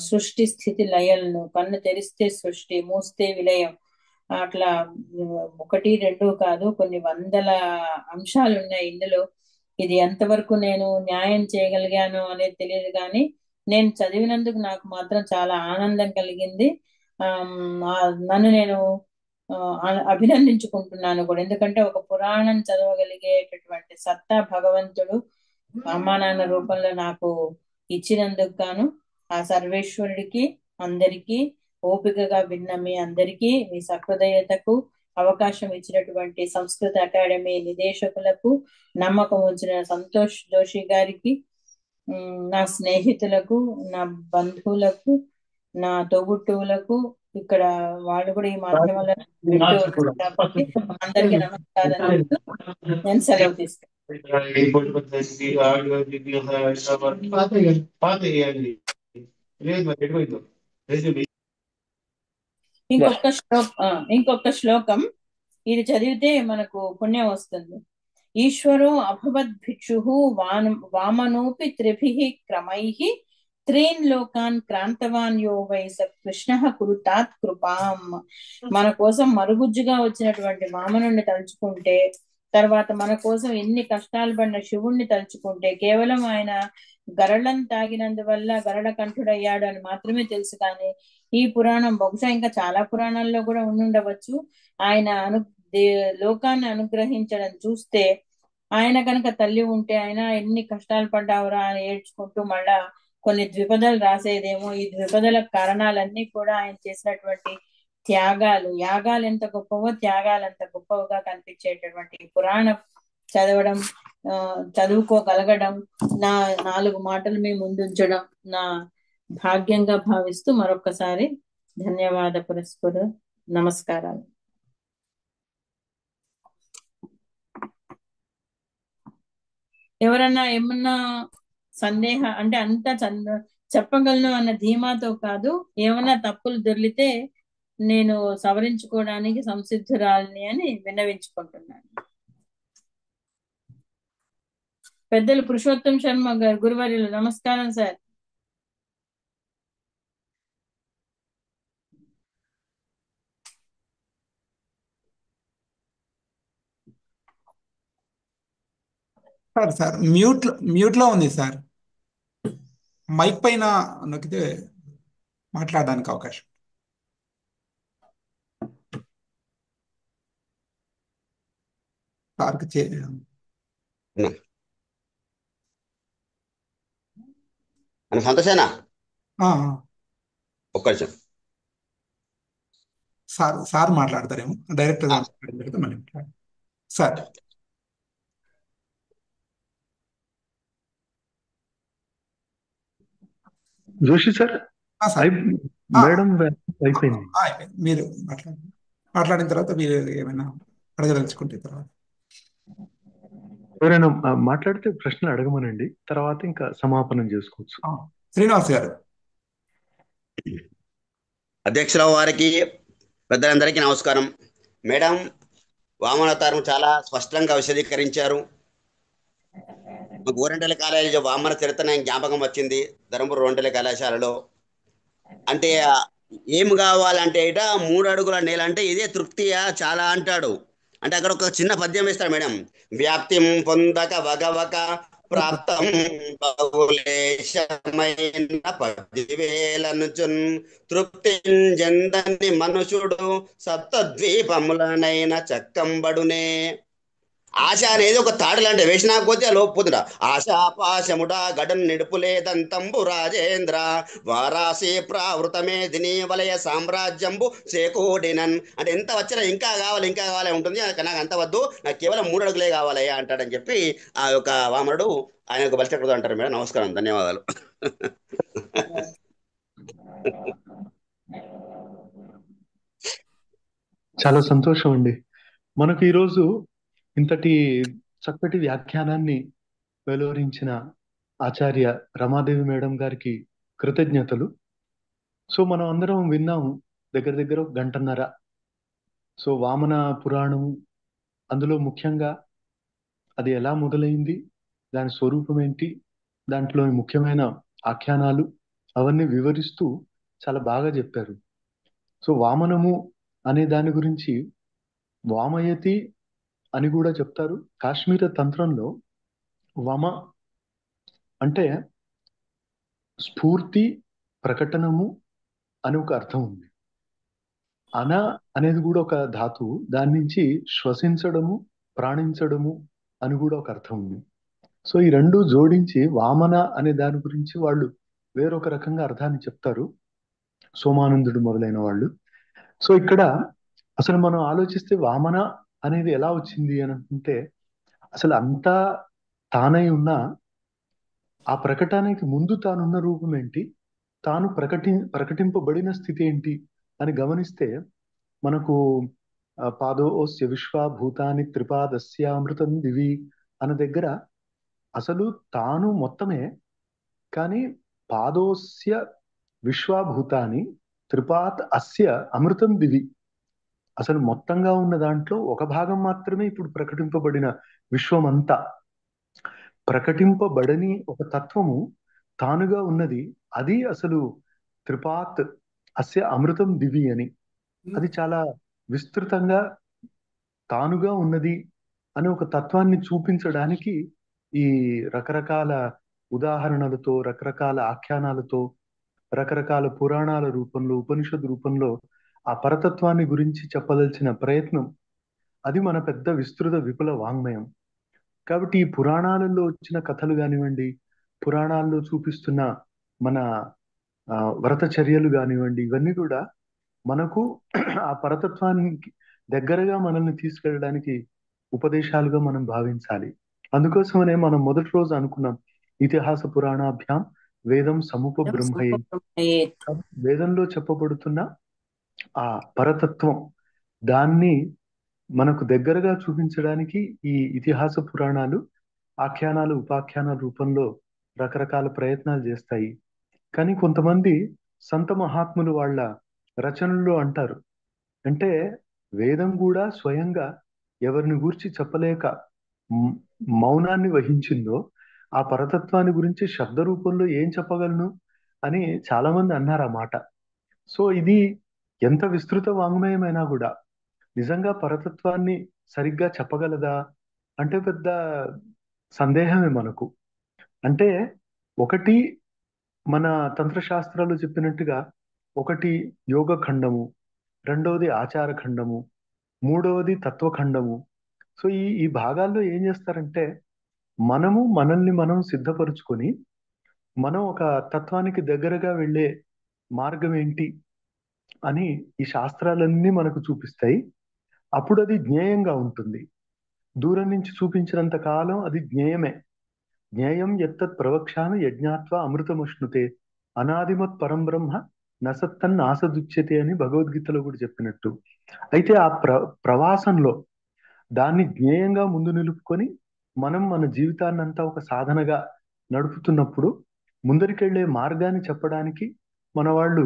సృష్టి స్థితి లయలను, కన్ను తెరిస్తే సృష్టి, మూస్తే విలయం, అట్లా 1, 2 కాదు కొన్ని వందల అంశాలు ఉన్నాయి ఇందులో. ఇది ఎంతవరకు నేను న్యాయం చేయగలిగాను అనేది తెలియదు, కానీ నేను చదివినందుకు నాకు మాత్రం చాలా ఆనందం కలిగింది. నన్ను నేను అభినందించుకుంటున్నాను కూడా. ఎందుకంటే ఒక పురాణం చదవగలిగేటటువంటి సత్తా భగవంతుడు అమ్మా నాన్న రూపంలో నాకు ఇచ్చినందుకు గాను ఆ సర్వేశ్వరుడికి, అందరికీ, ఓపికగా విన్న మీ అందరికీ, మీ సహృదయతకు, అవకాశం ఇచ్చినటువంటి సంస్కృత అకాడమీ నిదేశకులకు, నమ్మకం ఉంచిన సంతోష్ జోషి గారికి, నా స్నేహితులకు, నా బంధువులకు, నా తోబుట్టువులకు, ఇక్కడ వాళ్ళు కూడా ఈ మాధ్యమంలో వింటూ ఉన్నారు కాబట్టి అందరికీ నమస్కారం చెప్తూ నేను సెలవు తీసుకుంటాను. ఇంకొక శ్లోకం ఇది చదివితే మనకు పుణ్యం వస్తుంది. ఈశ్వరో అభవద్ భిక్షు వామనోపి త్రిభిః క్రమైః త్రీన్ లోకాన్ క్రాంతవాన్ యో వై స కృష్ణః కురుతాత్ కృపాం. మన కోసం మరుగుజ్జుగా వచ్చినటువంటి వామనుణ్ణి తలుచుకుంటే, తర్వాత మన కోసం ఎన్ని కష్టాలు పడిన శివుణ్ణి తలుచుకుంటే, కేవలం ఆయన గరళం తాగినందువల్ల గరళ కంఠుడయ్యాడు అని మాత్రమే తెలుసు. కానీ ఈ పురాణం బహుశా ఇంకా చాలా పురాణాల్లో కూడా ఉండుండవచ్చు. ఆయన లోకాన్ని అనుగ్రహించడం చూస్తే, ఆయన కనుక తల్లి ఉంటే ఆయన ఎన్ని కష్టాలు పడ్డావురా అని ఏడ్చుకుంటూ మళ్ళా కొన్ని ద్విపదలు రాసేదేమో. ఈ ద్విపదల కారణాలన్నీ కూడా ఆయన చేసినటువంటి త్యాగాలు, యాగాలు ఎంత గొప్పవో త్యాగాలు ఎంత గొప్పవిగా కనిపించేటటువంటి పురాణం చదవడం, చదువుకోగలగడం, నా 4 మాటలు మీ ముందుంచడం నా భాగ్యంగా భావిస్తూ మరొకసారి ధన్యవాద పురస్కర నమస్కారాలు. ఎవరన్నా ఏమన్నా సందేహం అంటే అంతా చెప్పగలను అన్న ధీమాతో కాదు, ఏమన్నా తప్పులు దొర్లితే నేను సవరించుకోవడానికి సంసిద్ధురాలిని అని విన్నవించుకుంటున్నాను. పెద్దలు పురుషోత్తం శర్మ గారు, గురువర్యులు నమస్కారం సార్. సార్ మ్యూట్ లో ఉంది సార్. మైక్ పైన నొక్కితే మాట్లాడడానికి అవకాశం. సంతోషేనా? ఒక్క నిమిషం సార్ మాట్లాడతారేమో, డైరెక్ట్ మళ్ళీ సార్. జోషి సార్, మేడం అయిపోయింది. మీరు మాట్లాడిన తర్వాత మీరు ఏమైనా అడగదలుచుకుంటే తర్వాత ఎవరైనా మాట్లాడితే ప్రశ్నలు అడగమనండి, తర్వాత ఇంకా సమాపనం చేసుకోవచ్చు. శ్రీనివాస్ గారు. అధ్యక్షుల వారికి, పెద్దలందరికీ నమస్కారం. మేడం వామనవతారం చాలా స్పష్టంగా విశదీకరించారు. గోరెంటల కాలేజీ వామన చరిత్ర జ్ఞాపకం వచ్చింది ధర్మపురి గోరెంటల కళాశాలలో. అంటే ఏం కావాలంటే ఇట 3 అడుగుల నేల అంటే ఇదే తృప్తియా చాలా అంటాడు. అంటే అక్కడ ఒక చిన్న పద్యం వేస్తాడు మేడం. వ్యాప్తిం పొందక వగవక ప్రాప్తం బహులేశమైన 10,000 నుంచున్ తృప్తి జందని మనుషుడు సప్తద్వీపములనైన చక్కంబడునే. ఆశ అనేది ఒక తాడులంటే వేసినా కొద్ది లోపుతుండ. ఆశాపాశముడా గడన్ నిడుపులేదంతంబు రాజేంద్ర వారాసి ప్రావృతమే దిని వలయ సామ్రాజ్యంబు చేకూడినన్. అంటే ఎంత వచ్చినా ఇంకా కావాలి ఇంకా కావాలి ఉంటుంది. నాకు అంత వద్దు, నాకు కేవలం 3 అడుగులే కావాలయ్యా అంటాడని చెప్పి ఆ యొక్క వామనుడు ఆయన యొక్క బలిచక్రుడు అంటారు మేడం. నమస్కారం, ధన్యవాదాలు. చాలా సంతోషం అండి. మనకు ఈరోజు ఇంతటి చక్కటి వ్యాఖ్యానాన్ని వెలువరించిన ఆచార్య రమాదేవి మేడం గారికి కృతజ్ఞతలు. సో మనం అందరం విన్నాము దగ్గర దగ్గర 1.5 గంటన్నర. సో వామన పురాణం, అందులో ముఖ్యంగా అది ఎలా మొదలైంది, దాని స్వరూపం ఏంటి, దాంట్లోని ముఖ్యమైన ఆఖ్యానాలు అవన్నీ వివరిస్తూ చాలా బాగా చెప్పారు. సో వామనము అనే దాని గురించి వామయతి అని కూడా చెప్తారు. కాశ్మీర తంత్రంలో వమ అంటే స్ఫూర్తి, ప్రకటనము అని ఒక అర్థం ఉంది. అన అనేది కూడా ఒక ధాతువు, దాని నుంచి శ్వసించడము, ప్రాణించడము అని కూడా ఒక అర్థం ఉంది. సో ఈ 2 జోడించి వామన అనే దాని గురించి వాళ్ళు వేరొక రకంగా అర్థాన్ని చెప్తారు, సోమానందుడు మొదలైన వాళ్ళు. సో ఇక్కడ అసలు మనం ఆలోచిస్తే వామన అనేది ఎలా వచ్చింది అని అనుకుంటే, అసలు అంతా తానై ఉన్న ఆ ప్రకటనకి ముందు తానున్న రూపం ఏంటి, తాను ప్రకటింపబడిన స్థితి ఏంటి అని గమనిస్తే మనకు పాదోస్య విశ్వ భూతాని త్రిపాదస్యామృతం దివి అన్న దగ్గర అసలు తాను మొత్తమే, కానీ పాదోస్య విశ్వభూతాని త్రిపాత్ అస్య అమృతం దివి, అసలు మొత్తంగా ఉన్న దాంట్లో ఒక భాగం మాత్రమే ఇప్పుడు ప్రకటింపబడిన విశ్వమంతా. ప్రకటింపబడని ఒక తత్వము తానుగా ఉన్నది, అది అసలు త్రిపాత్ అస్య అమృతం దివి అని. అది చాలా విస్తృతంగా తానుగా ఉన్నది అని ఒక తత్వాన్ని చూపించడానికి ఈ రకరకాల ఉదాహరణలతో, రకరకాల ఆఖ్యానాలతో, రకరకాల పురాణాల రూపంలో, ఉపనిషత్ రూపంలో ఆ పరతత్వాన్ని గురించి చెప్పదలిచిన ప్రయత్నం, అది మన పెద్ద విస్తృత విపుల వాంగ్మయం. కాబట్టి ఈ పురాణాలలో వచ్చిన కథలు కానివ్వండి, పురాణాల్లో చూపిస్తున్న మన వ్రతచర్యలు కానివ్వండి, ఇవన్నీ కూడా మనకు ఆ పరతత్వానికి దగ్గరగా మనల్ని తీసుకెళ్ళడానికి ఉపదేశాలుగా మనం భావించాలి. అందుకోసమనే మనం మొదటి రోజు అనుకున్నాం, ఇతిహాస పురాణాభ్యాం వేదం సముపబ్రహ్మయే. వేదంలో చెప్పబడుతున్న ఆ పరతత్వం, దాన్ని మనకు దగ్గరగా చూపించడానికి ఈ ఇతిహాస పురాణాలు ఆఖ్యానాలు, ఉపాఖ్యానాల రూపంలో రకరకాల ప్రయత్నాలు చేస్తాయి. కానీ కొంతమంది సంత మహాత్ములు వాళ్ళ రచనల్లో అంటారు, అంటే వేదం కూడా స్వయంగా ఎవరిని గూర్చి చెప్పలేక మౌనాన్ని వహించిందో, ఆ పరతత్వాన్ని గురించి శబ్ద రూపంలో ఏం చెప్పగలను అని చాలా మంది అన్నారు ఆ మాట. సో ఇది ఎంత విస్తృత వాంగ్మయమైనా కూడా నిజంగా పరతత్వాన్ని సరిగ్గా చెప్పగలదా అంటే పెద్ద సందేహమే మనకు. అంటే ఒకటి మన తంత్రశాస్త్రాలు చెప్పినట్టుగా, ఒకటి యోగ ఖండము, రెండవది ఆచార ఖండము, మూడవది తత్వఖండము. సో ఈ భాగాల్లో ఏం చేస్తారంటే, మనల్ని మనం సిద్ధపరుచుకొని మనం ఒక తత్వానికి దగ్గరగా వెళ్ళే మార్గం ఏంటి అని ఈ శాస్త్రాలన్నీ మనకు చూపిస్తాయి. అప్పుడు అది జ్ఞేయంగా ఉంటుంది. దూరం నుంచి చూపించినంత కాలం అది జ్ఞేయమే. జ్ఞేయం ఎత్తత్ ప్రవక్ష్యామి యజ్ఞాత్వ అమృతముష్ణుతే అనాదిమత్ పరంబ్రహ్మ నసత్తన్ ఆసదుచ్యతే అని భగవద్గీతలో కూడా చెప్పినట్టు. అయితే ఆ ప్రవాసంలో దాన్ని జ్ఞేయంగా ముందు నిలుపుకొని మనం మన జీవితాన్నంతా ఒక సాధనగా నడుపుతున్నప్పుడు ముందరికెళ్లే మార్గాన్ని చెప్పడానికి మన వాళ్ళు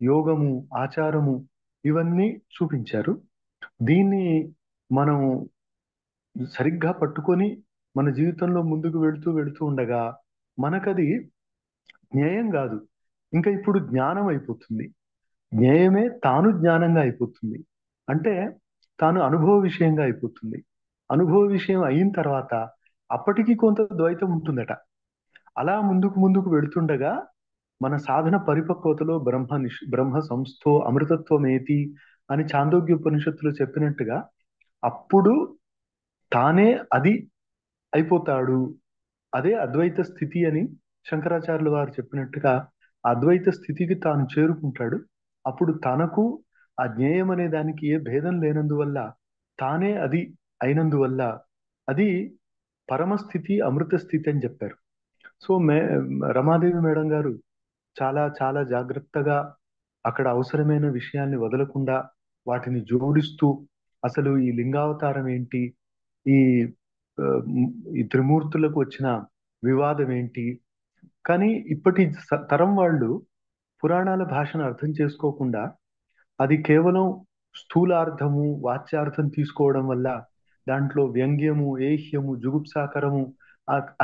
యోగము, ఆచారము ఇవన్నీ చూపించారు. దీన్ని మనం సరిగ్గా పట్టుకొని మన జీవితంలో ముందుకు వెళుతూ వెళుతూ ఉండగా మనకది జ్ఞేయం కాదు, ఇంకా ఇప్పుడు జ్ఞానం అయిపోతుంది. జ్ఞేయమే తాను జ్ఞానంగా అయిపోతుంది. అంటే తాను అనుభవ విషయంగా అయిపోతుంది. అనుభవ విషయం అయిన తర్వాత అప్పటికి కొంత ద్వైతం ఉంటుందట. అలా ముందుకు ముందుకు వెళుతుండగా మన సాధన పరిపక్వతలో బ్రహ్మ సంస్థో అమృతత్వమేతి అని చాందోగ్య ఉపనిషత్తులో చెప్పినట్టుగా అప్పుడు తానే అది అయిపోతాడు. అదే అద్వైత స్థితి అని శంకరాచార్యుల వారు చెప్పినట్టుగా అద్వైత స్థితికి తాను చేరుకుంటాడు. అప్పుడు తనకు ఆ జ్ఞేయం అనే దానికి ఏ భేదం లేనందువల్ల, తానే అది అయినందువల్ల అది పరమస్థితి, అమృత స్థితి అని చెప్పారు. సో రమాదేవి మేడం గారు చాలా చాలా జాగ్రత్తగా అక్కడ అవసరమైన విషయాల్ని వదలకుండా వాటిని జోడిస్తూ, అసలు ఈ లింగావతారం ఏంటి, ఈ ఈ త్రిమూర్తులకు వచ్చిన వివాదం ఏంటి, కానీ ఇప్పటి తరం వాళ్ళు పురాణాల భాషను అర్థం చేసుకోకుండా అది కేవలం స్థూలార్థము, వాచ్యార్థం తీసుకోవడం వల్ల దాంట్లో వ్యంగ్యము, ఏహ్యము, జుగుప్సాకరము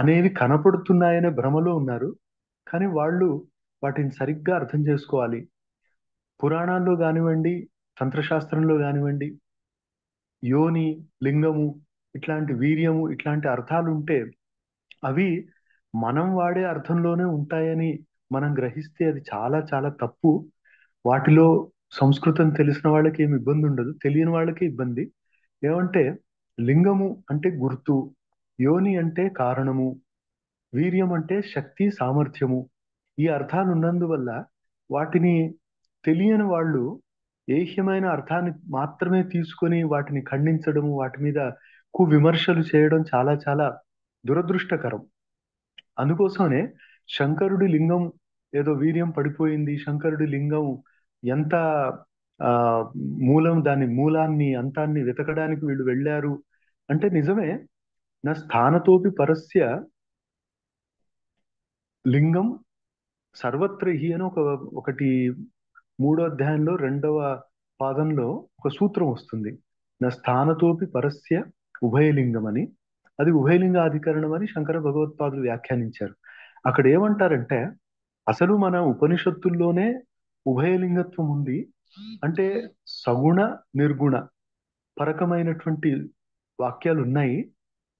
అనేవి కనపడుతున్నాయనే భ్రమలో ఉన్నారు. కానీ వాళ్ళు వాటిని సరిగ్గా అర్థం చేసుకోవాలి. పురాణాల్లో కానివ్వండి, తంత్రశాస్త్రంలో కానివ్వండి, యోని, లింగము, ఇట్లాంటి వీర్యము, ఇట్లాంటి అర్థాలు ఉంటే అవి మనం వాడే అర్థంలోనే ఉంటాయని మనం గ్రహిస్తే అది చాలా చాలా తప్పు. వాటిలో సంస్కృతం తెలిసిన వాళ్ళకి ఏమి ఇబ్బంది ఉండదు, తెలియని వాళ్ళకి ఇబ్బంది. ఏమంటే లింగము అంటే గుర్తు, యోని అంటే కారణము, వీర్యం అంటే శక్తి, సామర్థ్యము. ఈ అర్థాలు ఉన్నందువల్ల వాటిని తెలియని వాళ్ళు ఏహ్యమైన అర్థాన్ని మాత్రమే తీసుకొని వాటిని ఖండించడం, వాటి మీద విమర్శలు చేయడం చాలా చాలా దురదృష్టకరం. అందుకోసమనే శంకరుడి లింగం ఏదో వీర్యం పడిపోయింది, శంకరుడి లింగం ఎంత ఆ దాని మూలాన్ని అంతాన్ని వెతకడానికి వీళ్ళు వెళ్ళారు అంటే నిజమే. నా స్థానతోపి పరస్య లింగం సర్వత్ర హి అని ఒకటి 3వ అధ్యాయంలో 2వ పాదంలో ఒక సూత్రం వస్తుంది. నా స్థానతోపి పరస్య ఉభయలింగం అని. అది ఉభయలింగ అధికరణం అని శంకర భగవత్పాదులు వ్యాఖ్యానించారు. అక్కడ ఏమంటారంటే అసలు మన ఉపనిషత్తుల్లోనే ఉభయలింగత్వం ఉంది. అంటే సగుణ నిర్గుణ పరకమైనటువంటి వాక్యాలు ఉన్నాయి.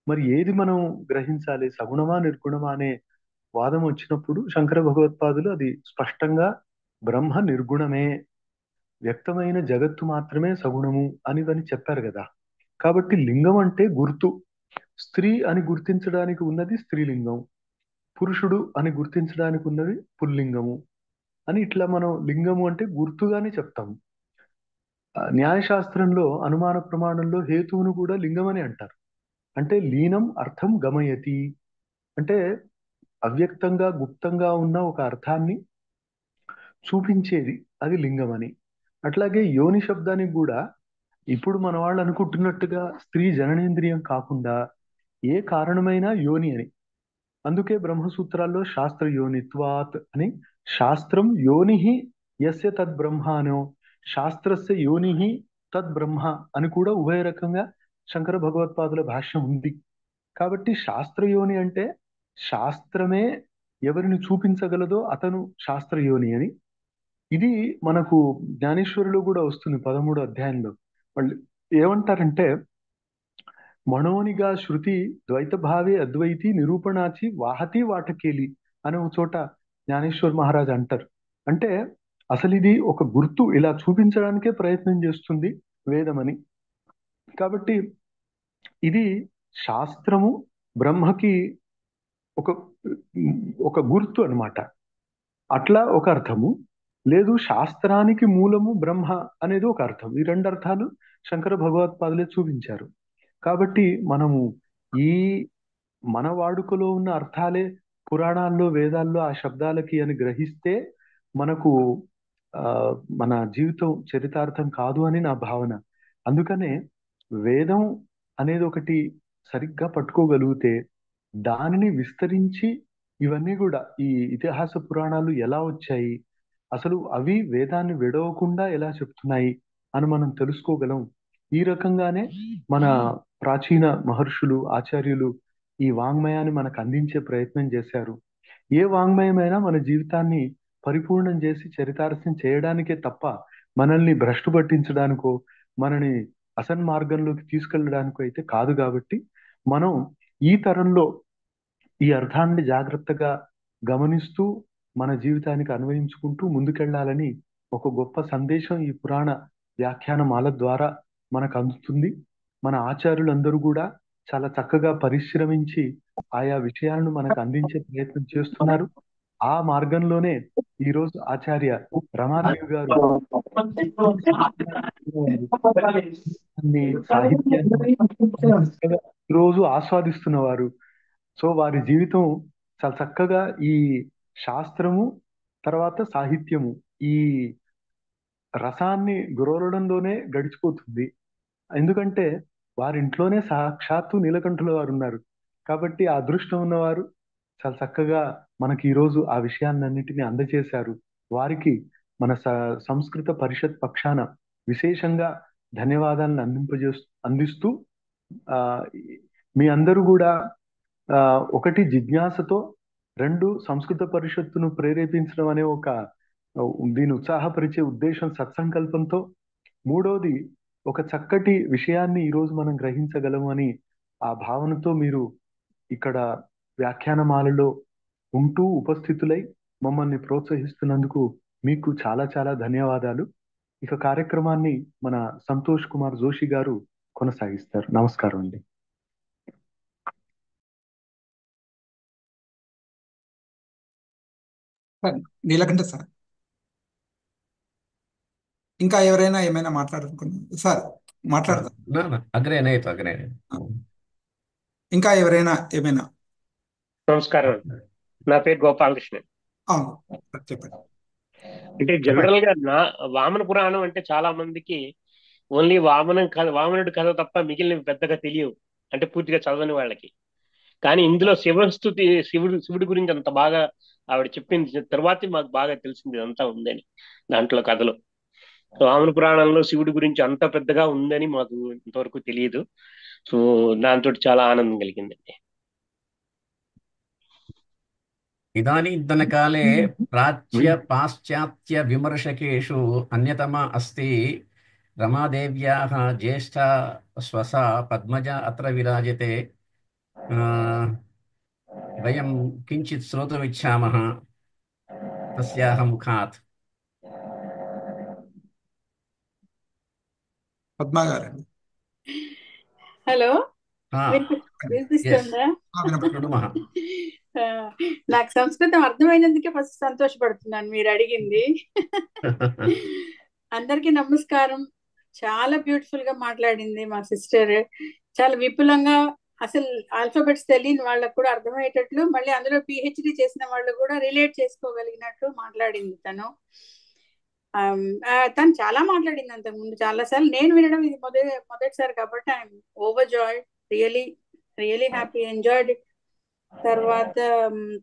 మరి ఏది మనం గ్రహించాలి, సగుణమా నిర్గుణమా అనే వాదం వచ్చినప్పుడు శంకర భగవత్పాదులు అది స్పష్టంగా బ్రహ్మ నిర్గుణమే, వ్యక్తమైన జగత్తు మాత్రమే సగుణము అని చెప్పారు కదా. కాబట్టి లింగం అంటే గుర్తు. స్త్రీ అని గుర్తించడానికి ఉన్నది స్త్రీలింగం, పురుషుడు అని గుర్తించడానికి ఉన్నది పుల్లింగము అని ఇట్లా మనం లింగము అంటే గుర్తుగానే చెప్తాము. న్యాయశాస్త్రంలో అనుమాన ప్రమాణంలో హేతువును కూడా లింగం అని అంటారు. అంటే లీనం అర్థం గమయతి అంటే అవ్యక్తంగా గుప్తంగా ఉన్న ఒక అర్థాన్ని చూపించేది, అది లింగం అని. అట్లాగే యోని శబ్దానికి కూడా ఇప్పుడు మన వాళ్ళు అనుకుంటున్నట్టుగా స్త్రీ జననేంద్రియం కాకుండా ఏ కారణమైనా యోని అని. అందుకే బ్రహ్మసూత్రాల్లో శాస్త్ర యోనిత్వాత్ అని, శాస్త్రం యోనిహి యస్య తద్ బ్రహ్మ అనో, శాస్త్రస్య యోనిహి తద్ బ్రహ్మ అని కూడా ఉభయ రకంగా శంకర భగవత్పాదుల భాష్యం ఉంది. కాబట్టి శాస్త్రయోని అంటే శాస్త్రమే ఎవరిని చూపించగలదో అతను శాస్త్రయోని అని. ఇది మనకు జ్ఞానేశ్వరిలో కూడా వస్తుంది 13వ అధ్యాయంలో. వాళ్ళు ఏమంటారంటే మనోనిగా శృతి ద్వైత భావే అద్వైతి నిరూపణాచి వాహతి వాటకేలి అనే ఒక చోట జ్ఞానేశ్వర్ మహారాజ్ అంటారు. అంటే అసలు ఇది ఒక గుర్తు, ఇలా చూపించడానికే ప్రయత్నం చేస్తుంది వేదమని. కాబట్టి ఇది శాస్త్రము బ్రహ్మకి ఒక ఒక గుర్తు అన్నమాట. అట్లా ఒక అర్థము. లేదు శాస్త్రానికి మూలము బ్రహ్మ అనేది ఒక అర్థం. ఈ రెండు అర్థాలు శంకర భగవత్పాదులే చూపించారు. కాబట్టి మనము ఈ మన వాడుకలో ఉన్న అర్థాలే పురాణాల్లో వేదాల్లో ఆ శబ్దాలకి అని గ్రహిస్తే మనకు ఆ మన జీవితం చరితార్థం కాదు అని నా భావన. అందుకనే వేదం అనేది ఒకటి సరిగ్గా పట్టుకోగలిగితే దానిని విస్తరించి ఇవన్నీ కూడా ఈ ఇతిహాస పురాణాలు ఎలా వచ్చాయి, అసలు అవి వేదాన్ని విడవకుండా ఎలా చెప్తున్నాయి అని మనం తెలుసుకోగలం. ఈ రకంగానే మన ప్రాచీన మహర్షులు ఆచార్యులు ఈ వాంగ్మయాన్ని మనకు అందించే ప్రయత్నం చేశారు. ఏ వాంగ్మయమైనా మన జీవితాన్ని పరిపూర్ణం చేసి చరితార్థం చేయడానికే తప్ప మనల్ని భ్రష్టు పట్టించడానికో మనని అసన్మార్గంలోకి తీసుకెళ్ళడానికో అయితే కాదు. కాబట్టి మనం ఈ తరంలో ఈ అర్థాన్ని జాగ్రత్తగా గమనిస్తూ మన జీవితానికి అన్వయించుకుంటూ ముందుకెళ్లాలని ఒక గొప్ప సందేశం ఈ పురాణ వ్యాఖ్యానమాల ద్వారా మనకు అందుతుంది. మన ఆచార్యులందరూ కూడా చాలా చక్కగా పరిశ్రమించి ఆయా విషయాలను మనకు అందించే ప్రయత్నం చేస్తున్నారు. ఆ మార్గంలోనే ఈరోజు ఆచార్య రమాదేవి గారు సాహిత్యాన్ని రోజు ఆస్వాదిస్తున్నవారు. సో వారి జీవితం చాలా చక్కగా ఈ శాస్త్రము తర్వాత సాహిత్యము ఈ రసాన్ని గురవడంలోనే గడిచిపోతుంది. ఎందుకంటే వారింట్లోనే సాక్షాత్తు నీలకంఠుల వారు ఉన్నారు. కాబట్టి ఆ అదృష్టం ఉన్నవారు చాలా చక్కగా మనకి ఈరోజు ఆ విషయాన్నిన్నిటిని అందజేశారు. వారికి మన సంస్కృత పరిషత్ పక్షాన విశేషంగా ధన్యవాదాలను అందిస్తూ ఆ మీ అందరూ కూడా ఒకటి జిజ్ఞాసతో, రెండు సంస్కృత పరిషత్తును ప్రేరేపించడం అనే ఒక దీన్ని ఉత్సాహపరిచే ఉద్దేశం సత్సంకల్పంతో, మూడవది ఒక చక్కటి విషయాన్ని ఈరోజు మనం గ్రహించగలము అని ఆ భావనతో మీరు ఇక్కడ వ్యాఖ్యానమాలలో ఉంటూ ఉపస్థితులై మమ్మల్ని ప్రోత్సహిస్తున్నందుకు మీకు చాలా చాలా ధన్యవాదాలు. ఇక కార్యక్రమాన్ని మన సంతోష్ కుమార్ జోషి గారు కొనసాగిస్తారు. నమస్కారం అండి. నీలకంఠ సార్, ఇంకా ఎవరైనా ఏమైనా మాట్లాడాలనుకున్నారు సార్? మాట్లాడతారు. అగ్రే నైతు అగ్రే. ఇంకా ఎవరైనా ఏమైనా? నమస్కారం, నా పేరు గోపాలకృష్ణ. అవును, చెప్పండి. అంటే జనరల్ గా వామన పురాణం అంటే చాలా మందికి ఓన్లీ వామనుడి కథ తప్ప మిగిలినవి పెద్దగా తెలియవు, అంటే పూర్తిగా చదవని వాళ్ళకి. కానీ ఇందులో శివుడి గురించి అంత బాగా ఆవిడ చెప్పింది తర్వాతే మాకు బాగా తెలిసింది ఇదంతా ఉందని దాంట్లో కథలో. వామన పురాణంలో శివుడి గురించి అంత పెద్దగా ఉందని మాకు ఇంతవరకు తెలియదు. సో దాంతో చాలా ఆనందం కలిగిందండి. ఇదాनीन्तनकाले प्राच्यपाश्चात्यविमर्शकेषु अन्यतमा अस्ति रमादेव्याः ज्येष्ठा स्वसा पद्मजा अत्र विराजते। वयं किञ्चित् श्रोतुमिच्छामः तस्याः मुखात्। పద్మా గారండి. హలో, yes, వినిపిస్తుందా? శృణుమः. నాకు సంస్కృతం అర్థమైనందుకే ఫస్ట్ సంతోషపడుతున్నాను మీరు అడిగింది. అందరికీ నమస్కారం. చాలా బ్యూటిఫుల్ గా మాట్లాడింది మా సిస్టర్. చాలా విపులంగా, అసలు ఆల్ఫాబెట్స్ తెలియని వాళ్ళకు కూడా అర్థమయ్యేటట్లు, మళ్ళీ అందులో పిహెచ్డి చేసిన వాళ్ళు కూడా రిలేట్ చేసుకోగలిగినట్లు మాట్లాడింది తను. తను చాలా మాట్లాడింది అంతకుముందు చాలాసార్లు. నేను వినడం ఇది మొదటిసారి కాబట్టి I'm overjoyed, really happy, enjoyed. తర్వాత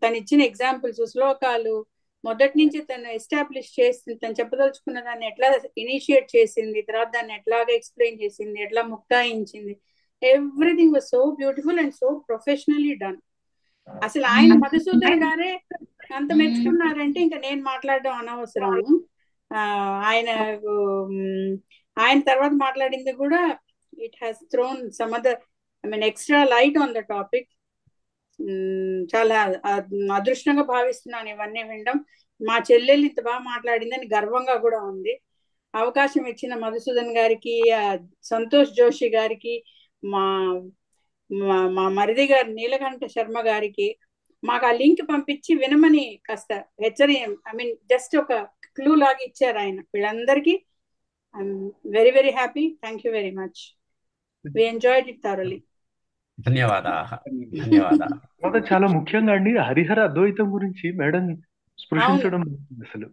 తను ఇచ్చిన ఎగ్జాంపుల్స్, శ్లోకాలు మొదటి నుంచి తను ఎస్టాబ్లిష్ చేసింది, తను చెప్పదలుచుకున్న దాన్ని ఎట్లా ఇనిషియేట్ చేసింది, తర్వాత దాన్ని ఎట్లాగా ఎక్స్ప్లెయిన్ చేసింది, ఎట్లా ముక్తాయించింది, everything was so beautiful and so professionally done. అసలు ఆయన మధుసూదన్ గారే అంత మెచ్చుకున్నారంటే ఇంకా నేను మాట్లాడడం అనవసరం. ఆయన తర్వాత మాట్లాడింది కూడా it has throne some other extra light on the topic. చాలా అదృష్టంగా భావిస్తున్నాను ఇవన్నీ వినడం. మా చెల్లెలు ఇంత బాగా మాట్లాడిందని గర్వంగా కూడా ఉంది. అవకాశం ఇచ్చిన మధుసూదన్ గారికి, సంతోష్ జోషి గారికి, మా మా మరిది గారు నీలకంఠ శర్మ గారికి మాకు ఆ లింక్ పంపించి వినమని కాస్త జస్ట్ ఒక క్లూ లాగా ఇచ్చారు ఆయన. వీళ్ళందరికీ I'm very very happy. Thank you very much. We enjoyed it thoroughly. ధన్యవాదాలు. చాలా ముఖ్యంగా అండి హరిహర అద్వైతం గురించి మేడం స్పృశించడం అసలు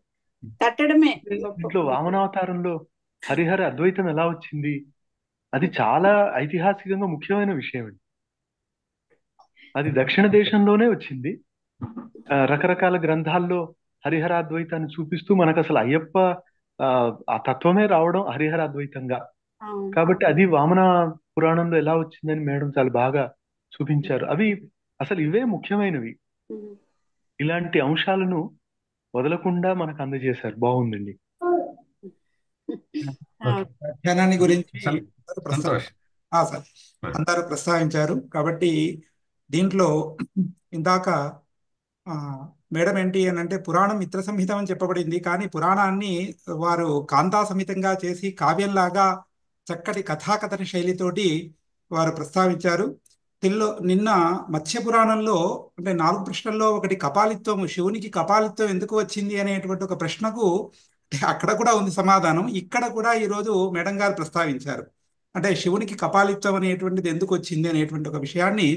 తట్టడమే. ఇంట్లో వామనావతారంలో హరిహర అద్వైతం ఎలా వచ్చింది, అది చాలా ఐతిహాసికంగా ముఖ్యమైన విషయం అండి. అది దక్షిణ దేశంలోనే వచ్చింది. రకరకాల గ్రంథాల్లో హరిహరాద్వైతాన్ని చూపిస్తూ మనకు అసలు అయ్యప్ప ఆ తత్వమే రావడం హరిహరాద్వైతంగా. కాబట్టి అది వామన పురాణంలో ఎలా వచ్చిందని మేడం చాలా బాగా చూపించారు. అవి అసలు ఇవే ముఖ్యమైనవి. ఇలాంటి అంశాలను వదలకుండా మనకు అందజేశారు. బాగుందండి. వ్యాఖ్యానాన్ని గురించి అందరూ ప్రస్తావించారు కాబట్టి దీంట్లో ఇందాక మేడం ఏంటి అని అంటే పురాణం మిత్ర సంహితం అని చెప్పబడింది, కానీ పురాణాన్ని వారు కాంతా సమితంగా చేసి కావ్యంలాగా చక్కటి కథాకథన శైలితోటి వారు ప్రస్తావించారు. నిన్న మత్స్య పురాణంలో అంటే 4 ప్రశ్నల్లో ఒకటి కపాలిత్వం, శివునికి కపాలిత్వం ఎందుకు వచ్చింది అనేటువంటి ఒక ప్రశ్నకు అక్కడ కూడా ఉంది సమాధానం. ఇక్కడ కూడా ఈరోజు మేడం గారు ప్రస్తావించారు. అంటే శివునికి కపాలిత్వం అనేటువంటిది ఎందుకు వచ్చింది అనేటువంటి ఒక విషయాన్ని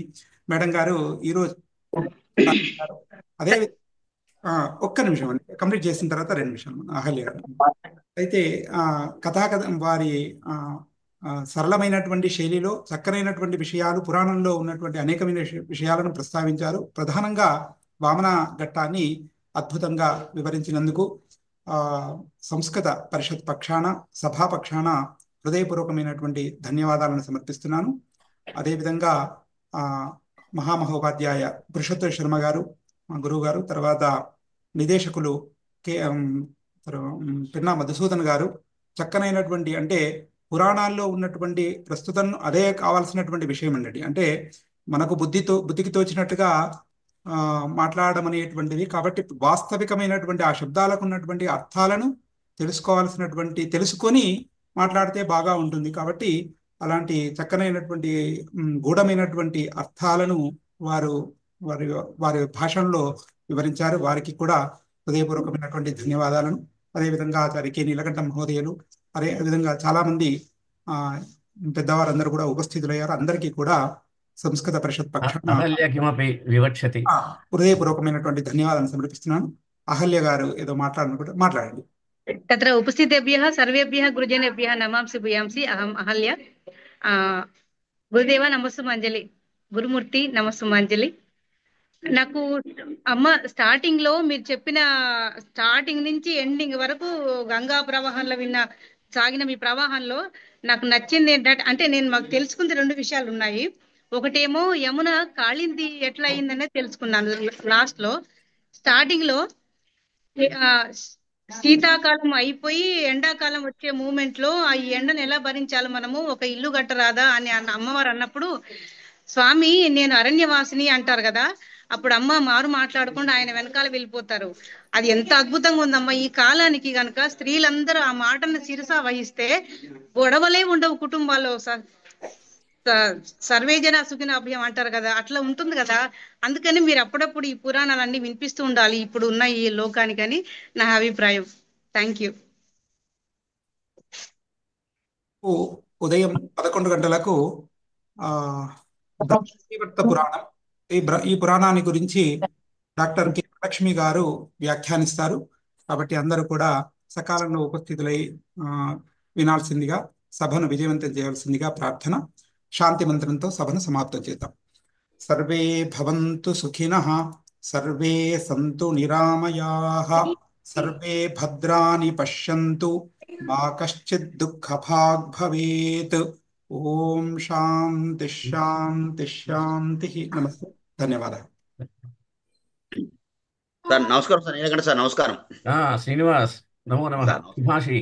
మేడం గారు ఈరోజు అదే ఒక్క నిమిషం అండి, కంప్లీట్ చేసిన తర్వాత 2 నిమిషాలు అహల్య గారు అయితే కథాకథ వారి సరళమైనటువంటి శైలిలో చక్కనైనటువంటి విషయాలు, పురాణంలో ఉన్నటువంటి అనేకమైన విషయాలను ప్రస్తావించారు. ప్రధానంగా వామన ఘట్టాన్ని అద్భుతంగా వివరించినందుకు సంస్కృత పరిషత్ పక్షాన, సభా పక్షాన హృదయపూర్వకమైనటువంటి ధన్యవాదాలను సమర్పిస్తున్నాను. అదేవిధంగా మహామహోపాధ్యాయ పురుషోత్తమ శర్మ గారు, మా గురువు గారు, తర్వాత నిదేశకులు పిన్నా మధుసూదన్ గారు చక్కనైనటువంటి, అంటే పురాణాల్లో ఉన్నటువంటి ప్రస్తుతం అదే కావాల్సినటువంటి విషయం అండి. అంటే మనకు బుద్ధికి తోచినట్టుగా మాట్లాడడం అనేటువంటిది, కాబట్టి వాస్తవికమైనటువంటి ఆ శబ్దాలకు ఉన్నటువంటి అర్థాలను తెలుసుకొని మాట్లాడితే బాగా ఉంటుంది. కాబట్టి అలాంటి చక్కనైనటువంటి గూఢమైనటువంటి అర్థాలను వారి భాషల్లో వివరించారు. వారికి కూడా హృదయపూర్వకమైనటువంటి ధన్యవాదాలను. అదేవిధంగా ఆచార్య కె నీలకంఠ మహోదయులు, అదే విధంగా చాలామంది ఆ, పెద్దవారందరూ కూడా ఉపస్థితులయ్యారు. అందరికీ కూడా సంస్కృత పరిషత్ పక్షాన అహల్య కిమపి వివక్షతి. హృదయపూర్వకమైనటువంటి ధన్యవాదాలు సమర్పిస్తున్నాను. అహల్య గారు ఏదో మాట్లాడాలనుకుంటే మాట్లాడండి. तत्र उपस्थितेभ्यः सर्वेभ्यः गुरुजनेभ्यः नमांसि भूयांसि अहम् अहल्य आ, గురుదేవ నమస్సుమాంజలి, గురుమూర్తి నమస్సుమాంజలి. నాకు అమ్మ స్టార్టింగ్ లో మీరు చెప్పిన స్టార్టింగ్ నుంచి ఎండింగ్ వరకు గంగా ప్రవాహంలో సాగిన మీ ప్రవాహంలో నాకు నచ్చింది ఏంటంటే, అంటే నేను మాకు తెలుసుకుంది రెండు విషయాలు ఉన్నాయి. ఒకటేమో యమున కాళింది ఎట్లా అయిందనేది తెలుసుకున్నాను లాస్ట్ లో. స్టార్టింగ్ లో ఆ, శీతాకాలం అయిపోయి ఎండాకాలం వచ్చే మూమెంట్ లో ఆ ఈ ఎండను ఎలా భరించాలి మనము, ఒక ఇల్లు కట్టరాదా అని అమ్మవారు అన్నప్పుడు, స్వామి నేను అరణ్యవాసిని అంటారు కదా, అప్పుడు అమ్మ మారు మాట్లాడకుండా ఆయన వెనకాల వెళ్ళిపోతారు. అది ఎంత అద్భుతంగా ఉందమ్మా. ఈ కాలానికి గనక స్త్రీలందరూ ఆ మాటను శిరసా వహిస్తే గొడవలే ఉండవు కుటుంబాల్లో. సర్వే జన సుఖిన అభ్యం అంటారు కదా, అట్లా ఉంటుంది కదా. అందుకని మీరు అప్పుడప్పుడు ఈ పురాణాలన్నీ వినిపిస్తూ ఉండాలి ఇప్పుడు ఉన్న ఈ లోకానికని నా అభిప్రాయం. Thank you. ఉదయం 11 గంటలకు ఆ, బ్రహ్మవైవర్త పురాణం, ఈ పురాణాన్ని గురించి డాక్టర్ కె లక్ష్మి గారు వ్యాఖ్యానిస్తారు. కాబట్టి అందరూ కూడా సకాలంలో ఉపస్థితులై ఆ, వినాల్సిందిగా, సభను విజయవంతం చేయాల్సిందిగా ప్రార్థన. శాంతి మంత్రంతో సభను సమాప్తం చేద్దాం. సర్వే భవంతు సుఖినః, సర్వే సంతు నిరామయాః, సర్వే భద్రాని పశ్యంతు, మా కశ్చిత్ దుఃఖభాగ్ భవేత్. ఓం శాంతి శాంతి శాంతి. నమస్తే, ధన్యవాదాలు. సార్ నమస్కారం సార్. ఎందుకంటే సార్ నమస్కారం శ్రీనివాస్, నమో నమః. సార్. శుభాషి.